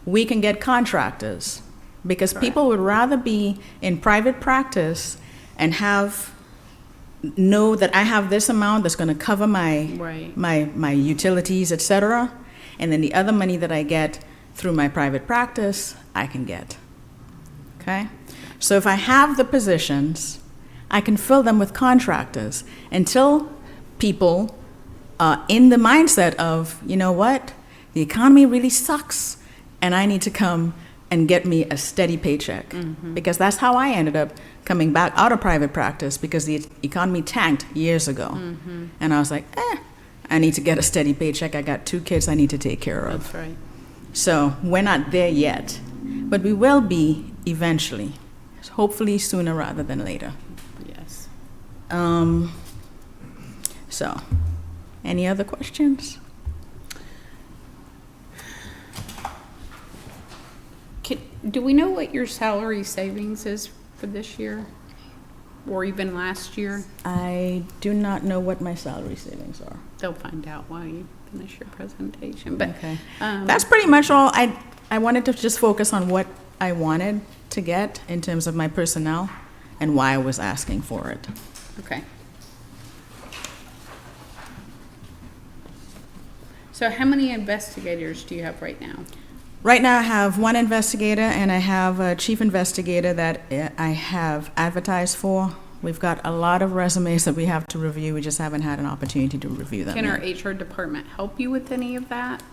we can get contractors, because people would rather be in private practice and know that I have this amount that's going to cover my utilities, et cetera, and then the other money that I get through my private practice, I can get. Okay? So if I have the positions, I can fill them with contractors until people are in the mindset of, you know what, the economy really sucks, and I need to come and get me a steady paycheck. Mm-hmm. Because that's how I ended up coming back out of private practice, because the economy tanked years ago. Mm-hmm. And I was like, I need to get a steady paycheck. I got 2 kids I need to take care of. That's right. So we're not there yet, but we will be eventually, hopefully sooner rather than later. Yes. So, any other questions? Do we know what your salary savings is for this year, or even last year? I do not know what my salary savings are. They'll find out while you finish your presentation. But Okay. That's pretty much all. I wanted to just focus on what I wanted to get in terms of my personnel and why I was asking for it. Okay. So how many investigators do you have right now? Right now, I have 1 investigator, and I have a chief investigator that I have advertised for. We've got a lot of resumes that we have to review. We just haven't had an opportunity to review them Can yet. our HR department help you with any of that?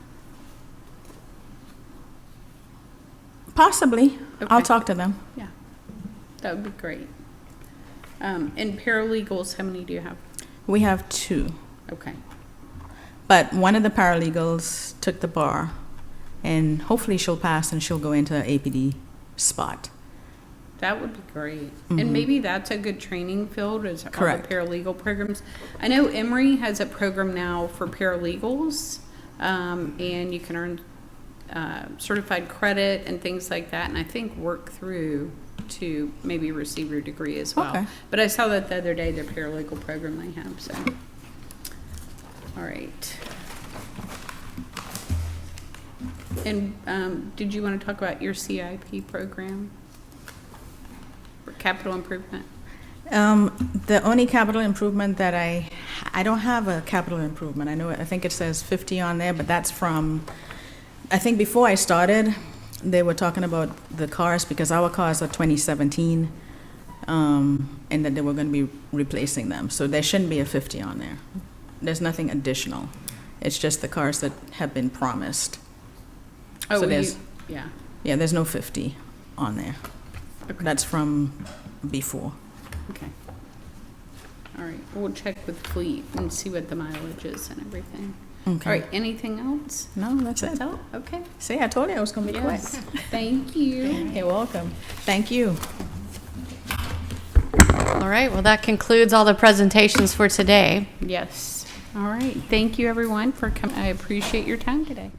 Possibly. I'll Okay. talk to them. Yeah, that would be great. And paralegals, how many do you have? We have 2. Okay. But one of the paralegals took the bar, and hopefully she'll pass and she'll go into an APD spot. That would be great. Mhm. And maybe that's a good training field, is all the Correct. paralegal programs. I know Emory has a program now for paralegals, and you can earn certified credit and things like that, and I think work through to maybe receive your degree as well. Okay. But I saw that the other day, the paralegal program they have, so. All right. And did you want to talk about your CIP program? For capital improvement? The only capital improvement that I don't have a capital improvement. I think it says 50 on there, but that's from, I think before I started, they were talking about the cars, because our cars are 2017, and that they were going to be replacing them. So there shouldn't be a 50 on there. There's nothing additional. It's just the cars that have been promised. Oh, So there's, yeah. yeah, there's no 50 on there. Okay. That's from before. Okay. All right, we'll check with fleet and see what the mileage is and everything. All right, anything else? No, that's it. Oh, okay. See, I told you I was going to be Yes. quick. Thank you. You're welcome. Thank you. All right, well, that concludes all the presentations for today. Yes. All right. Thank you, everyone, for coming. I appreciate your time today.